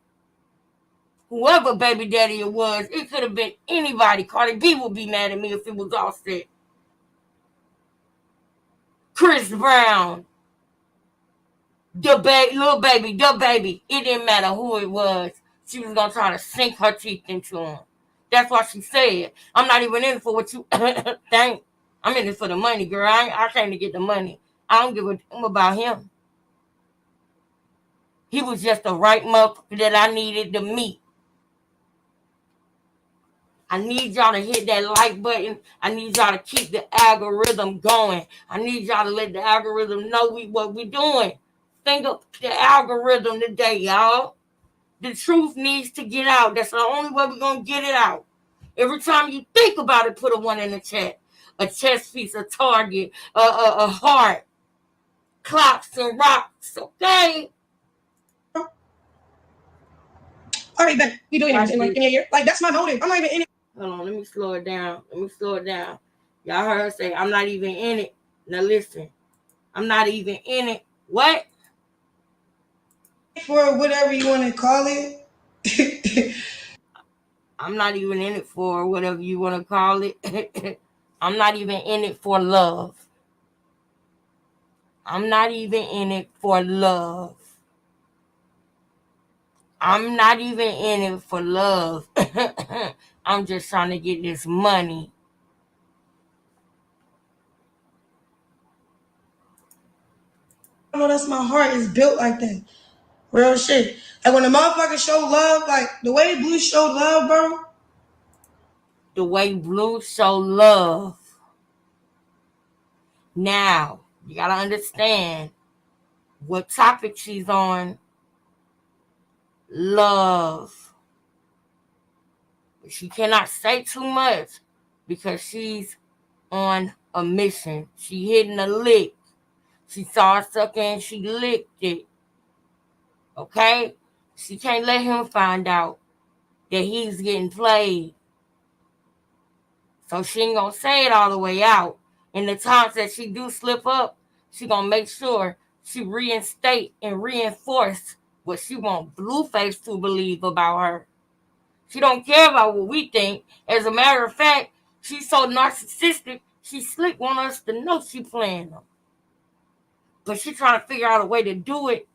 Whoever baby daddy it was, it could have been anybody. Cardi B would be mad at me if it was Offset. Chris Brown. Lil baby. It didn't matter who it was. She was going to try to sink her teeth into him. That's what she said. I'm not even in it for what you think. I'm in it for the money, girl. I came to get the money. I don't give a damn about him. He was just the right motherfucker that I needed to meet. I need y'all to hit that like button. I need y'all to keep the algorithm going. I need y'all to let the algorithm know what we're doing. Think of the algorithm today, y'all. The truth needs to get out. That's the only way we're going to get it out. Every time you think about it, put a 1 in the chat. A chess piece, a target, a heart, clocks and rocks, okay? all right, Ben. We doing it in like give me a year. Like that's my motive. I'm not even in it. Hold on, let me slow it down. Y'all heard her say, I'm not even in it. Now listen. I'm not even in it. What? For whatever you want to call it. I'm not even in it for whatever you want to call it. I'm not even in it for love. I'm not even in it for love. I'm not even in it for love. I'm just trying to get this money. I know that's my heart is built like that. Real shit. Like when a motherfucker show love, like the way Blue showed love, bro. The way Blue show love. Now, you gotta understand what topic she's on. Love. She cannot say too much because she's on a mission. She hitting a lick. She saw a sucker and she licked it. Okay? She can't let him find out that he's getting played. So she ain't gonna say it all the way out. In the times that she do slip up, she gonna make sure she reinstate and reinforce what she want Blueface to believe about her. She don't care about what we think. As a matter of fact, she's so narcissistic, she slick want us to know she playing them. But she trying to figure out a way to do it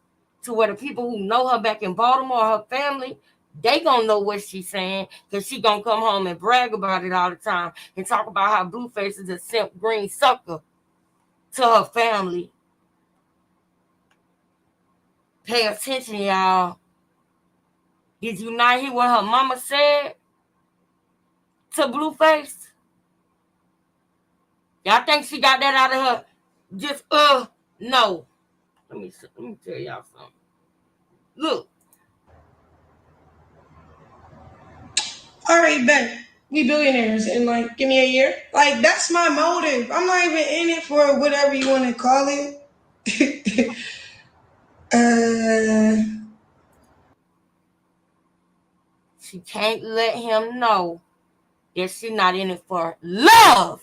to where the people who know her back in Baltimore, her family, they gonna know what she's saying because she gonna come home and brag about it all the time and talk about how Blueface is a simp green sucker to her family. Pay attention, y'all. Did you not hear what her mama said to Blueface? Y'all think she got that out of her? Just, no. Let me tell y'all something. Look. All right, Ben. We billionaires and like give me a year. Like that's my motive. I'm not even in it for whatever you want to call it. She can't let him know that she's not in it for love.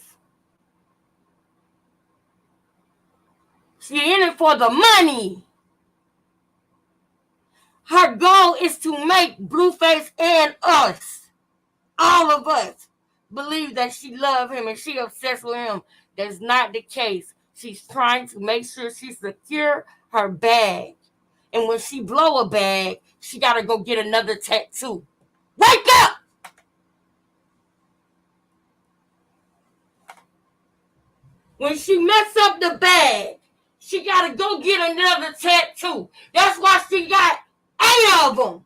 She's in it for the money. Her goal is to make Blueface and us, all of us, believe that she loves him and she obsessed with him. That's not the case. She's trying to make sure she secure her bag. And when she blow a bag, she got to go get another tattoo. Wake up! When she mess up the bag She got to go get another tattoo. That's why she got 8 of them.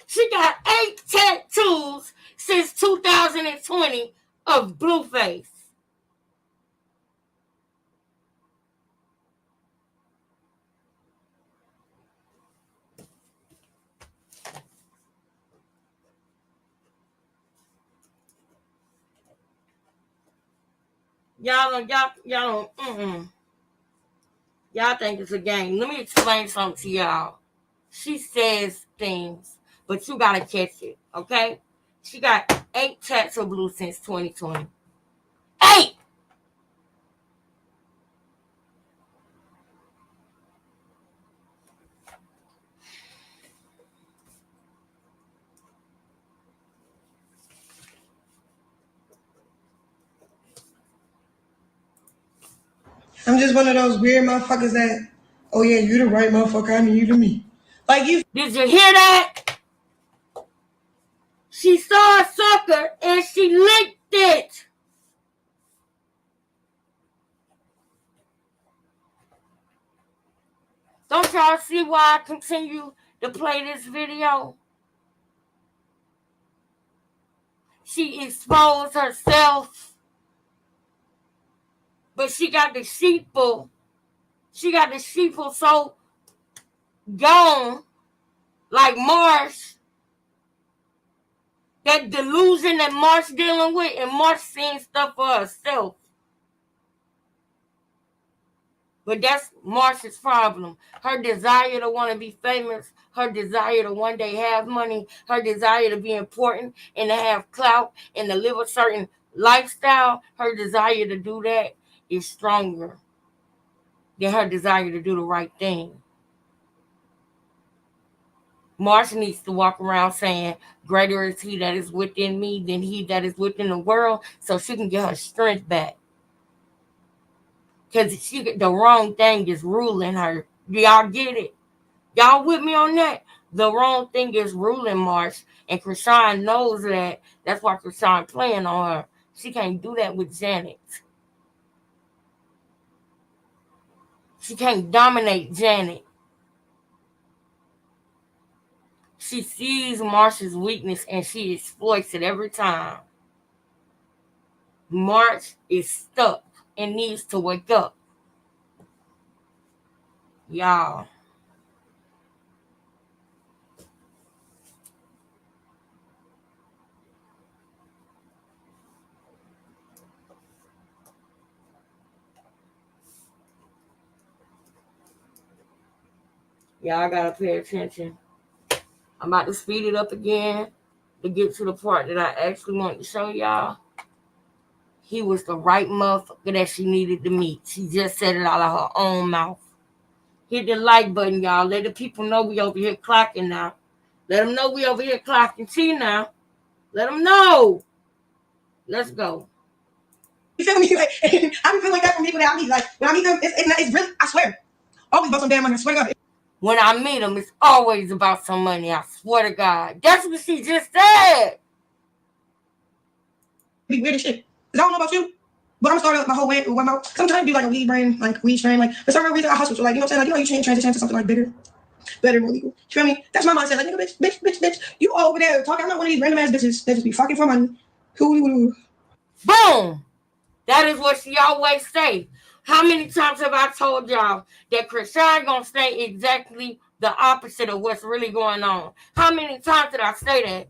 She got 8 tattoos since 2020 of Blueface. Y'all think it's a game. Let me explain something to y'all. She says things, but you gotta catch it, okay? She got 8 tattoo blues since 2020. 8! I'm just one of those weird motherfuckers that, oh yeah, you the right motherfucker, I need you to me. Like you. Did you hear that? She saw a sucker and she licked it. Don't y'all see why I continue to play this video? She exposed herself. But she got the sheeple. She got the sheeple so gone, like Marsh. That delusion that Marsh dealing with, and Marsh seeing stuff for herself. But that's Marsh's problem. Her desire to want to be famous, her desire to one day have money, her desire to be important and to have clout and to live a certain lifestyle, her desire to do that is stronger than her desire to do the right thing. Marsh needs to walk around saying, greater is he that is within me than he that is within the world, so she can get her strength back. Because the wrong thing is ruling her. Do y'all get it? Y'all with me on that? The wrong thing is ruling Marsh, and Krishan knows that. That's why Krishan playing on her. She can't do that with Janet. She can't dominate Janet. She sees Marsh's weakness and she exploits it every time. Marsh is stuck and needs to wake up. Y'all. Y'all gotta pay attention. I'm about to speed it up again to get to the part that I actually want to show y'all. He was the right motherfucker that she needed to meet. She just said it out of her own mouth. Hit the like button, y'all. Let the people know we over here clocking now. Let them know we over here clocking T now. Let them know. Let's go. You feel me? Like, I be feeling like that from people that I meet. Like, when I meet them, it's really, I swear. Always about some damn money, I swear to God. When I meet them, it's always about some money, I swear to God. That's what she just said. Be weird as shit. Because I don't know about you, but I'm starting my whole way with one mouth. Sometimes I do like a weed brain, like weed strain. Like, for some reason, I hustle. Like, you know what I'm saying? Like, you know, you change transition to something like bigger, better, more legal. You feel me? That's my mindset. Like, nigga, bitch. You all over there talking. I'm not one of these random ass bitches that just be fucking for money. Boom. That is what she always say. How many times have I told y'all that Krishan gonna say exactly the opposite of what's really going on? How many times did I say that?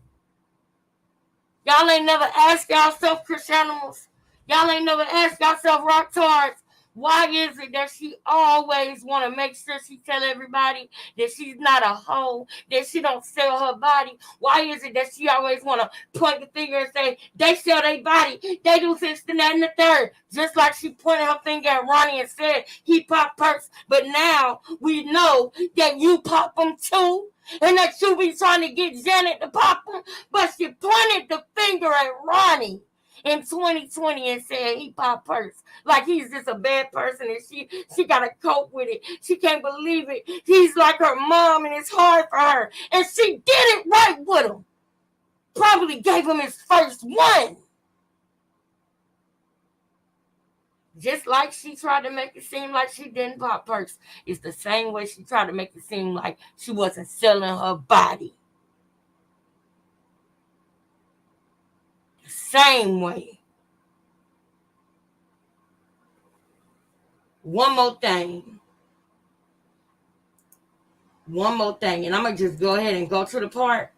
Y'all ain't never asked y'allself, Krishanimals. Y'all ain't never asked y'allself, rock tards, why is it that she always want to make sure she tell everybody that she's not a hoe, that she don't sell her body? Why is it that she always want to point the finger and say, they sell their body, they do this and that and the third? Just like she pointed her finger at Ronnie and said, he popped perks, but now we know that you pop them too. And that you be trying to get Janet to pop them, but she pointed the finger at Ronnie in 2020 and said he popped perks. Like he's just a bad person and she gotta cope with it. She can't believe it. He's like her mom and it's hard for her. And she did it right with him. Probably gave him his first one. Just like she tried to make it seem like she didn't pop perks, it's the same way she tried to make it seem like she wasn't selling her body. The same way. One more thing. And I'm going to just go ahead and go to the part.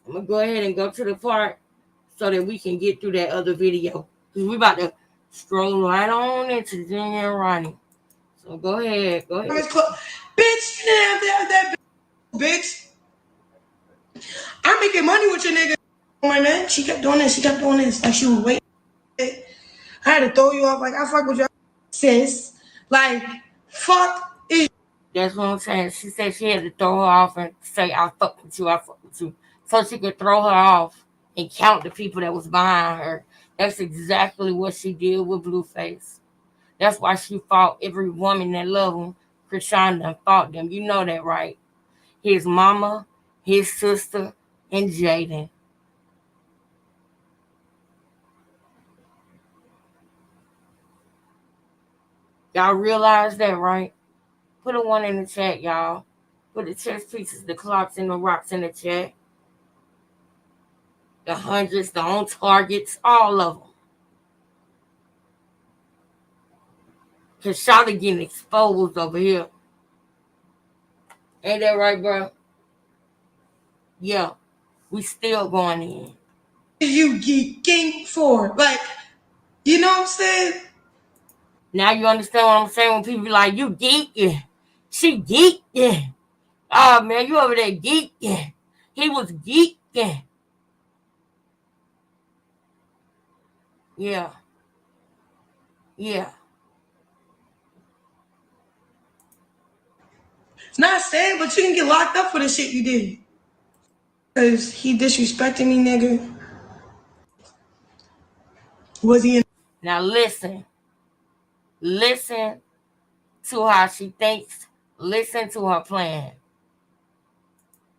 I'm going to go ahead and go to the part so that we can get through that other video. Because we about to stroll right on into Junior and Ronnie. So go ahead. Bitch, that bitch. I'm making money with your nigga. My man, she kept doing this. Like she was waiting. I had to throw you off. Like, I fuck with you, sis. Like, fuck is. That's what I'm saying. She said she had to throw her off and say, I fuck with you. So she could throw her off and count the people that was behind her. That's exactly what she did with Blueface. That's why she fought every woman that loved him. Krishan done fought them. You know that, right? His mama, his sister, and Jaden. Y'all realize that, right? Put a 1 in the chat, y'all. Put the chess pieces, the clocks, and the rocks in the chat. The hundreds, the on targets, all of them. Because Shawty getting exposed over here. Ain't that right, bro? Yeah. We still going in. You geeking for? Like, you know what I'm saying? Now you understand what I'm saying when people be like, you geeking. She geeking. Oh, man, you over there geeking. He was geeking. Yeah. Yeah. Not saying, but you can get locked up for the shit you did. Because he disrespected me, nigga. Was he in? Now listen. Listen to how she thinks. Listen to her plan.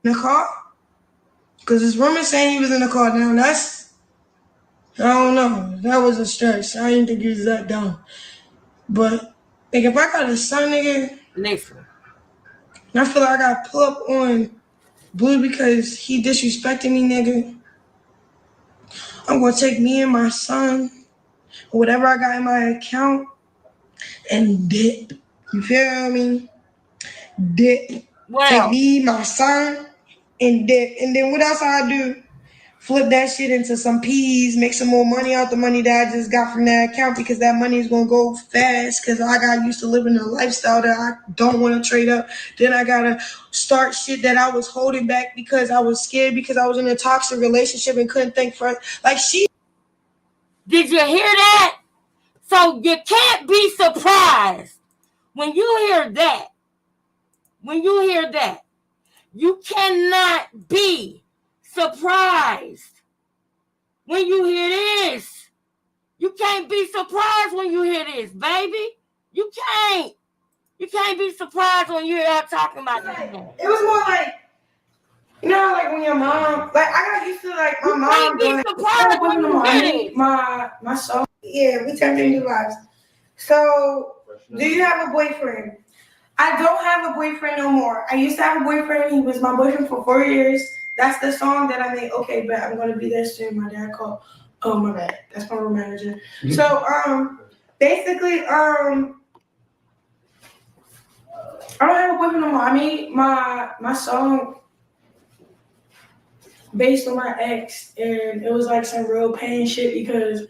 In the car? Because there's rumors saying he was in the car. Now that's, I don't know. That was a stretch. I didn't think he was that dumb. But, like, if I got a son, nigga. Listen. I feel like I got pull up on Blue because he disrespected me, nigga. I'm going to take me and my son, or whatever I got in my account, and dip. You feel me? Dip. Wow. Take me, my son, and dip. And then what else I do? Flip that shit into some peas, make some more money out the money that I just got from that account because that money is going to go fast because I got used to living a lifestyle that I don't want to trade up. Then I got to start shit that I was holding back because I was scared because I was in a toxic relationship and couldn't think for like she. Did you hear that? So you can't be surprised when you hear that. When you hear that, you cannot be surprised when you hear this. You can't be surprised when you hear this, baby. You can't. You can't be surprised when you hear her talking about that. It was more like, you know, like when your mom, like I got used to like my mom doing surprised when you hear it. My soul. Yeah, we turned into lives. So, do you have a boyfriend? I don't have a boyfriend no more. I used to have a boyfriend. He was my boyfriend for 4 years. That's the song that I made. Okay, but I'm gonna be there soon. My dad called. Oh my bad. That's my room manager. So basically I don't have a boyfriend no more. I made my song based on my ex, and it was like some real pain shit because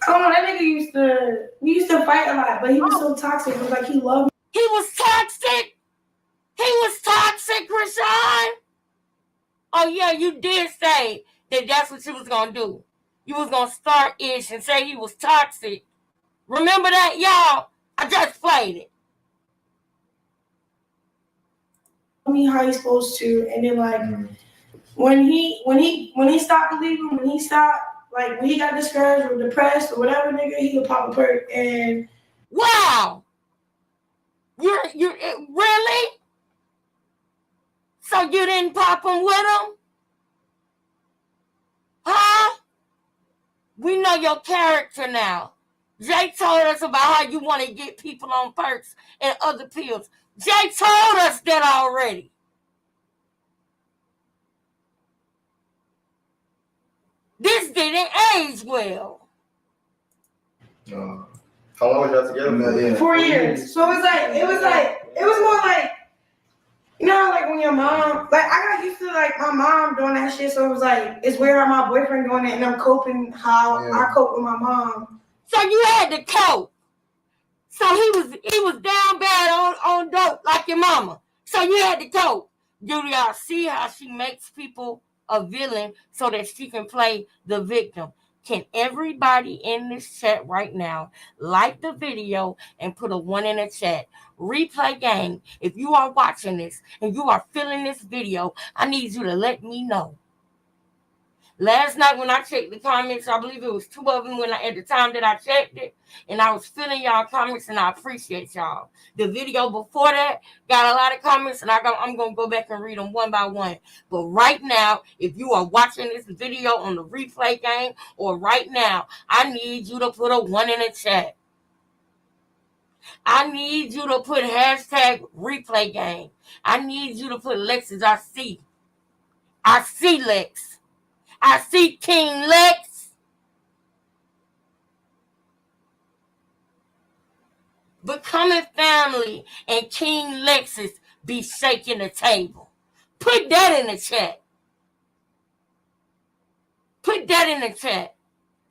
I don't know, that nigga we used to fight a lot, but he was so toxic. It was like he loved me. He was toxic. He was toxic, Krishan. Oh yeah, you did say that that's what you was gonna do. You was gonna start Ish and say he was toxic. Remember that, y'all? I just played it. Me how he's supposed to, and then like when he stopped believing, when he stopped, like when he got discouraged or depressed or whatever, nigga, he would pop a perk and wow, you really? So you didn't pop him with him? Huh? We know your character now. Jay told us about how you want to get people on perks and other pills. Jay told us that already. This didn't age well. How long was y'all together? 4 years. So it was more like, you know, like when your mom, like I got used to like my mom doing that shit. So it was like, it's weird how my boyfriend doing it and I'm coping how I cope with my mom. So you had to cope. So he was down bad on dope like your mama. So you had to cope. Do y'all see how she makes people a villain so that she can play the victim? Can everybody in this chat right now like the video and put a 1 in the chat? Replay gang, if you are watching this and you are feeling this video, I need you to let me know. Last night when I checked the comments, I believe it was 2 of them at the time that I checked it, and I was feeling y'all comments, and I appreciate y'all. The video before that got a lot of comments, and I'm going to go back and read them one by one. But right now, if you are watching this video on the replay game, or right now, I need you to put a 1 in the chat. I need you to put hashtag replay game. I need you to put Lex's I see. I see Lex. I see King Lex. Becoming family and King Lexus be shaking the table. Put that in the chat. Put that in the chat.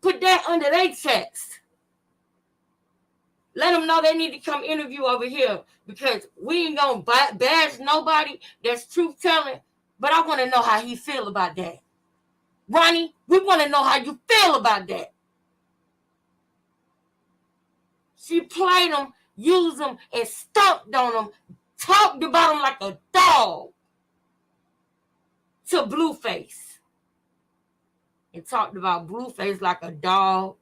Put that under their checks. Let them know they need to come interview over here because we ain't going to bash nobody that's truth telling, but I want to know how he feel about that. Ronnie, we want to know how you feel about that. She played them, used them, and stomped on them, talked about them like a dog to Blueface. And talked about Blueface like a dog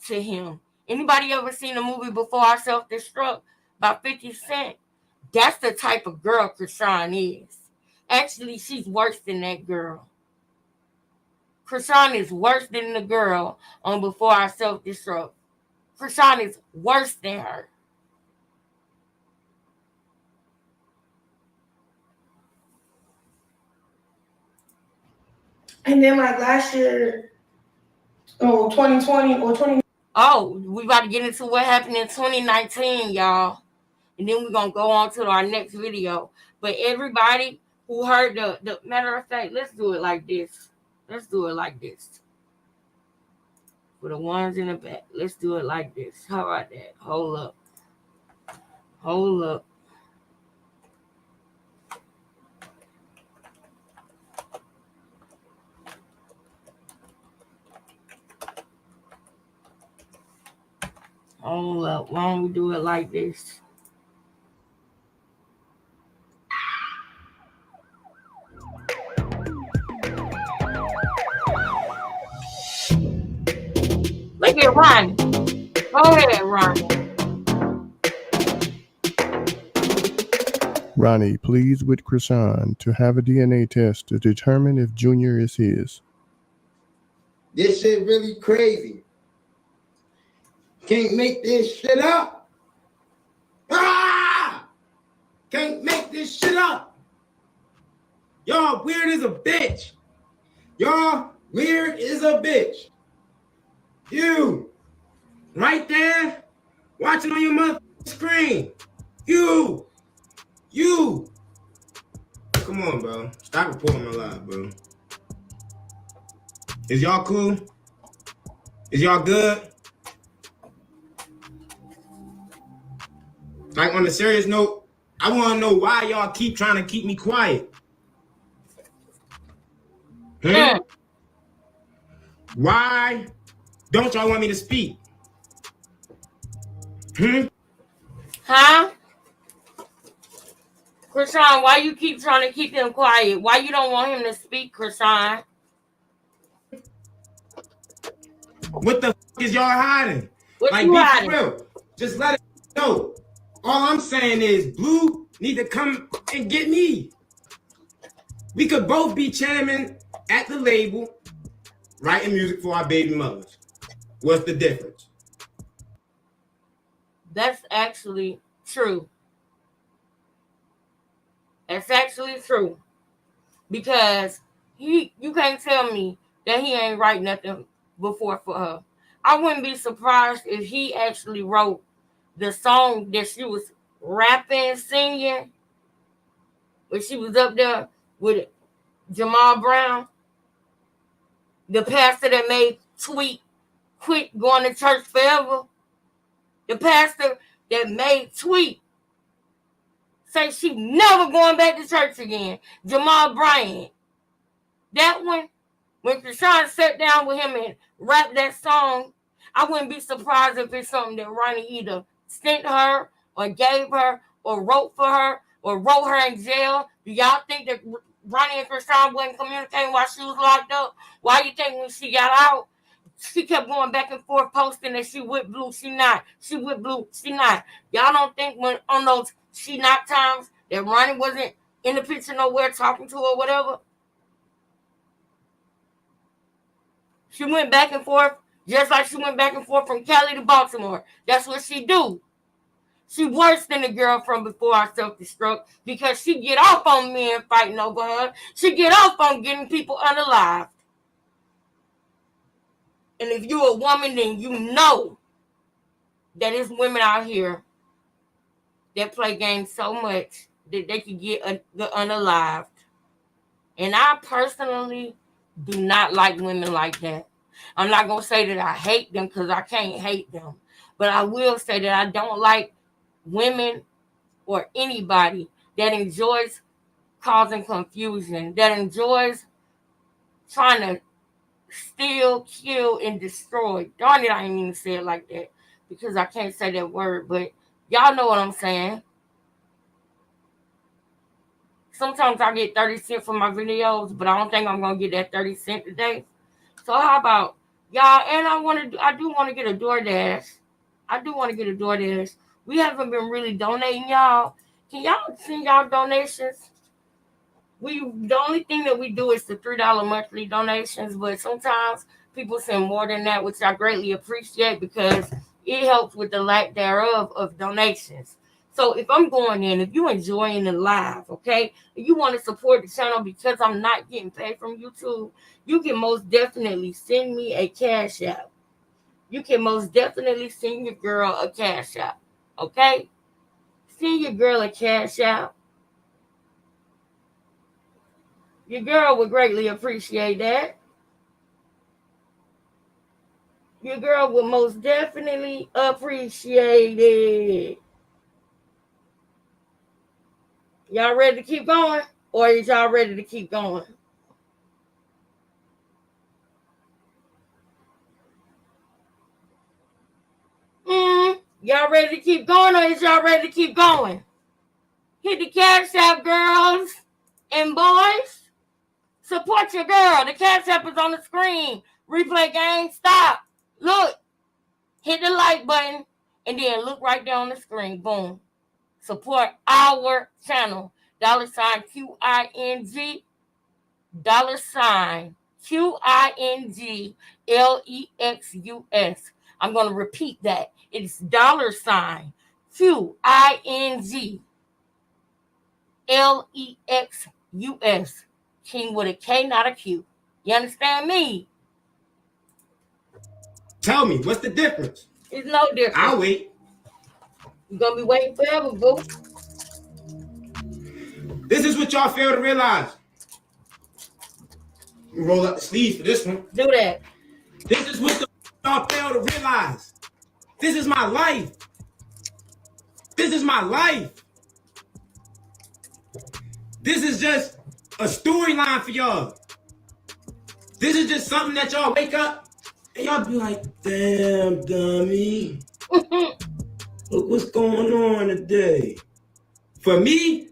to him. Anybody ever seen a movie Before I Self-Destruct by 50 Cent? That's the type of girl Krishan is. Actually, she's worse than that girl. Krishan is worse than the girl on Before I Self-Destruct. Krishan is worse than her. And then like last year, 2020 or 20. Oh, we about to get into what happened in 2019, y'all. And then we're going to go on to our next video. But everybody who heard the matter of fact, let's do it like this. Let's do it like this. For the ones in the back, let's do it like this. How about that? Hold up. Hold up. Hold up. Why don't we do it like this? Look at Ronnie. Go ahead, Ronnie. Ronnie pleads with Krishan to have a DNA test to determine if Junior is his. This shit really crazy. Can't make this shit up. Ah! Can't make this shit up. Y'all weird as a bitch. Y'all weird as a bitch. You, right there, watching on your mother screen. You. Come on, bro. Stop reporting my live, bro. Is y'all cool? Is y'all good? Like, on a serious note, I want to know why y'all keep trying to keep me quiet. Why don't y'all want me to speak? Huh? Krishan, why you keep trying to keep him quiet? Why you don't want him to speak, Krishan? What the fuck is y'all hiding? What like, you be hiding? for real. Just let it know. All I'm saying is Blue need to come and get me. We could both be chairman at the label, writing music for our baby mothers. What's the difference? That's actually true. That's actually true. Because you can't tell me that he ain't write nothing before for her. I wouldn't be surprised if he actually wrote the song that she was rapping, singing, when she was up there with Jamal Brown, the pastor that made Tweet quit going to church forever. The pastor that made Tweet say she never going back to church again. Jamal Bryant. That one, when Krishan sat down with him and rapped that song, I wouldn't be surprised if it's something that Ronnie either sent her or gave her or wrote for her or wrote her in jail. Do y'all think that Ronnie and Krishan wasn't communicating while she was locked up? Why you think when she got out, she kept going back and forth posting that she with Blue, she not. She with Blue, she not. Y'all don't think when on those she not times that Ronnie wasn't in the picture nowhere talking to her or whatever? She went back and forth just like she went back and forth from Cali to Baltimore. That's what she do. She worse than the girl from Before I Self-Destruct because she get off on men fighting over her. She get off on getting people unalived. And if you're a woman, then you know that there's women out here that play games so much that they can get the unalived. And I personally do not like women like that. I'm not going to say that I hate them because I can't hate them. But I will say that I don't like women or anybody that enjoys causing confusion, that enjoys trying to steal, kill, and destroy. Darn it, I ain't even say it like that because I can't say that word, but y'all know what I'm saying. Sometimes I get 30 cents for my videos, but I don't think I'm going to get that 30 cents today. So how about y'all? And I do want to get a DoorDash. I do want to get a DoorDash. We haven't been really donating, y'all. Can y'all send y'all donations? The only thing that we do is the $3 monthly donations, but sometimes people send more than that, which I greatly appreciate because it helps with the lack thereof of donations. So if I'm going in, if you're enjoying the live, okay, if you want to support the channel because I'm not getting paid from YouTube, you can most definitely send me a cash app. You can most definitely send your girl a cash app, okay? Send your girl a cash app. Your girl would greatly appreciate that. Your girl would most definitely appreciate it. Y'all ready to keep going? Or is y'all ready to keep going? Y'all ready to keep going or is y'all ready to keep going? Hit the cash app, girls and boys. Support your girl. The cash app is on the screen. Replay game, stop. Look. Hit the like button and then look right there on the screen. Boom. Support our channel. $QING. $QINGLEXUS. I'm going to repeat that. It's $QINGLEXUS. King with a K, not a Q. You understand me? Tell me, what's the difference? It's no difference. I'll wait. You're going to be waiting forever, boo. This is what y'all fail to realize. Roll up the sleeves for this one. Do that. This is what y'all fail to realize. This is my life. This is my life. This is just a storyline for y'all. This is just something that y'all wake up and y'all be like, damn, dummy. Look what's going on today. For me,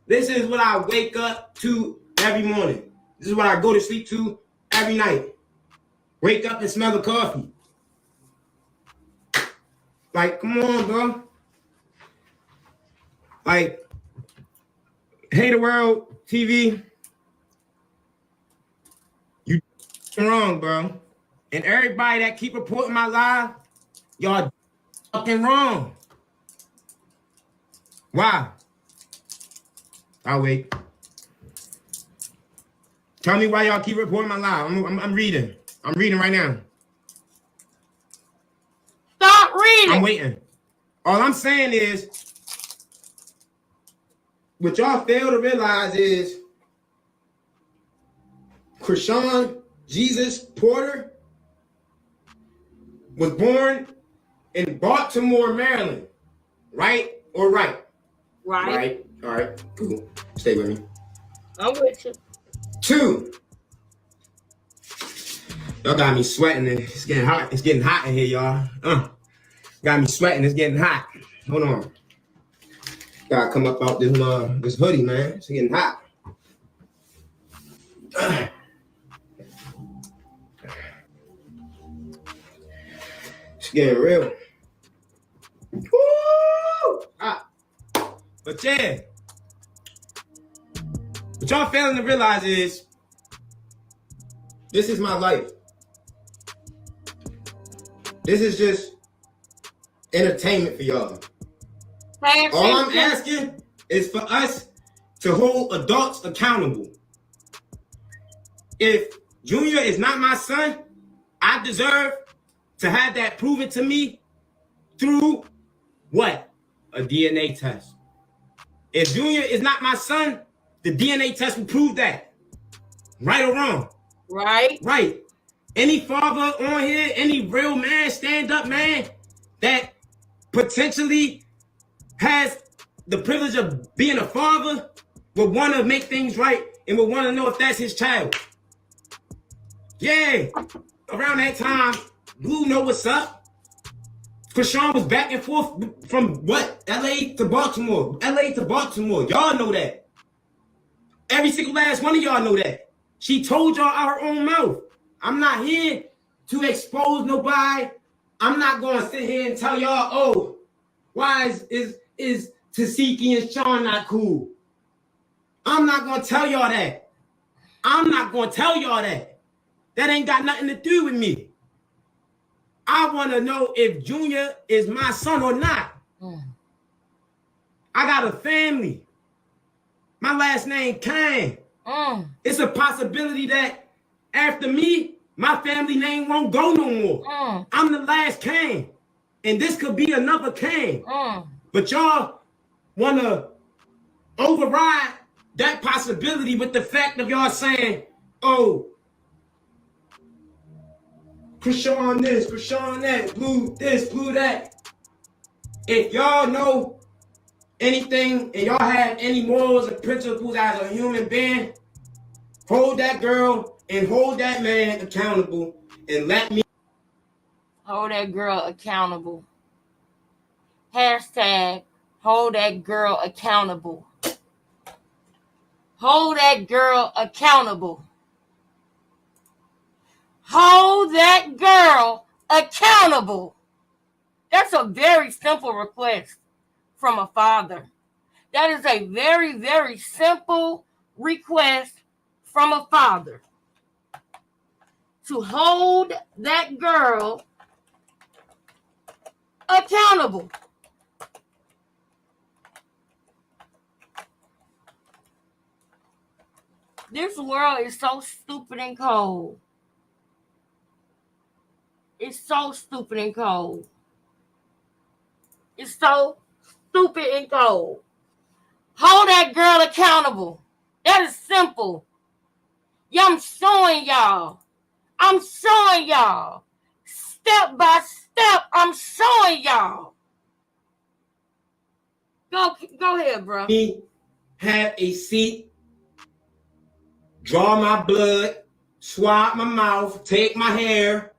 this is what I wake up to every morning. This is what I go to sleep to every night. Wake up and smell the coffee. Like, come on, bro. Like, Hey the World TV. You wrong, bro. And everybody that keep reporting my live, y'all fucking wrong. Why? I'll wait. Tell me why y'all keep reporting my live. I'm reading. I'm reading right now. Stop reading. I'm waiting. All I'm saying is, what y'all fail to realize is Krishan Jesus Porter was born in Baltimore, Maryland. Right or right? Right. All right. Cool. Stay with me. I'm with you. 2. Y'all got me sweating. It's getting hot. It's getting hot in here, y'all. Got me sweating. It's getting hot. Hold on. Gotta come up out this hoodie, man. It's getting hot. It's getting real. Woo! Hot. But yeah. What y'all failing to realize is this is my life. This is just entertainment for y'all. All I'm asking is for us to hold adults accountable. If Junior is not my son, I deserve to have that proven to me through what? A DNA test. If Junior is not my son, the DNA test will prove that. Right or wrong? Right. Right. Any father on here, any real man, stand-up man that potentially has the privilege of being a father would want to make things right and would want to know if that's his child. Yeah. Around that time, Blue know what's up. Krishan was back and forth from what? LA to Baltimore. LA to Baltimore. Y'all know that. Every single last one of y'all know that. She told y'all out her own mouth. I'm not here to expose nobody. I'm not going to sit here and tell y'all, oh, why is Tasiki and Sean not cool? I'm not going to tell y'all that. I'm not going to tell y'all that. That ain't got nothing to do with me. I want to know if Junior is my son or not. I got a family. My last name, Kane. It's a possibility that after me, my family name won't go no more. I'm the last Kane. And this could be another Kane. But y'all want to override that possibility with the fact of y'all saying, oh, Krishan this, Krishan that, Blue this, Blue that. If y'all know anything and y'all have any morals and principles as a human being, hold that girl and hold that man accountable and let me hold that girl accountable. Hashtag hold that girl accountable. Hold that girl accountable. Hold that girl accountable. That's a very simple request from a father. That is a very, very simple request from a father. To hold that girl accountable. This world is so stupid and cold. It's so stupid and cold. It's so stupid and cold. Hold that girl accountable. That is simple. Yeah, I'm showing y'all. I'm showing y'all. Step by step, I'm showing y'all. Go ahead, bro. Have a seat, draw my blood, swab my mouth, take my hair.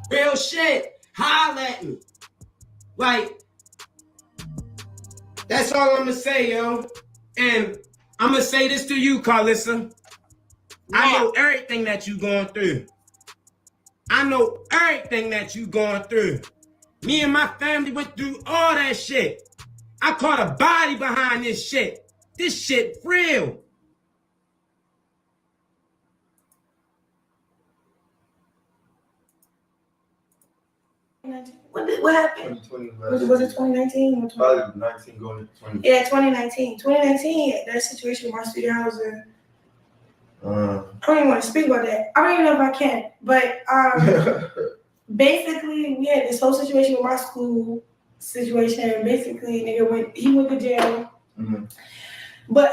Real shit. Holla at me. Like, that's all I'm going to say, yo. And I'm going to say this to you, Carlissa. Yeah. I know everything that you going through. I know everything that you going through. Me and my family went through all that shit. I caught a body behind this shit. This shit real. What happened? 2020 Was it 2019 or 20? Probably 19 going into 20. Yeah, 2019. 2019, that situation with my student housing. I don't even want to speak about that. I don't even know if I can. But basically, we had this whole situation with my school situation. Basically, nigga he went to jail. Mm-hmm. But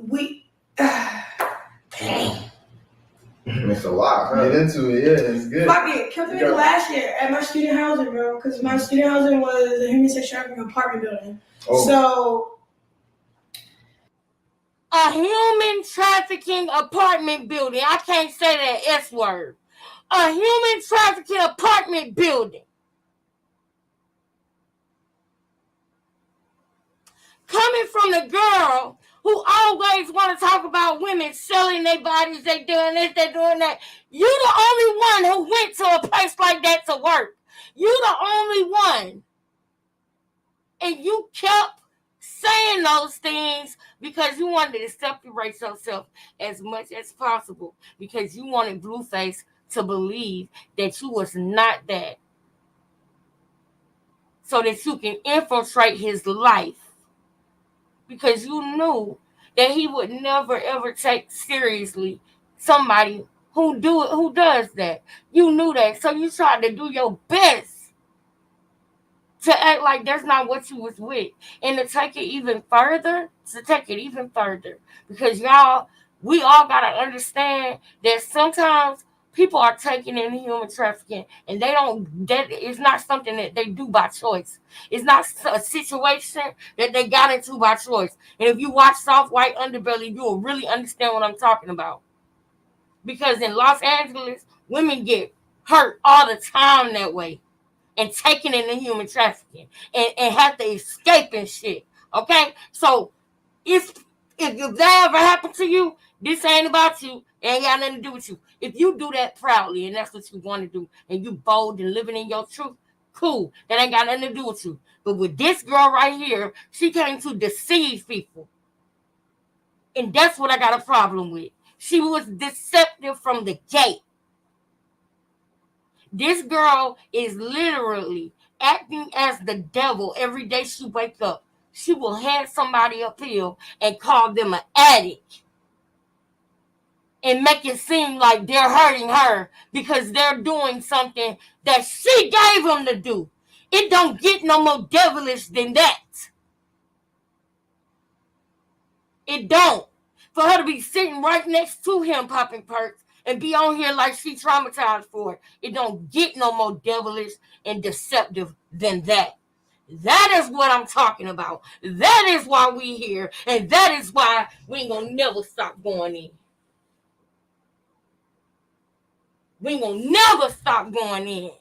we, dang. It's a lot, huh? Get into it, yeah, it's good. Fuck it, kept it last year at my student housing, bro, because my student housing was a human sex trafficking apartment building. Oh. So, a human trafficking apartment building. I can't say that S word. A human trafficking apartment building. Coming from the girl who always want to talk about women selling their bodies, they doing this, they doing that. You the only one who went to a place like that to work. You the only one. And you kept saying those things because you wanted to separate yourself as much as possible because you wanted Blueface to believe that you was not that. So that you can infiltrate his life. Because you knew that he would never ever take seriously somebody who does that. You knew that. So you tried to do your best to act like that's not what you was with. And to take it even further, because we all gotta understand that sometimes people are taking in human trafficking and that it's not something that they do by choice. It's not a situation that they got into by choice. And if you watch Soft White Underbelly, you will really understand what I'm talking about. Because in Los Angeles, women get hurt all the time that way and taken into human trafficking and have to escape and shit. Okay? So if that ever happened to you, this ain't about you. It ain't got nothing to do with you. If you do that proudly and that's what you want to do and you bold and living in your truth, cool. That ain't got nothing to do with you. But with this girl right here, she came to deceive people. And that's what I got a problem with. She was deceptive from the gate. This girl is literally acting as the devil every day she wakes up. She will hand somebody a pill and call them an addict. And make it seem like they're hurting her because they're doing something that she gave them to do. It don't get no more devilish than that. It don't. For her to be sitting right next to him popping perks and be on here like she traumatized for it. It don't get no more devilish and deceptive than that. That is what I'm talking about. That is why we here. And that is why we ain't gonna never stop going in. We ain't gonna never stop going in.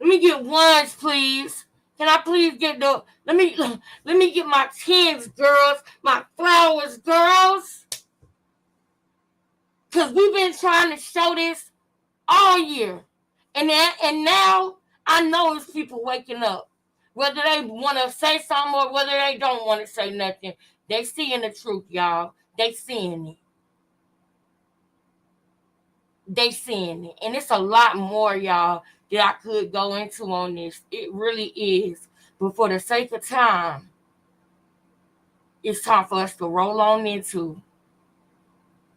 Let me get ones, please. Can I please get let me get my tens, girls, my flowers, girls. Because we've been trying to show this all year. And now I know it's people waking up. Whether they want to say something or whether they don't want to say nothing. They seeing the truth, y'all. They seeing it. They seeing it. And it's a lot more, y'all, that I could go into on this. It really is. But for the sake of time, it's time for us to roll on into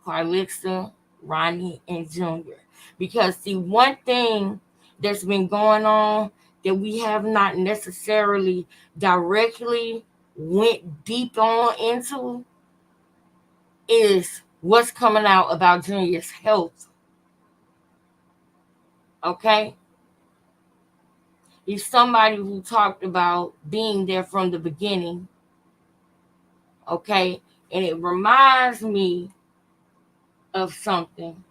Carlixa, Ronnie, and Junior. Because the one thing that's been going on that we have not necessarily directly went deep on into is what's coming out about Junior's health. Okay? He's somebody who talked about being there from the beginning. Okay? And it reminds me of something.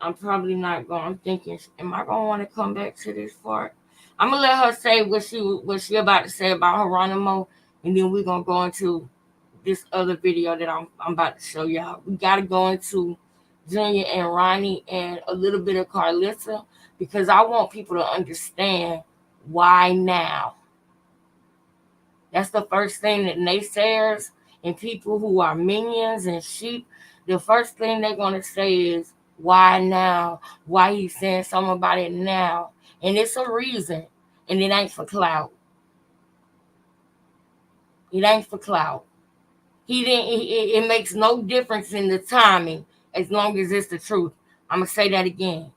I'm probably not going. I'm thinking, am I going to want to come back to this part? I'm going to let her say what she about to say about Geronimo, and then we're going to go into this other video that I'm about to show y'all. We got to go into Junior and Ronnie and a little bit of Carlixa because I want people to understand why now. That's the first thing that naysayers and people who are minions and sheep, the first thing they're going to say is, Why now? Why he saying something about it now? And it's a reason. And it ain't for clout. It ain't for clout. It makes no difference in the timing as long as it's the truth. I'm going to say that again.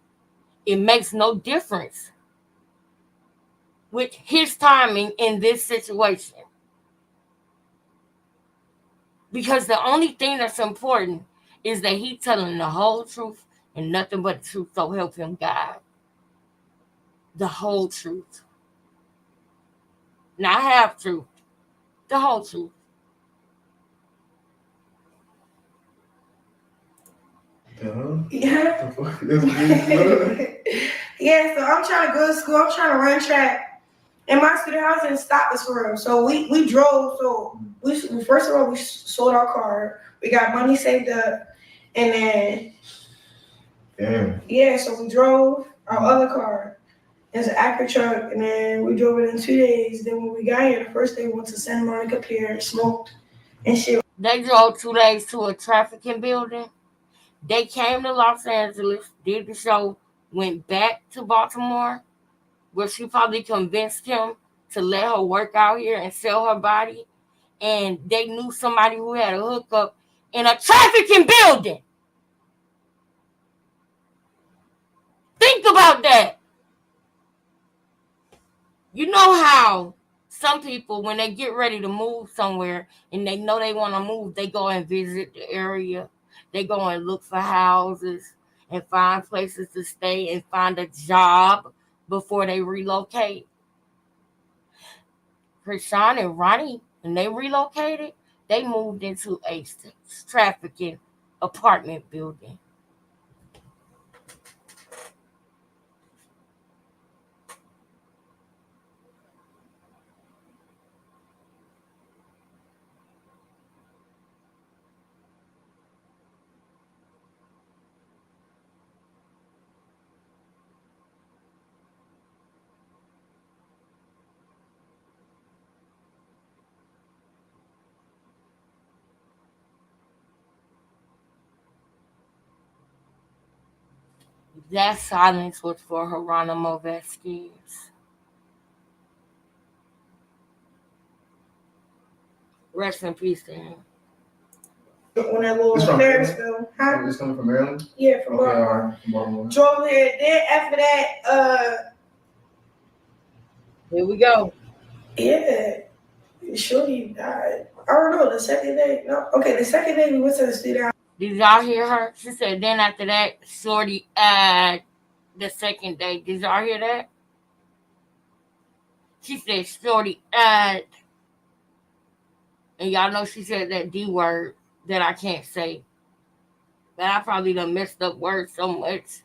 It makes no difference with his timing in this situation. Because the only thing that's important is that he's telling the whole truth and nothing but the truth, so help him God. The whole truth. Not half truth. The whole truth. Yeah. Yeah, so I'm trying to go to school. I'm trying to run track. And my student housing stopped us for real. So we drove. So first of all, we sold our car. We got money saved up. And then, yeah, so we drove our other car. It's an Acura truck. And then we drove it in 2 days. Then when we got here, the first day we went to Santa Monica Pier, smoked and shit. They drove 2 days to a trafficking building. They came to Los Angeles, did the show, went back to Baltimore, where she probably convinced him to let her work out here and sell her body. And they knew somebody who had a hookup in a trafficking building. Think about that. You know how some people, when they get ready to move somewhere and they know they want to move, they go and visit the area. They go and look for houses and find places to stay and find a job before they relocate. Krishan and Ronnie, when they relocated, they moved into a trafficking apartment building. That silence was for Geronimo Vasquez. Rest in peace to him. When that little Parisville, huh? It's coming from Maryland? Yeah, from Baltimore. Drove here. Then after that, here we go. Yeah. Shorty died. I don't know, the second day. No. Okay, the second day we went to the studio. Did y'all hear her? She said then after that, Shorty the second day. Did y'all hear that? She said Shorty and y'all know she said that D word that I can't say. But I probably done messed up words so much.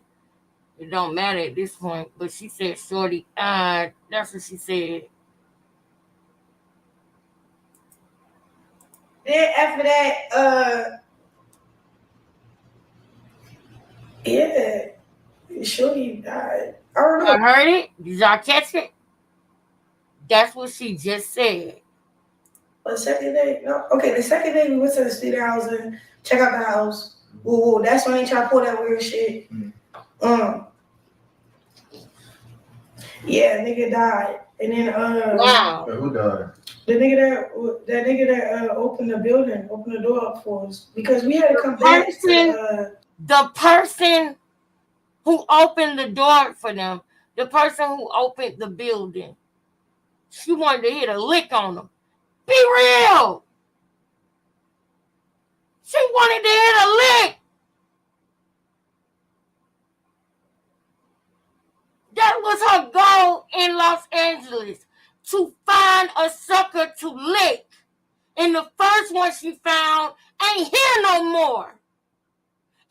It don't matter at this point. But she said Shorty that's what she said. Then after that, yeah, Shorty died. I don't know. I heard it. Did y'all catch it? That's what she just said. The second day? No. Okay, the second day we went to the student house and check out the house. Ooh, that's when they try to pull that weird shit. Yeah, nigga died. And then wow. Who died? The nigga that opened the door up for us. Because we had to come back to the person who opened the door for them, the person who opened the building. She wanted to hit a lick on them. Be real. She wanted to hit a lick. That was her goal in Los Angeles, to find a sucker to lick. And the first one she found ain't here no more.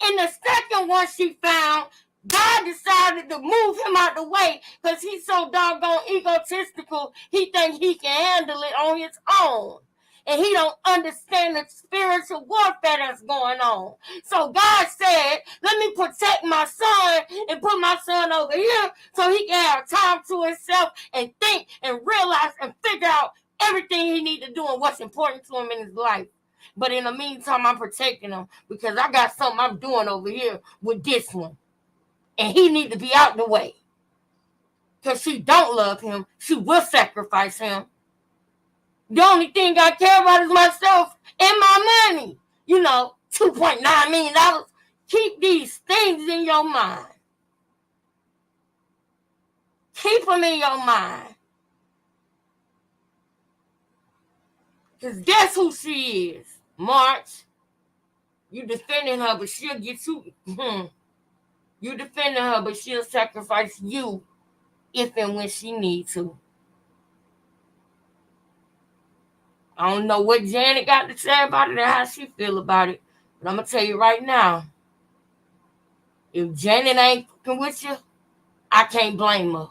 And the second one she found, God decided to move him out the way because he's so doggone egotistical, he thinks he can handle it on his own. And he don't understand the spiritual warfare that's going on. So God said, let me protect my son and put my son over here so he can have time to himself and think and realize and figure out everything he needs to do and what's important to him in his life. But in the meantime, I'm protecting him because I got something I'm doing over here with this one. And he need to be out the way. Because she don't love him. She will sacrifice him. The only thing I care about is myself and my money. You know, $2.9 million. Keep these things in your mind. Keep them in your mind. Because guess who she is? March. You defending her, but she'll get you. You defending her, but she'll sacrifice you if and when she needs to. I don't know what Janet got to say about it or how she feel about it. But I'm going to tell you right now. If Janet ain't with you, I can't blame her.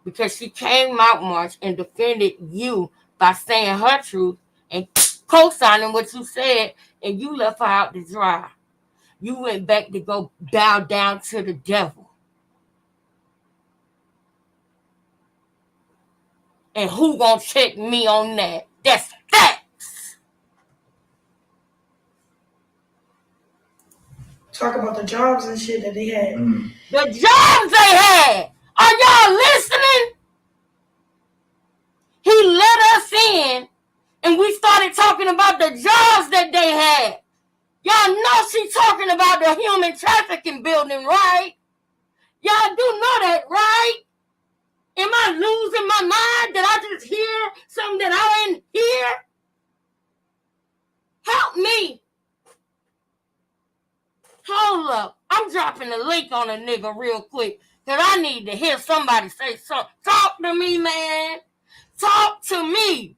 Because she came out, March, and defended you by saying her truth and co-signing what you said, and you left her out to dry. You went back to go bow down to the devil. And who gonna check me on that? That's facts. Talk about the jobs and shit that they had. The jobs they had. Are y'all listening? He let us in, and we started talking about the jobs that they had. Y'all know she's talking about the human trafficking building, right? Y'all do know that, right? Am I losing my mind? Did I just hear something that I didn't hear? Help me. Hold up. I'm dropping a link on a nigga real quick because I need to hear somebody say something. Talk to me, man. Talk to me.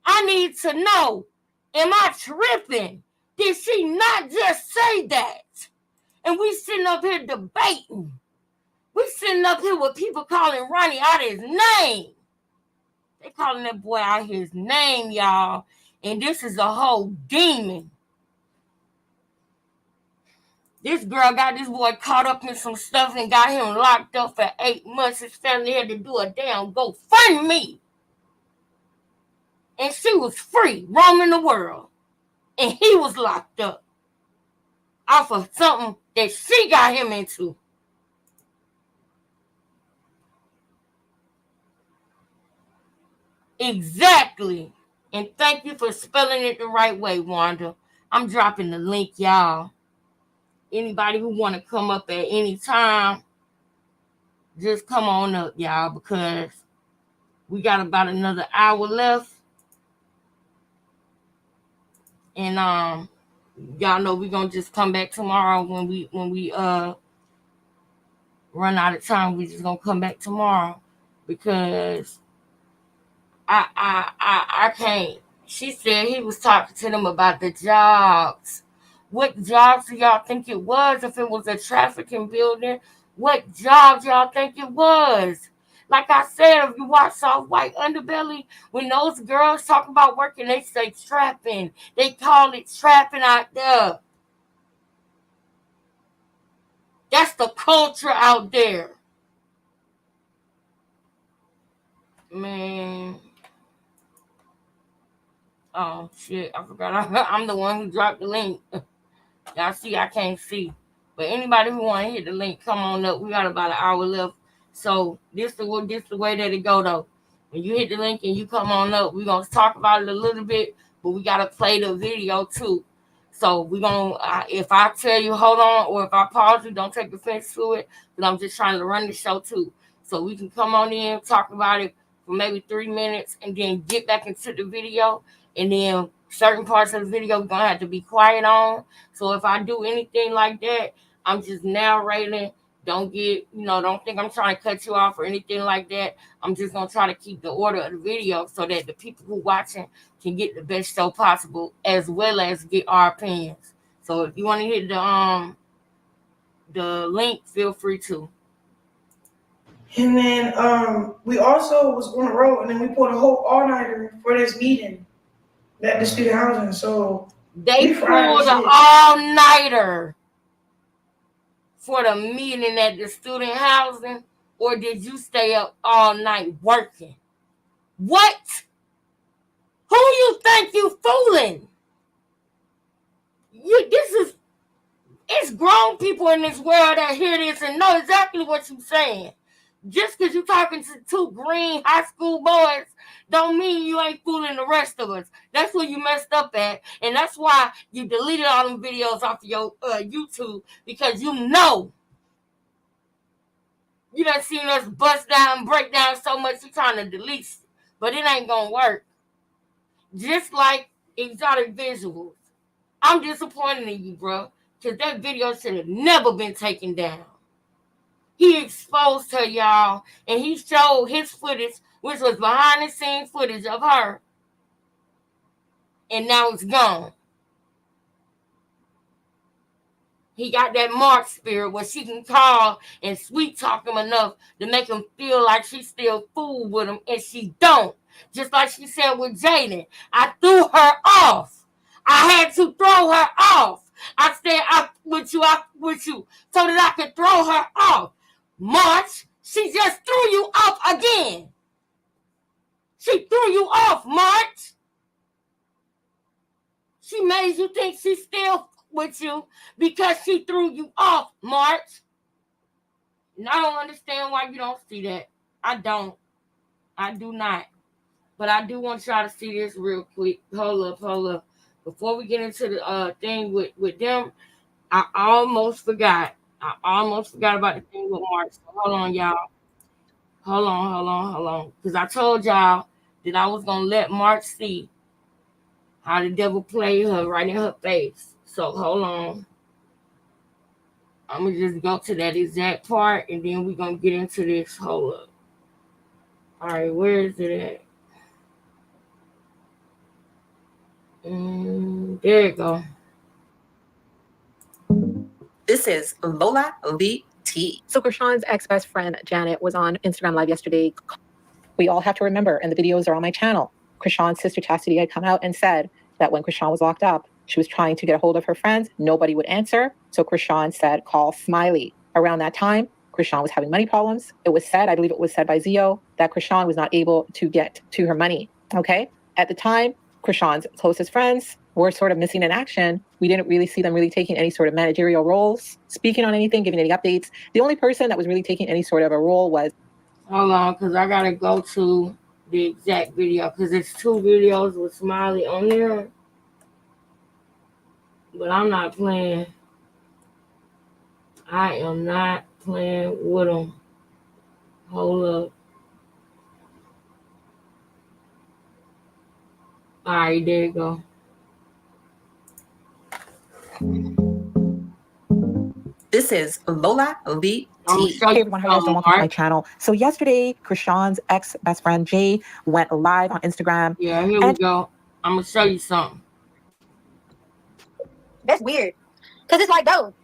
I need to know. Am I tripping? Did she not just say that? And we sitting up here debating. We sitting up here with people calling Ronnie out his name. They calling that boy out his name, y'all. And this is a whole demon. This girl got this boy caught up in some stuff and got him locked up for 8 months. His family had to do a damn GoFundMe. And she was free, roaming the world. And he was locked up off of something that she got him into. Exactly. And thank you for spelling it the right way, Wanda. I'm dropping the link, y'all. Anybody who want to come up at any time, just come on up, y'all, because we got about another hour left. And y'all know we're gonna just come back tomorrow when we run out of time. We just gonna come back tomorrow because I can't. She said he was talking to them about the jobs. What jobs do y'all think it was? If it was a trafficking building, what jobs y'all think it was? Like I said, if you watch Soft White Underbelly, when those girls talk about working, they say trapping. They call it trapping out there. That's the culture out there. Man. Oh, shit. I forgot. I'm the one who dropped the link. Y'all see, I can't see. But anybody who want to hit the link, come on up. We got about an hour left. So this the way that it go, though. When you hit the link and you come on up, we're going to talk about it a little bit, but we got to play the video, too. So we're going to, if I tell you, hold on, or if I pause you, don't take offense to it, but I'm just trying to run the show, too. So we can come on in, talk about it for maybe 3 minutes, and then get back into the video. And then certain parts of the video we're going to have to be quiet on. So if I do anything like that, I'm just narrating. Don't think I'm trying to cut you off or anything like that. I'm just going to try to keep the order of the video so that the people who watching can get the best show possible as well as get our opinions. So if you want to hit the link, feel free to. And then we also was on the road, and then we pulled a whole all-nighter for this meeting at the student housing. So they pulled an all-nighter for the meeting at the student housing, or did you stay up all night working? What? Who you think you fooling? grown people in this world that hear this and know exactly what you're saying. Just because you're talking to two green high school boys don't mean you ain't fooling the rest of us. That's where you messed up at. And that's why you deleted all them videos off of your YouTube, because you know you done seen us bust down and break down so much you're trying to delete it. But it ain't going to work. Just like exotic visuals. I'm disappointed in you, bro, because that video should have never been taken down. He exposed her, y'all, and he showed his footage, which was behind the scenes footage of her, and now it's gone. He got that Marsh spirit where she can call and sweet talk him enough to make him feel like she still fool with him, and she don't. Just like she said with Jaden, I threw her off. I had to throw her off. I said I with you, so that I could throw her off. Marsh, she just threw you off again. She threw you off, Marsh. She made you think she's still with you because she threw you off, Marsh. And I don't understand why you don't see that. I don't. I do not. But I do want y'all to see this real quick. Hold up. Before we get into the thing with them, I almost forgot about the thing with Marsh. So hold on, y'all. Hold on. Because I told y'all that I was going to let Marsh see how the devil played her right in her face. So hold on. I'm going to just go to that exact part, and then we're going to get into this. Hold up. All right, where is it at? There you go. This is Lola VT. So Krishan's ex-best friend, Janet, was on Instagram Live yesterday. We all have to remember, and the videos are on my channel, Krishan's sister Chastity had come out and said that when Krishan was locked up, she was trying to get a hold of her friends. Nobody would answer. So Krishan said, call Smiley. Around that time, Krishan was having money problems. It was said, I believe it was said by Zio, that Krishan was not able to get to her money. Okay? At the time, Krishan's closest friends were sort of missing in action. We didn't really see them really taking any sort of managerial roles, speaking on anything, giving any updates. The only person that was really taking any sort of a role was... Hold on, because I got to go to the exact video, because it's 2 videos with Smiley on there. But I'm not playing. I am not playing with them. Hold up. All right, there you go. This is Lola VT. Hey everyone, how you guys doing? Welcome to my channel. So yesterday, Krishan's ex-best friend Jay went live on Instagram. Yeah, here we go. I'm gonna show you something. That's weird. Cause it's like, bro,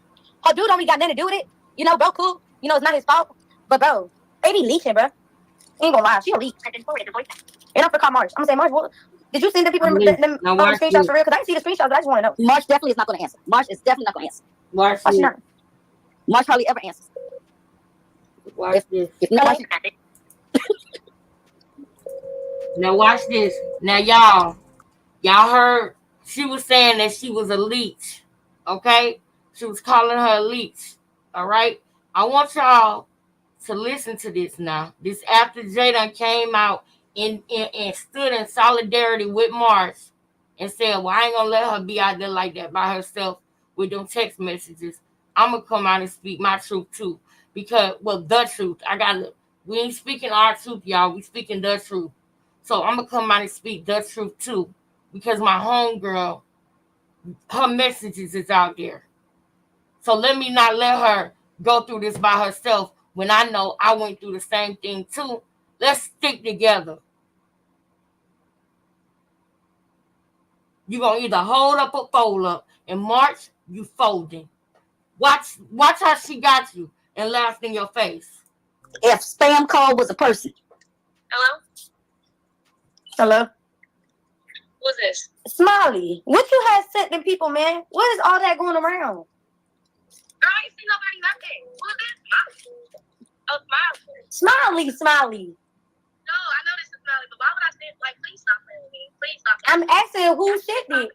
her dude only got nothing to do with it. You know, bro, cool. You know, it's not his fault. But bro, they be leaking, bro. Ain't gonna lie, she a leak. And I'm gonna call Marsh. I'm gonna say, Marsh, what? Did you see the people them screenshots for real? Because I didn't see the screenshots, but I just want to know. Marsh definitely is not going to answer. Marsh is definitely not going to answer. Watch Why she not? Marsh hardly ever answers. Watch this. If not, now watch this. Now y'all heard she was saying that she was a leech. Okay? She was calling her a leech. All right? I want y'all to listen to this now. This after Jaden came out and stood in solidarity with Marsh and said, well, I ain't gonna let her be out there like that by herself with them text messages. I'm gonna come out and speak my truth too. Because, well, the truth. We ain't speaking our truth, y'all. We speaking the truth. So I'm gonna come out and speak the truth too. Because my homegirl, her messages is out there. So let me not let her go through this by herself when I know I went through the same thing too. Let's stick together. You're going to either hold up or fold up. In March, you folding. Watch how she got you and laughed in your face. if spam call was a person. Hello? Hello? Who's this? Smiley, what you had sent them people, man? What is all that going around? Girl, I ain't see nobody nothing. Who is this? Oh, Smiley. Smiley. No, I know this is Smiley, but why would I say, like, please stop playing with me. Please stop. I'm asking who sent it.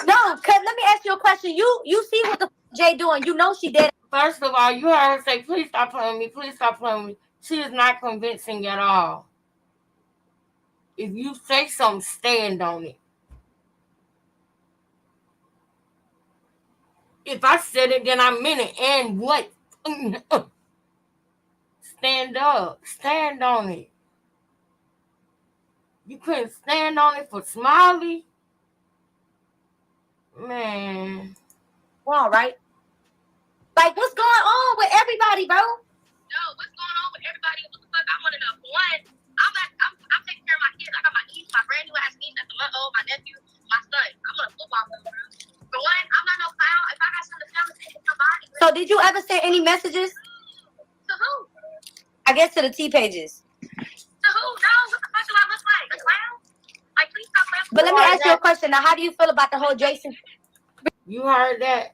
No, cause let me ask you a question. You see what the Jay doing? You know she did. First of all, you heard her say, please stop playing with me. Please stop playing with me. She is not convincing at all. If you say something, stand on it. If I said it, then I meant it. And what? Stand up. Stand on it. You couldn't stand on it for Smiley? Man. Well, right? Like, what's going on with everybody, bro? No, what's going on with everybody? What the fuck? I want to know. One, I'm taking care of my kids. I got my niece, my brand new ass niece that's a month old, my nephew, my son. I'm on a football field, bro. For one, I'm not no clown. If I got something to tell me, it's somebody. So did you ever send any messages? To who? I guess to the T pages. To who? No, what the fuck do I look like? A clown? Like, please stop playing. But let me ask you a question. Now, how do you feel about the whole Jason? You heard that?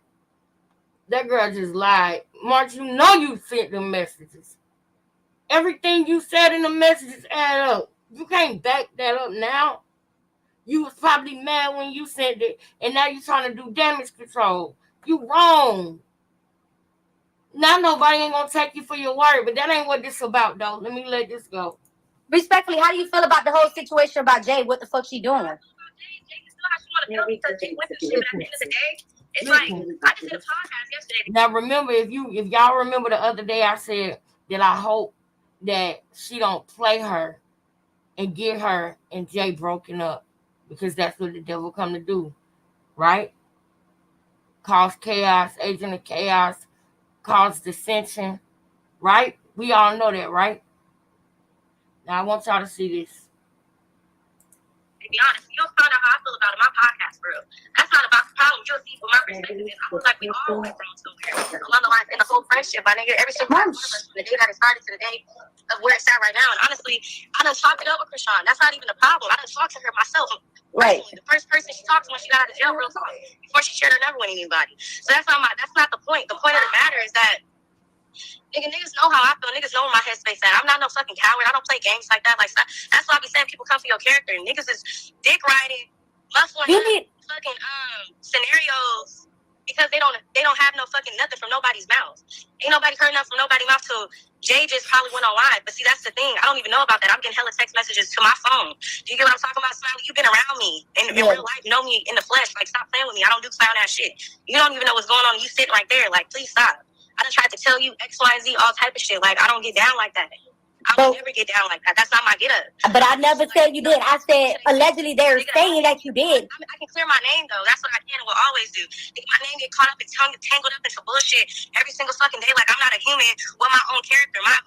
That girl just lied. March, you know you sent them messages. Everything you said in the messages add up. You can't back that up now. You was probably mad when you sent it, and now you're trying to do damage control. You wrong. Now nobody ain't gonna take you for your word, but that ain't what this about, though. Let me let this go. Respectfully, how do you feel about the whole situation about Jay? What the fuck she doing? It's like, I just did a podcast yesterday. Now remember, if y'all remember the other day, I said that I hope that she don't play her and get her and Jay broken up, because that's what the devil come to do, right? Cause chaos, agent of chaos, cause dissension, right? We all know that, right? Now I want y'all to see this. To be honest, you don't find out how I feel about it, my podcast, bro. That's not about the problem. You'll see what my perspective is. I feel like we all went from somewhere along the lines in the whole friendship. My nigga, every single one of us, from the day that it started to the day of where it's at right now. And honestly, I done talked it up with Krishan. That's not even a problem. I done talked to her myself. Right. The first person she talked to when she got out of jail, real talk, before she shared her number with anybody. So that's not the point. The point of the matter is that niggas know how I feel. Niggas know where my headspace at. I'm not no fucking coward. I don't play games like that. Like, that's why I be saying people come for your character. Niggas is dick riding, muffling fucking scenarios because they don't have no fucking nothing from nobody's mouth. Ain't nobody heard nothing from nobody's mouth till Jay just probably went on live. But see, that's the thing. I don't even know about that. I'm getting hella text messages to my phone. Do you get what I'm talking about, Smiley? You've been around me in real life. Know me in the flesh. Like, stop playing with me. I don't do clown ass shit. You don't even know what's going on. You sitting right there. Like, please stop. I done tried to tell you X, Y, and Z, all type of shit. Like, I don't get down like that. I would never get down like that. That's not my get up. But I never said you did. I said allegedly they're saying that you did. I can clear my name though. That's what I can and will always do. My name get caught up and tangled up into bullshit every single fucking day. Like, I'm not a human with my own character. My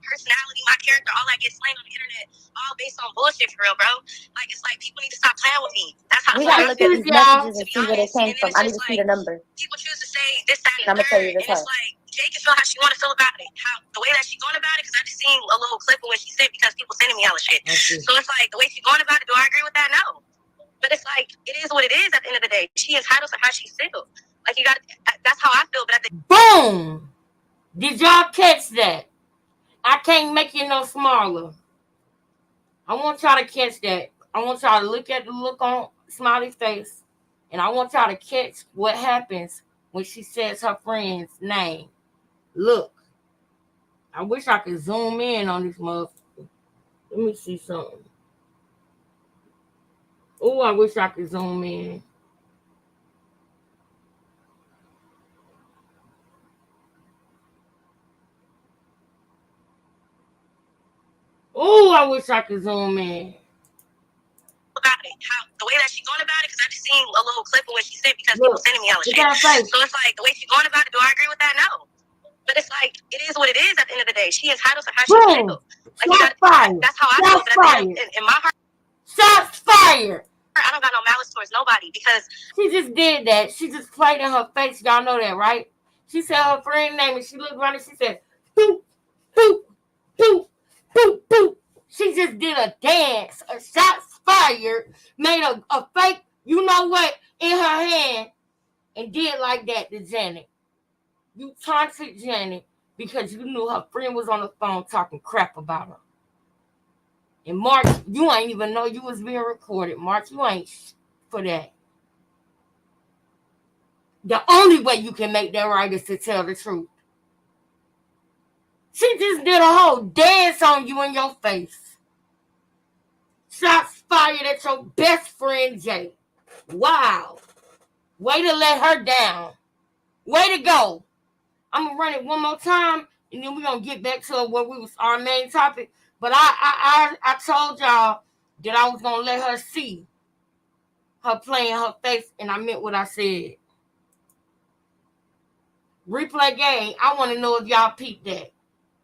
personality, my character, all that gets slang on the internet, all based on bullshit for real, bro. Like, it's like people need to stop playing with me. That's how we gotta look at these messages and see where they came from. I need to see the number. People choose to say this, that, and the third, and it's like Jay can feel how she want to feel about it. The way that she going about it, because I just seen a little clip of what she said because people sending me all the shit. So it's like the way she going about it. Do I agree with that? No. But it's like it is what it is. At the end of the day, she entitled to how she feels. Like, you got. That's how I feel. But Boom! Did y'all catch that? I can't make you no smaller. I want y'all to catch that. I want y'all to look at the look on Smiley's face, and I want y'all to catch what happens when she says her friend's name. Look, I wish I could zoom in on this motherfucker. Let me see something. Oh, I wish I could zoom in. Oh, I wish I could zoom in. About it, the way that she going about it, because I just seen a little clip of what she said because people sending me all the shit. So it's like the way she going about it. Do I agree with that? No. But it's like it is what it is. At the end of the day, she entitled to how she feels. Like, that's how I feel. But in my heart, shots fired. I don't got no malice towards nobody because she just did that. She just played in her face. Y'all know that, right? She said her friend's name and she looked around and she said, boop, boop, boop, boop, boop. She just did a dance, a shots fired, made a fake, you know what, in her hand, and did like that to Janet. You taunted Janet because you knew her friend was on the phone talking crap about her. And March, you ain't even know you was being recorded. March, you ain't for that. The only way you can make that right is to tell the truth. She just did a whole dance on you in your face. Shots fired at your best friend, Jay. Wow. Way to let her down. Way to go. I'm going to run it one more time, and then we're going to get back to what was our main topic. But I told y'all that I was going to let her see her playing her face, and I meant what I said. Replay game. I want to know if y'all peeped that.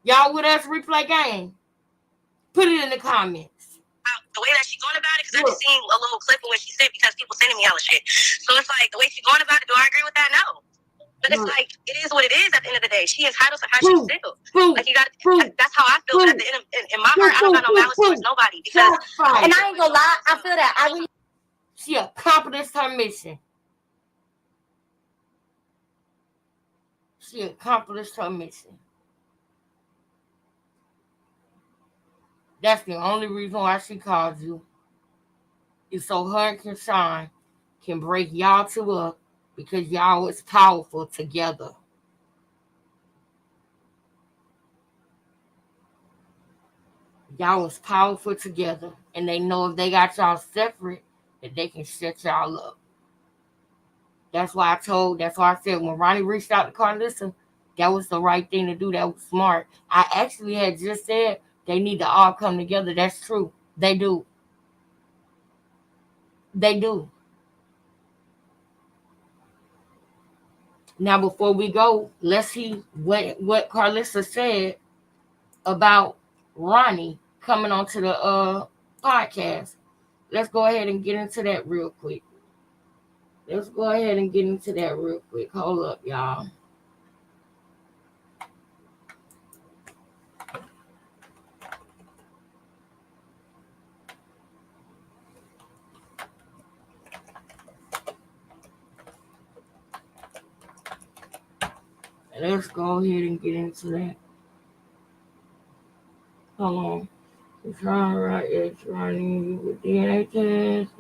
Y'all with us, replay game? Put it in the comments. The way that she's going about it, because I just seen a little clip of what she said because people sending me hella shit. So it's like, the way she's going about it, do I agree with that? No. But it's like, it is what it is at the end of the day. She entitled to how she feels. Like, you got to, that's how I feel. At the end of, in my heart, I don't got no malice towards nobody. Because, and I ain't gonna lie, I feel that. I really. She accomplished her mission. She accomplished her mission. That's the only reason why she called you. Is so her and Krishan can break y'all two up because y'all was powerful together. Y'all was powerful together. And they know if they got y'all separate, that they can shut y'all up. That's why I said when Ronnie reached out to Carlissa, that was the right thing to do. That was smart. I actually had just said they need to all come together. That's true. They do. They do. Now, before we go, let's see what Carlissa said about Ronnie coming onto the podcast. Let's go ahead and get into that real quick. Hold up, y'all. Let's go ahead and get into that. Hold on. It's Ronnie with DNA test.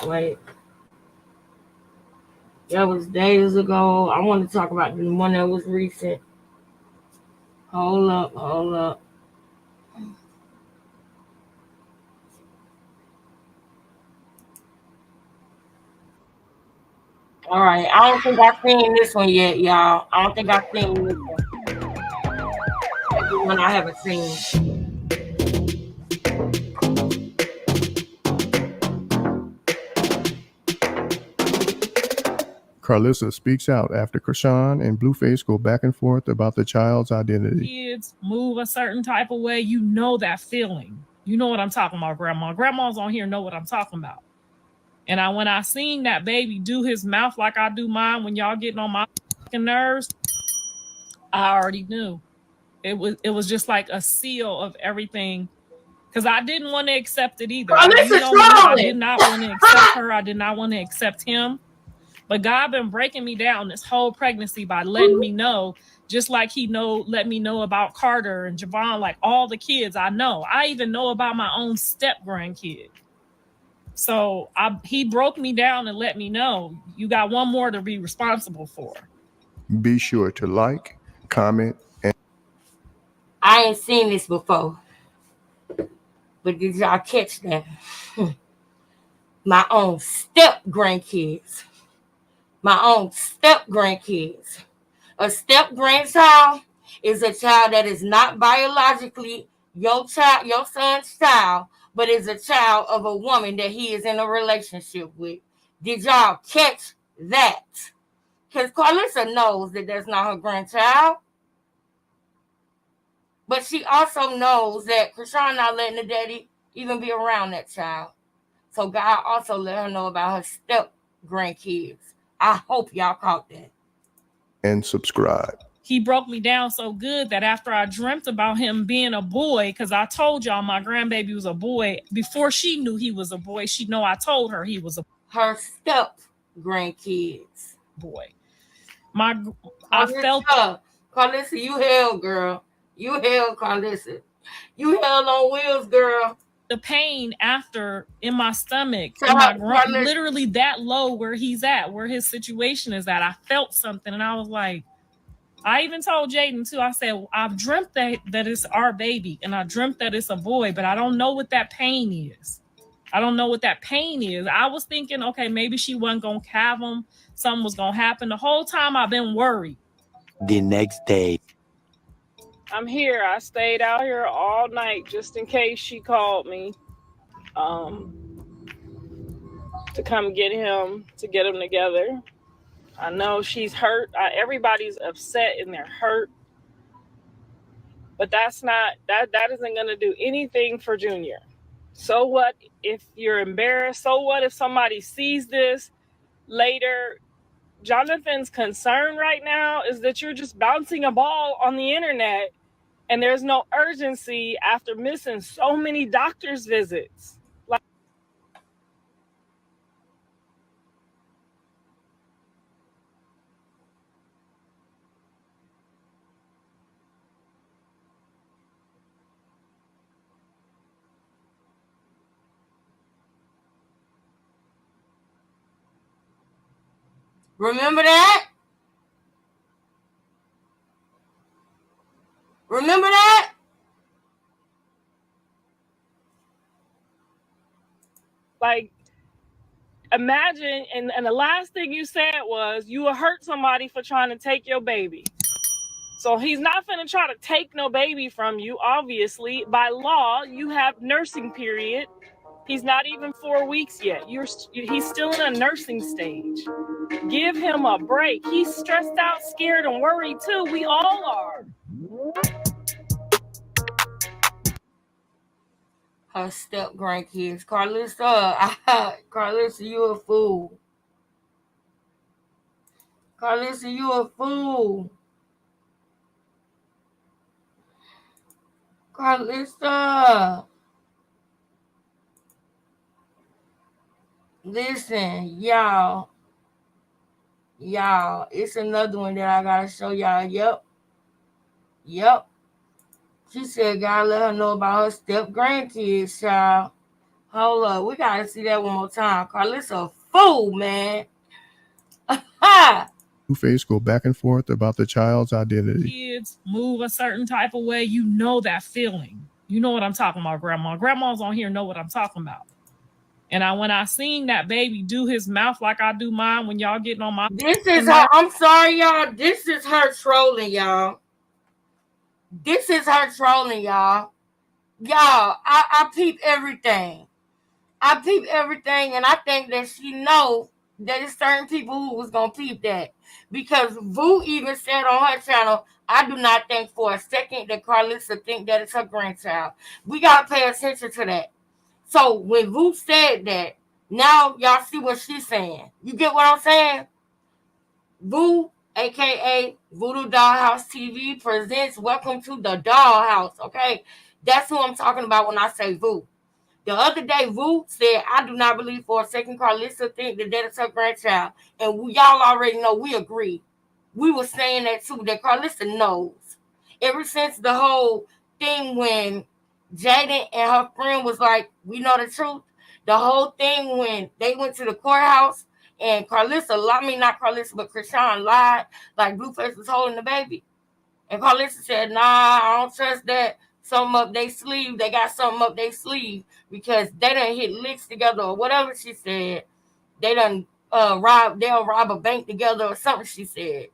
Wait. That was days ago. I want to talk about the one that was recent. Hold up. All right. I don't think I've seen this one yet, y'all. I don't think I've seen this one. That's the one I haven't seen. Carlissa speaks out after Krishan and Blueface go back and forth about the child's identity. Kids move a certain type of way. You know that feeling. You know what I'm talking about, Grandma. Grandmas on here know what I'm talking about. And when I seen that baby do his mouth like I do mine when y'all getting on my fucking nerves, I already knew. It was just like a seal of everything. Because I didn't want to accept it either. I did not want to accept her. I did not want to accept him. But God been breaking me down this whole pregnancy by letting me know, just like he let me know about Carter and Javon, like all the kids I know. I even know about my own step grandkid. So he broke me down and let me know you got one more to be responsible for. Be sure to like, comment, and I ain't seen this before. But did y'all catch that? My own step grandkids. A step grandchild is a child that is not biologically your son's child, but is a child of a woman that he is in a relationship with. Did y'all catch that? Because Carlissa knows that that's not her grandchild. But she also knows that Krishan not letting the daddy even be around that child. So God also let her know about her step grandkids. I hope y'all caught that. And subscribe. He broke me down so good that after I dreamt about him being a boy, because I told y'all my grandbaby was a boy, before she knew he was a boy, she know I told her he was her step grandkids boy. I felt Carlissa, you hell, girl. You hell, Carlissa. You hell on wheels, girl. the pain after in my stomach, So in my groin, literally that low where he's at, where his situation is at. I felt something and I was like, I even told Jaden too, I said, I've dreamt that it's our baby and I dreamt that it's a boy, but I don't know what that pain is. I don't know what that pain is. I was thinking, okay, maybe she wasn't going to have him. Something was going to happen. The whole time I've been worried. The next day. I'm here. I stayed out here all night just in case she called me to come get him, to get him together. I know she's hurt. Everybody's upset and they're hurt. But that isn't going to do anything for Junior. So what if you're embarrassed? So what if somebody sees this later? Jonathan's concern right now is that you're just bouncing a ball on the internet and there's no urgency after missing so many doctor's visits. Remember that? Remember that? Like, imagine, and the last thing you said was you will hurt somebody for trying to take your baby. So he's not going to try to take no baby from you, obviously. By law, you have nursing period. He's not even 4 weeks yet. He's still in a nursing stage. Give him a break. He's stressed out, scared, and worried too. We all are. Her step grandkids. Carlissa, Carlissa, you a fool. Carlissa, you a fool. Carlissa. Listen, y'all, it's another one that I gotta show y'all. Yep. She said, gotta let her know about her step grandkids, child. Hold up, we gotta see that one more time. Carlissa, a fool, man. Two-Face go back and forth about the child's identity. Kids move a certain type of way. You know that feeling. You know what I'm talking about, Grandma. Grandmas on here know what I'm talking about. And when I seen that baby do his mouth like I do mine when y'all getting on my... This is her, I'm sorry, y'all. This is her trolling, y'all. Y'all, I peep everything. And I think that she know that it's certain people who was going to peep that. Because Vu even said on her channel, I do not think for a second that Carlissa think that it's her grandchild. We got to pay attention to that. So when Vu said that, now y'all see what she's saying. You get what I'm saying? Vu, a.k.a. Voodoo Dollhouse TV, presents Welcome to the Dollhouse, okay? That's who I'm talking about when I say Vu. The other day, Vu said, I do not believe for a second Carlissa think that is her grandchild. And y'all already know we agree. We were saying that too, that Carlissa knows. Ever since the whole thing when Jaden and her friend was like, we know the truth. The whole thing when they went to the courthouse and Carlissa, not Carlissa, but Krishan lied, like Blueface was holding the baby. And Carlissa said, nah, I don't trust that. Something up their sleeve. They got something up their sleeve because they done hit licks together or whatever she said. They done they'll rob a bank together or something she said.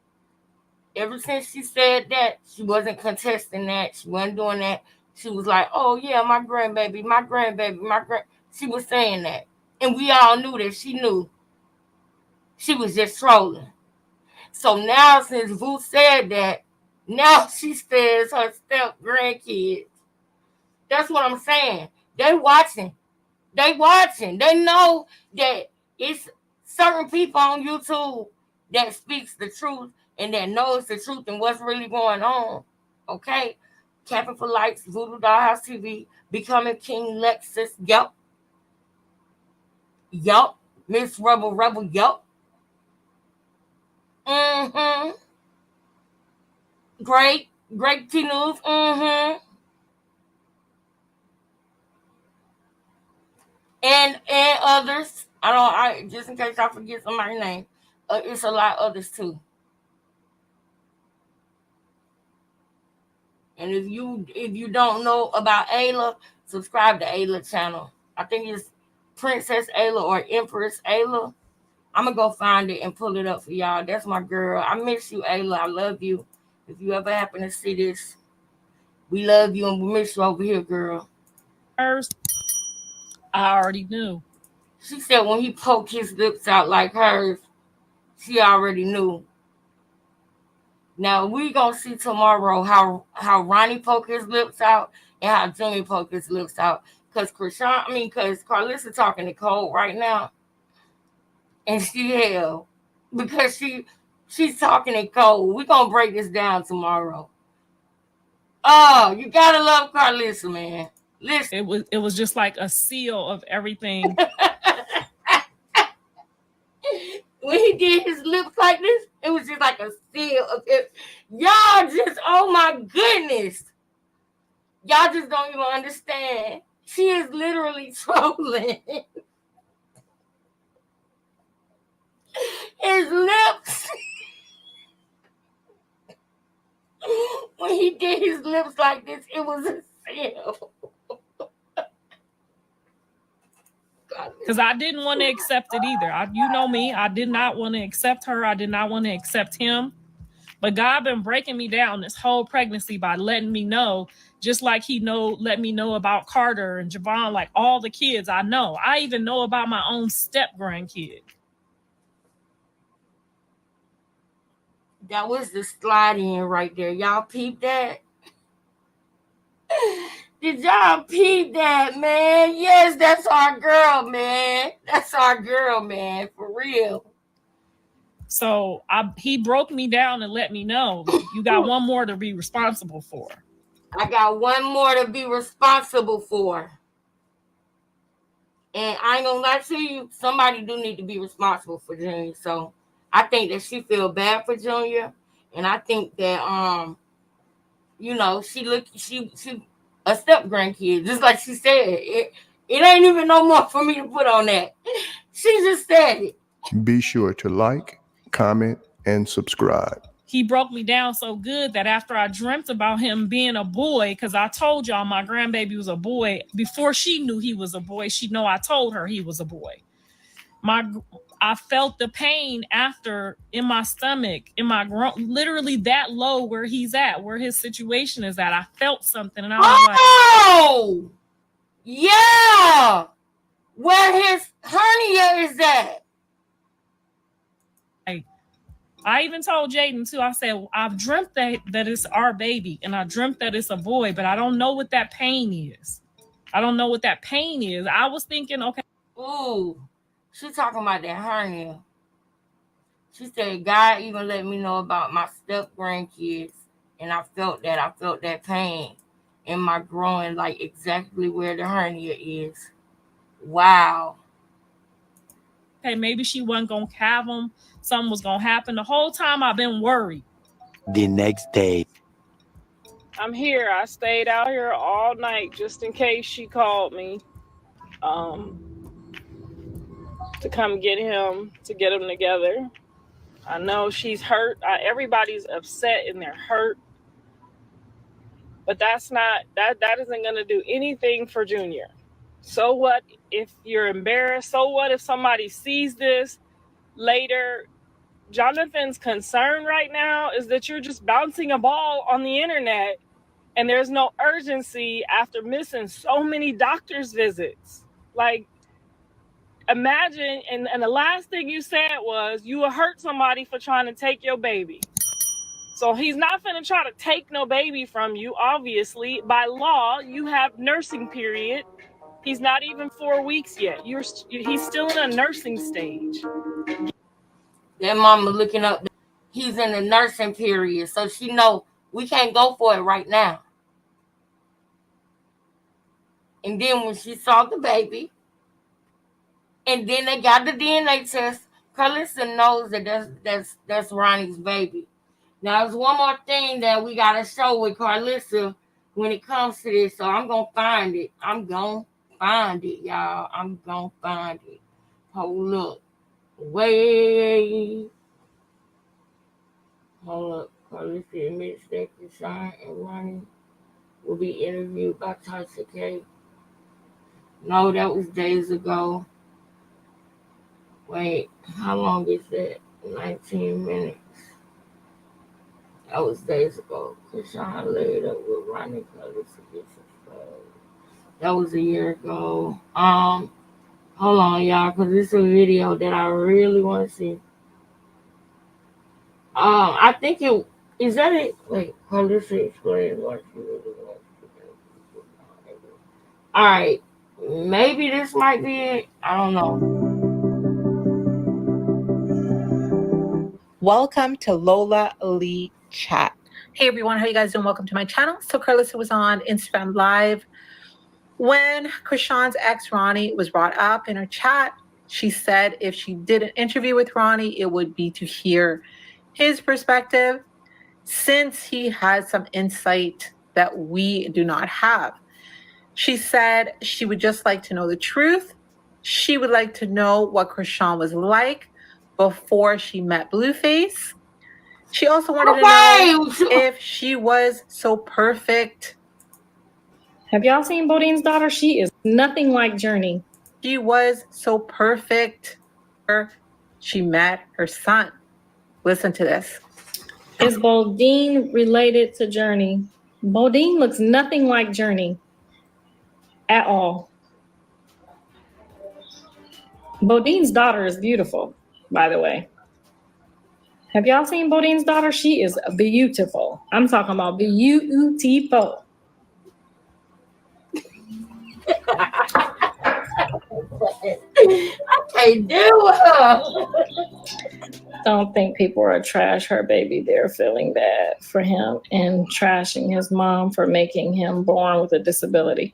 Ever since she said that, she wasn't contesting that. She wasn't doing that. She was like, oh, yeah, my grandbaby. She was saying that. And we all knew that she knew. She was just trolling. So now, since Vu said that, now she says her step grandkids. That's what I'm saying. They watching. They know that it's certain people on YouTube that speaks the truth and that knows the truth and what's really going on. Okay? Capping for Lights, Voodoo Dollhouse TV, Becoming King Lexus. Yup. Miss Rebel. Yup. Great T News. and others. I just in case I forget somebody's name. It's a lot of others too. And if you don't know about Ayla, subscribe to Ayla channel. I think it's Princess Ayla or Empress Ayla. I'm gonna go find it and pull it up for y'all. That's my girl. I miss you, Ayla. I love you. If you ever happen to see this, we love you and we miss you over here, girl. Hers, I already knew. She said when he poked his lips out like hers, she already knew. Now we gonna see tomorrow how Ronnie poked his lips out and how Junior poked his lips out. Cause Carlissa talking to Cole right now, and she hell because she's talking to Cole. We gonna break this down tomorrow. Oh, you gotta love Carlissa, man. Listen, it was just like a seal of everything. When he did his lips like this, it was just like a seal of it. Y'all just, oh my goodness. Y'all just don't even understand. She is literally trolling. His lips. When he did his lips like this, it was a seal. Because I didn't want to accept it either. You know me. I did not want to accept her. I did not want to accept him. But God been breaking me down this whole pregnancy by letting me know, just like he let me know about Carter and Javon, like all the kids I know. I even know about my own step-grandkid. That was the slide in right there. Y'all peep that? Did y'all peep that, man? Yes, that's our girl, man. That's our girl, man. For real. So he broke me down and let me know you got one more to be responsible for. I got one more to be responsible for. And I ain't gonna lie to you, somebody do need to be responsible for Junior. So I think that she feel bad for Junior. And I think that she a step grandkid, just like she said. It ain't even no more for me to put on that. She just said it. Be sure to like, comment, and subscribe. He broke me down so good that after I dreamt about him being a boy, because I told y'all my grandbaby was a boy, before she knew he was a boy, she know I told her he was a boy. I felt the pain after in my stomach, in my literally that low where he's at, where his situation is at. I felt something and I was like, yeah, where his hernia is at. I even told Jaden too, I said, I've dreamt that it's our baby and I dreamt that it's a boy, but I don't know what that pain is. I don't know what that pain is. I was thinking, okay. Ooh, she talking about that hernia. She said, God even let me know about my step grandkids. And I felt that pain in my groin, like exactly where the hernia is. Wow. Okay, maybe she wasn't going to have them. Something was going to happen. The whole time I've been worried. The next day. I'm here. I stayed out here all night just in case she called me to come get him, to get them together. I know she's hurt. Everybody's upset and they're hurt. But that isn't going to do anything for Junior. So what if you're embarrassed? So what if somebody sees this later? Jonathan's concern right now is that you're just bouncing a ball on the internet and there's no urgency after missing so many doctor's visits. Like, imagine, and the last thing you said was you will hurt somebody for trying to take your baby. So he's not going to try to take no baby from you, obviously. By law, you have nursing period. He's not even 4 weeks yet. He's still in a nursing stage. That mama looking up. He's in the nursing period, so she know we can't go for it right now. And then when she saw the baby, and then they got the DNA test, Carlissa knows that that's Ronnie's baby. Now, there's one more thing that we got to show with Carlissa when it comes to this, so I'm going to find it. I'm going to find it, y'all. I'm gonna find it. Hold up. Wait. Hold up. Let's see. Admits that Krishan and Ronnie will be interviewed by Tasha K. No, that was days ago. Wait, how long is that? 19 minutes. That was days ago. Krishan laid up with Ronnie. That was a year ago. Hold on, y'all, because this is a video that I really want to see. I think it is that it. Wait, Carlissa explains what she really wants to do. All right, maybe this might be it. I don't know. Welcome to Lola Lee Chat. Hey everyone, how you guys doing? Welcome to my channel. So Carlissa was on Instagram Live when Krishan's ex Ronnie was brought up in her chat. She said if she did an interview with Ronnie, it would be to hear his perspective, since he has some insight that we do not have. She said she would just like to know the truth. She would like to know what Krishan was like before she met Blueface. She also wanted to know if she was so perfect. Have y'all seen Bodine's daughter? She is nothing like Journey. She was so perfect. She met her son. Listen to this. Is Bodine related to Journey? Bodine looks nothing like Journey at all. Bodine's daughter is beautiful, by the way. Have y'all seen Bodine's daughter? She is beautiful. I'm talking about beautiful. I can't do her. Don't think people are trash her baby. They're feeling bad for him and trashing his mom for making him born with a disability.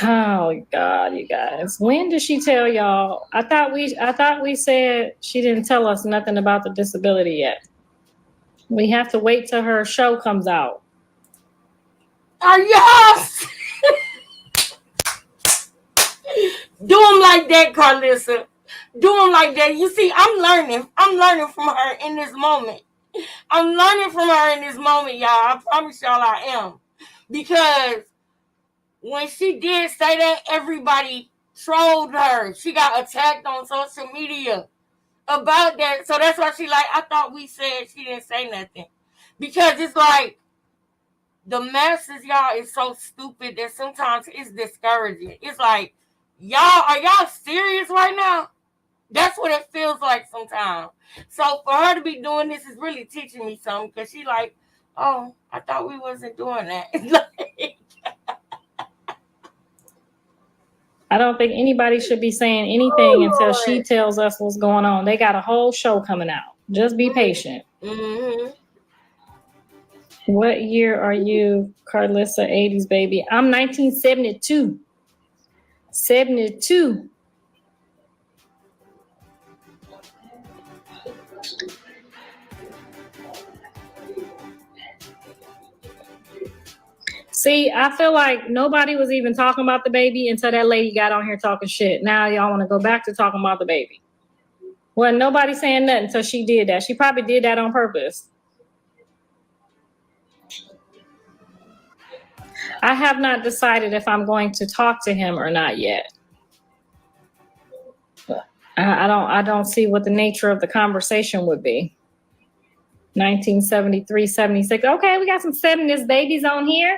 Oh God, you guys. When did she tell y'all? I thought we said she didn't tell us nothing about the disability yet. We have to wait till her show comes out. Yes! Do them like that, Carlissa. Do them like that. You see, I'm learning from her in this moment. I'm learning from her in this moment, y'all. I promise y'all I am. Because when she did say that, everybody trolled her. She got attacked on social media about that. So that's why she like, I thought we said she didn't say nothing. Because it's like, the masses, y'all, is so stupid that sometimes it's discouraging. It's like, are y'all serious right now? That's what it feels like sometimes. So for her to be doing this is really teaching me something, because she like, oh, I thought we wasn't doing that. I don't think anybody should be saying anything until she tells us what's going on. They got a whole show coming out. Just be patient. Mm-hmm. What year are you, Carlissa? 80s baby. I'm 1972. 72. See, I feel like nobody was even talking about the baby until that lady got on here talking shit. Now y'all want to go back to talking about the baby. Well, nobody saying nothing until she did that. She probably did that on purpose. I have not decided if I'm going to talk to him or not yet. I don't see what the nature of the conversation would be. 1973, 76. Okay, we got some 70s babies on here.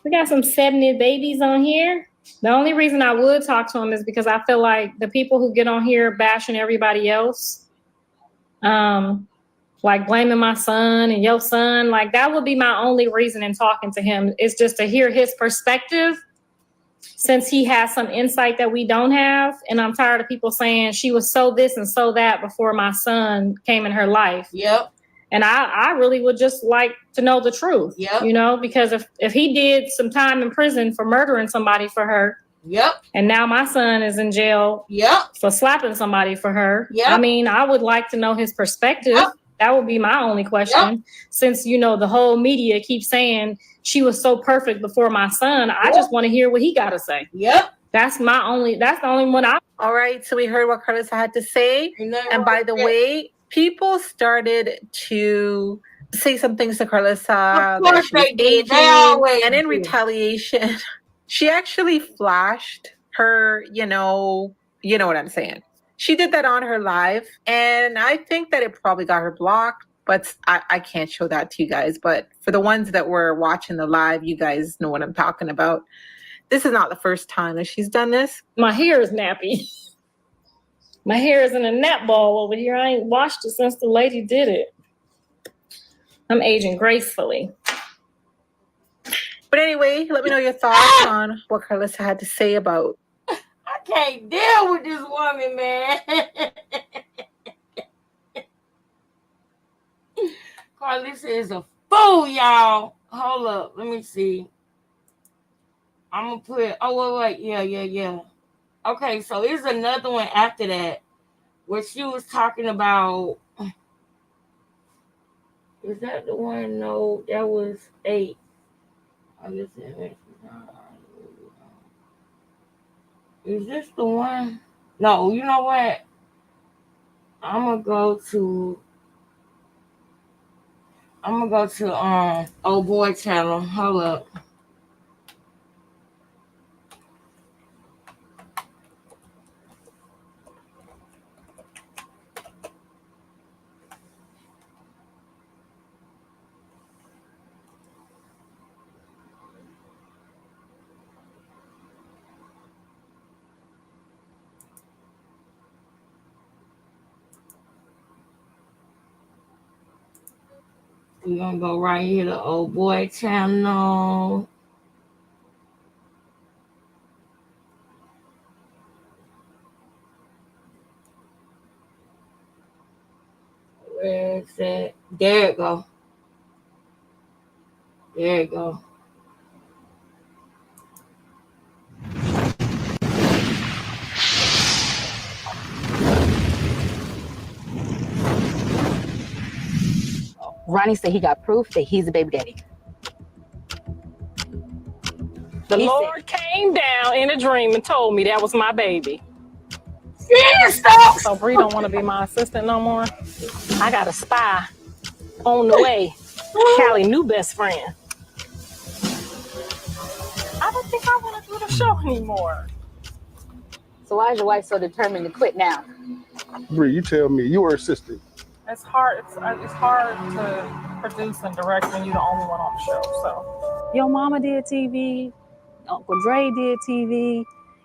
We got some 70s babies on here. The only reason I would talk to him is because I feel like the people who get on here bashing everybody else, like blaming my son and your son, like that would be my only reason in talking to him, is just to hear his perspective, since he has some insight that we don't have. And I'm tired of people saying she was so this and so that before my son came in her life. Yep. And I really would just like to know the truth. Yep. You know, because if he did some time in prison for murdering somebody for her. Yep. And now my son is in jail. Yep. For slapping somebody for her. Yep. I mean, I would like to know his perspective. Yep. That would be my only question. Since, you know, the whole media keeps saying she was so perfect before my son, I just want to hear what he got to say. That's the only one I. All right, so we heard what Carlissa had to say. And by the way, people started to say some things to Carlissa that she was aging. And in retaliation, she actually flashed her, you know what I'm saying. She did that on her live, and I think that it probably got her blocked, but I can't show that to you guys. But for the ones that were watching the live, you guys know what I'm talking about. This is not the first time that she's done this. My hair is nappy. My hair is in a nap ball over here. I ain't washed it since the lady did it. I'm aging gracefully. But anyway, let me know your thoughts on what Carlissa had to say about. I can't deal with this woman, man. Carlissa is a fool, y'all. Hold up. Let me see. I'm going to put... Oh, wait. Yeah. Okay, so here's another one after that where she was talking about... Is that the one? No, that was 8. Is this the one? No, you know what? I'm gonna go to old boy channel. Hold up. We're gonna go right here to old boy channel. Where is it? There it go. There it go. Ronnie said he got proof that he's a baby daddy. The Lord came down in a dream and told me that was my baby. So Bree don't want to be my assistant no more. I got a spy on the way. Callie's new best friend. I don't think I want to do the show anymore. So why is your wife so determined to quit now? Bree, you tell me. You were assistant. It's hard. It's hard to produce and direct when you're the only one on the show. So Your mama did TV. Uncle Dre did TV.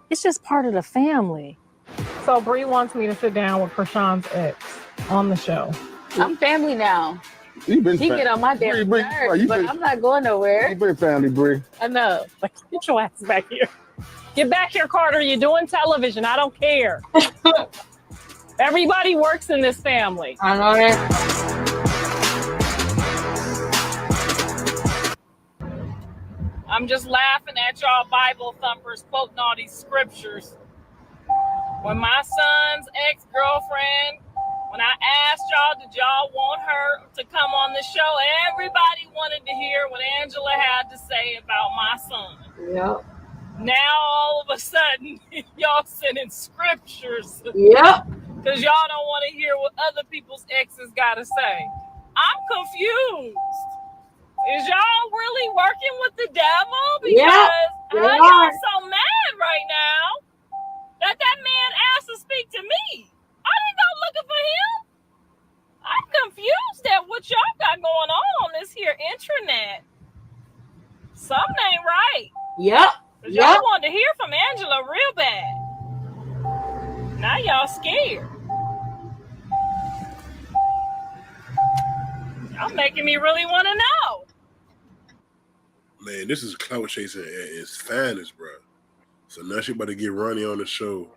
It's just part of the family. So Bree wants me to sit down with Krishan's ex on the show. I'm family now. He get on my damn nerves, but I'm not going nowhere. You been family, Bree. I know. Like, get your ass back here. Get back here, Carter. You're doing television. I don't care. Everybody works in this family. I know that. I'm just laughing at y'all Bible thumpers quoting all these scriptures. When my son's ex-girlfriend, when I asked y'all, did y'all want her to come on the show? Everybody wanted to hear what Angela had to say about my son. Yep. Now all of a sudden, y'all sending scriptures. Yep. Because y'all don't want to hear what other people's exes got to say. I'm confused. Is y'all really working with the devil? Because how y'all so mad right now that man asked to speak to me? I didn't go looking for him. I'm confused at what y'all got going on this here intranet. Something ain't right. Yep. Y'all wanted to hear from Angela real bad. Now y'all scared. Y'all making me really want to know. Man, this is clout chasing at its finest, bro. So now she about to get Ronnie on the show.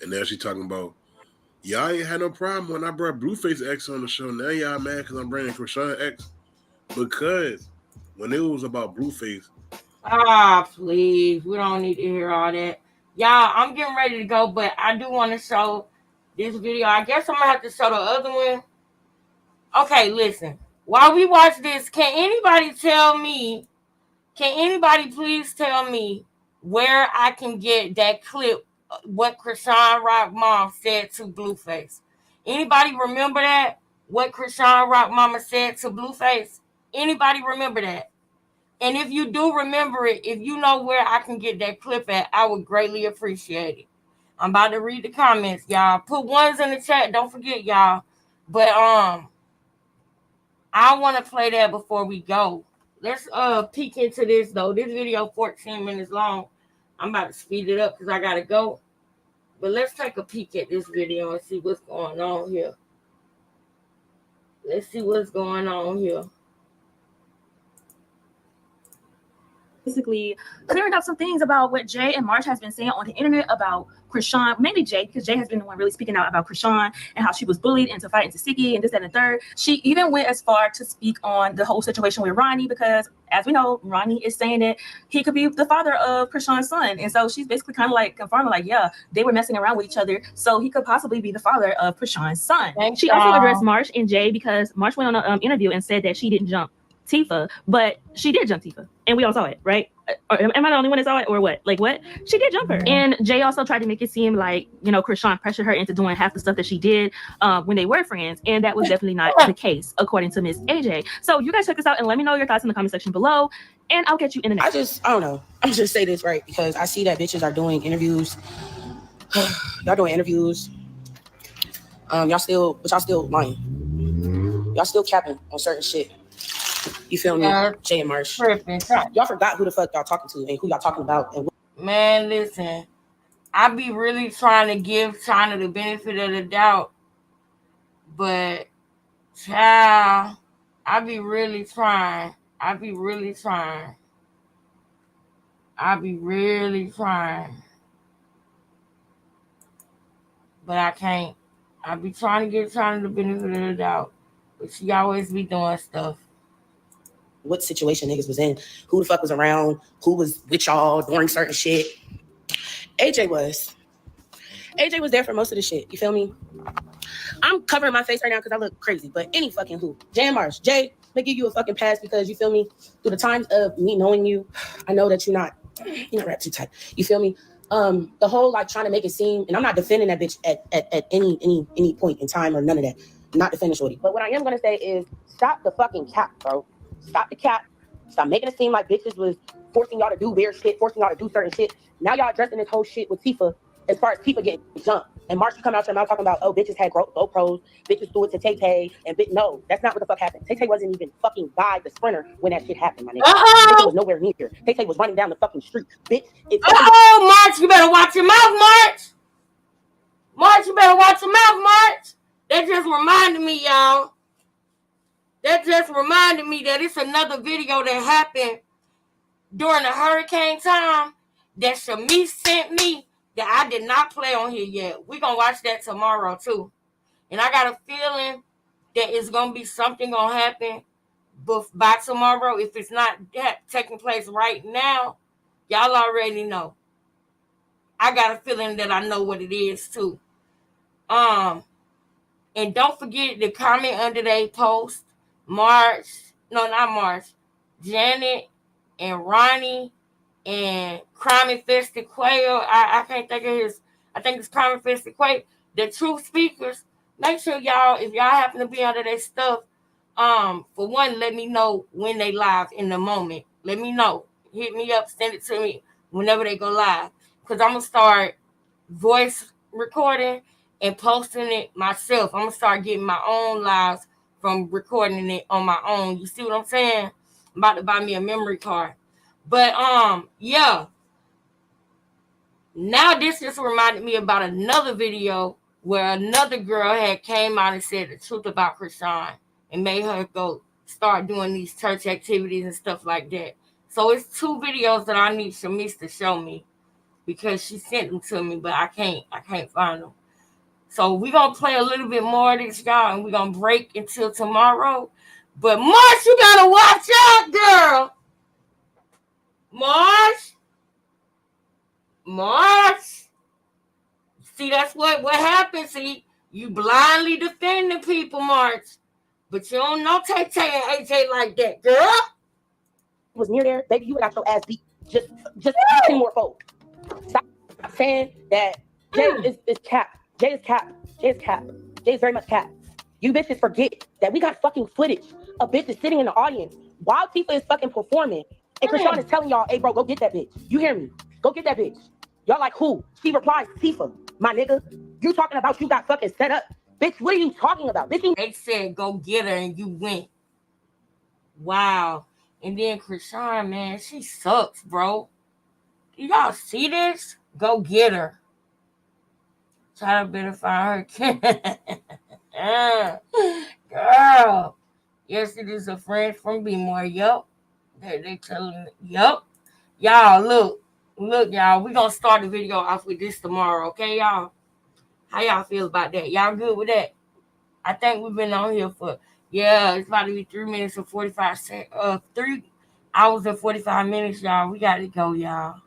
And now she talking about, y'all ain't had no problem when I brought Blueface X on the show. Now y'all mad because I'm bringing Krishan X. Because when it was about Blueface. Please. We don't need to hear all that. Y'all, I'm getting ready to go, but I do want to show this video. I guess I'm going to have to show the other one. Okay, listen. While we watch this, can anybody please tell me where I can get that clip, what Krishan Rock Mom said to Blueface? Anybody remember that? What Krishan Rock Mama said to Blueface? Anybody remember that? And if you do remember it, if you know where I can get that clip at, I would greatly appreciate it. I'm about to read the comments, y'all. Put ones in the chat. Don't forget, y'all. But I want to play that before we go. Let's peek into this though. This video 14 minutes long. I'm about to speed it up because I gotta go. But let's take a peek at this video and see what's going on here. Let's see what's going on here. Basically clearing up some things about what Jay and Marsh has been saying on the internet about Krishan, mainly Jay, because Jay has been the one really speaking out about Krishan and how she was bullied into fighting Dissecting and this and the third. She even went as far to speak on the whole situation with Ronnie, because as we know, Ronnie is saying that he could be the father of Krishan's son. And so she's basically kind of like confirming, like, yeah, they were messing around with each other, so he could possibly be the father of Krishan's son. She also addressed Marsh and Jay because Marsh went on an interview and said that she didn't jump Tifa, but she did jump Tifa, and we all saw it, right? Am I the only one that saw it, or what? Like, what? She did jump her. And Jay also tried to make it seem like, you know, Krishan pressured her into doing half the stuff that she did when they were friends, and that was definitely not the case, according to Miss AJ. So you guys check this out and let me know your thoughts in the comment section below, and I'll catch you in the next. I don't know. I'm just say this right because I see that bitches are doing interviews. Y'all doing interviews. Y'all still lying. Y'all still capping on certain shit. You feel me? Jay and Marsh. Y'all forgot who the fuck y'all talking to and who y'all talking about. And man, listen. I be really trying to give China the benefit of the doubt. But, child, I be really trying. But I can't. I be trying to give China the benefit of the doubt. But she always be doing stuff. What situation niggas was in, who the fuck was around, who was with y'all during certain shit. AJ was there for most of the shit. You feel me? I'm covering my face right now because I look crazy, but any fucking who. Jay and Marsh. Jay, they give you a fucking pass because you feel me? Through the times of me knowing you, I know that you're not rap too tight. You feel me? The whole like trying to make it seem, and I'm not defending that bitch at any point in time or none of that. I'm not defending shorty. But what I am gonna say is stop the fucking cap, bro. Stop the cap. Stop making it seem like bitches was forcing y'all to do weird shit, forcing y'all to do certain shit. Now y'all addressing this whole shit with Tifa as far as Tifa getting jumped. And Marsh come out your mouth talking about, oh, bitches had GoPros, bitches threw it to Tay-Tay, and no, that's not what the fuck happened. Tay-Tay wasn't even fucking by the sprinter when that shit happened, my nigga. Tay-Tay was nowhere near. Tay-Tay was running down the fucking street. Bitch, March, you better watch your mouth, March. March, you better watch your mouth, March. That just reminded me, y'all. That it's another video that happened during the hurricane time that Shamice sent me that I did not play on here yet. We're going to watch that tomorrow, too. And I got a feeling that it's going to be something going to happen by tomorrow. If it's not taking place right now, y'all already know. I got a feeling that I know what it is, too. And don't forget to comment under their post. Janet and Ronnie and Crime Infested Quail. I can't think of his. I think it's Crime Infested Quail. The Truth Speakers. Make sure y'all, if y'all happen to be under their stuff, for one, let me know when they live in the moment. Let me know. Hit me up, send it to me whenever they go live. Because I'm going to start voice recording and posting it myself. I'm going to start getting my own lives from recording it on my own. You see what I'm saying? I'm about to buy me a memory card. But, yeah. Now this just reminded me about another video where another girl had came out and said the truth about Krishan and made her go start doing these church activities and stuff like that. So it's two videos that I need Shamice to show me because she sent them to me, but I can't find them. So we're going to play a little bit more of this, y'all, and we're going to break until tomorrow. But Marsh, you got to watch out, girl. Marsh. See, that's what happens. See, you blindly defending people, March. But you don't know Tay Tay and AJ like that, girl. Was near there, baby, you would have your ass beat just 10 more fold. Stop saying that Jay is cap. Jay is cap. Jay is cap. Jay is very much cap. You bitches forget that we got fucking footage of bitches sitting in the audience while Tifa is fucking performing. And Krishan is telling y'all, hey, bro, go get that bitch. You hear me? Go get that bitch. Y'all like, who? She replies, Tifa, my nigga. You talking about you got fucking set up. Bitch, what are you talking about? Bitch, They said, go get her, and you went. Wow. And then Krishan, man, she sucks, bro. Y'all see this? Go get her. Try to better find her. Girl. Yes, it is a friend from B-More. Yup. They telling me. Yup. Y'all, look. Look, y'all. We gonna start the video off with this tomorrow, okay, y'all? How y'all feel about that? Y'all good with that? I think we've been on here for, it's about to be 3 minutes and 45 seconds. 3 hours and 45 minutes, y'all. We got to go, y'all.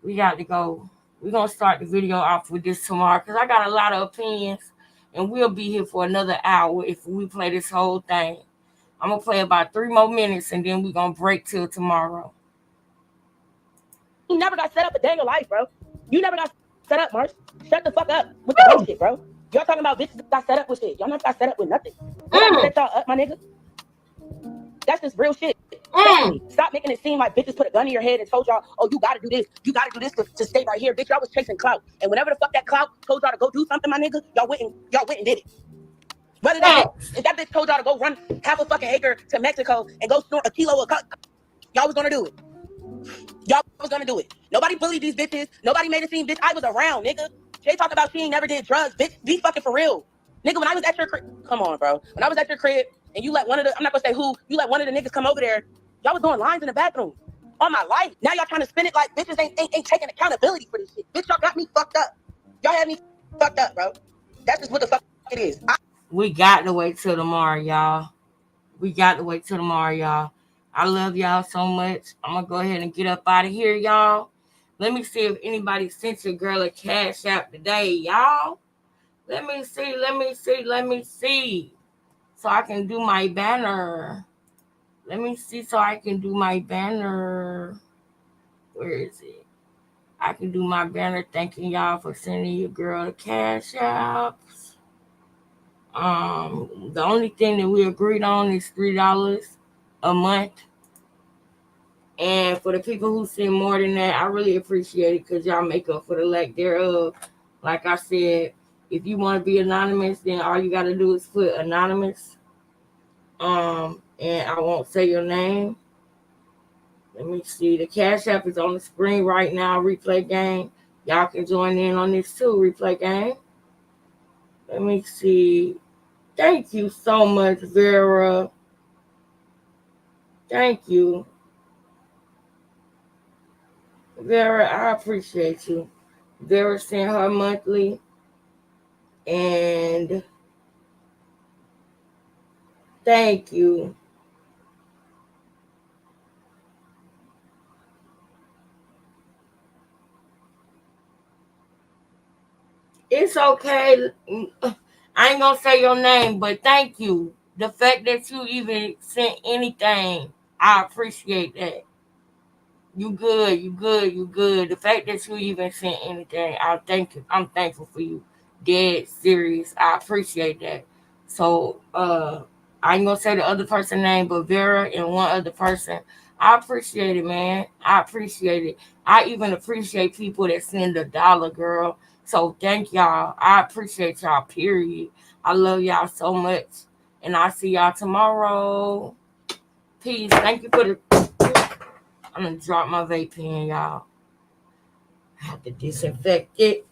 We got to go. We're going to start the video off with this tomorrow because I got a lot of opinions, and we'll be here for another hour if we play this whole thing. I'm going to play about 3 more minutes, and then we're going to break till tomorrow. You never got set up a day in your life, bro. You never got set up, Marsh. Shut the fuck up with the bullshit, bro. Y'all talking about bitches that got set up with shit. Y'all not got set up with nothing. Nobody set y'all up, my nigga. That's just real shit. Stop making it seem like bitches put a gun in your head and told y'all, oh, you gotta do this. You gotta do this to stay right here. Bitch, y'all was chasing clout. And whenever the fuck that clout told y'all to go do something, my nigga, y'all went and did it. Whether if that bitch told y'all to go run half a fucking acre to Mexico and go snort a kilo of cut, y'all was gonna do it. Y'all was gonna do it. Nobody bullied these bitches. Nobody made it seem, bitch, I was around, nigga. Jay talking about she ain't never did drugs. Bitch, be fucking for real. Nigga, when I was at your crib, come on, bro. When I was at your crib and you let one of the, I'm not gonna say who, you let one of the niggas come over there, y'all was doing lines in the bathroom. On my life. Now y'all trying to spin it like bitches ain't taking accountability for this shit. Bitch, y'all got me fucked up. Y'all had me fucked up, bro. That's just what the fuck it is. We got to wait till tomorrow, y'all. We got to wait till tomorrow, y'all. I love y'all so much. I'm going to go ahead and get up out of here, y'all. Let me see if anybody sent your girl a cash app today, y'all. Let me see. So I can do my banner. Let me see so I can do my banner. Where is it? I can do my banner thanking y'all for sending your girl the cash apps. The only thing that we agreed on is $3 a month. And for the people who send more than that, I really appreciate it because y'all make up for the lack thereof. Like I said, if you want to be anonymous, then all you got to do is put anonymous. And I won't say your name. Let me see. The Cash App is on the screen right now. Replay Game. Y'all can join in on this too. Replay Game. Let me see. Thank you so much, Vera. Thank you. Vera, I appreciate you. Vera sent her monthly. And thank you. It's okay. I ain't gonna say your name, but thank you. The fact that you even sent anything, I appreciate that. You good. The fact that you even sent anything, I thank you. I'm thankful for you. Dead serious. I appreciate that. So I ain't gonna say the other person's name, but Vera and one other person. I appreciate it, man. I appreciate it. I even appreciate people that send $1, girl. So thank y'all. I appreciate y'all, period. I love y'all so much. And I'll see y'all tomorrow. Peace. Thank you for the... I'm going to drop my vape pen, y'all. I have to disinfect it.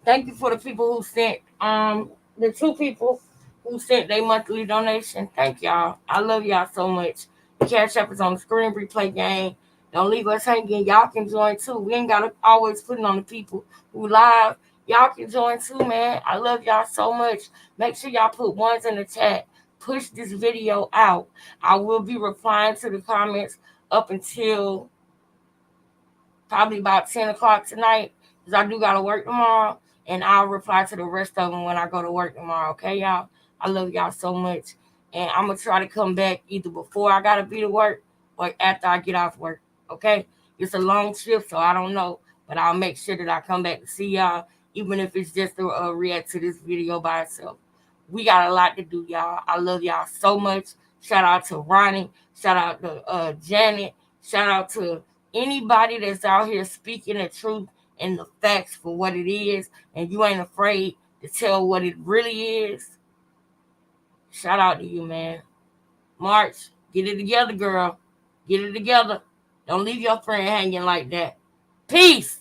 Thank you for the people who sent... the 2 people who sent their monthly donation. Thank y'all. I love y'all so much. The Cash App is on the screen. Replay Game. Don't leave us hanging. Y'all can join too. We ain't got to always put it on the people who live. Y'all can join too, man. I love y'all so much. Make sure y'all put ones in the chat. Push this video out. I will be replying to the comments up until probably about 10 o'clock tonight because I do got to work tomorrow. And I'll reply to the rest of them when I go to work tomorrow. Okay, y'all? I love y'all so much. And I'm going to try to come back either before I got to be to work or after I get off work. Okay? It's a long shift, so I don't know. But I'll make sure that I come back to see y'all, even if it's just to react to this video by itself. We got a lot to do, y'all. I love y'all so much. Shout out to Ronnie. Shout out to Janet. Shout out to anybody that's out here speaking the truth and the facts for what it is, and you ain't afraid to tell what it really is. Shout out to you, man. March, get it together, girl. Get it together. Don't leave your friend hanging like that. Peace.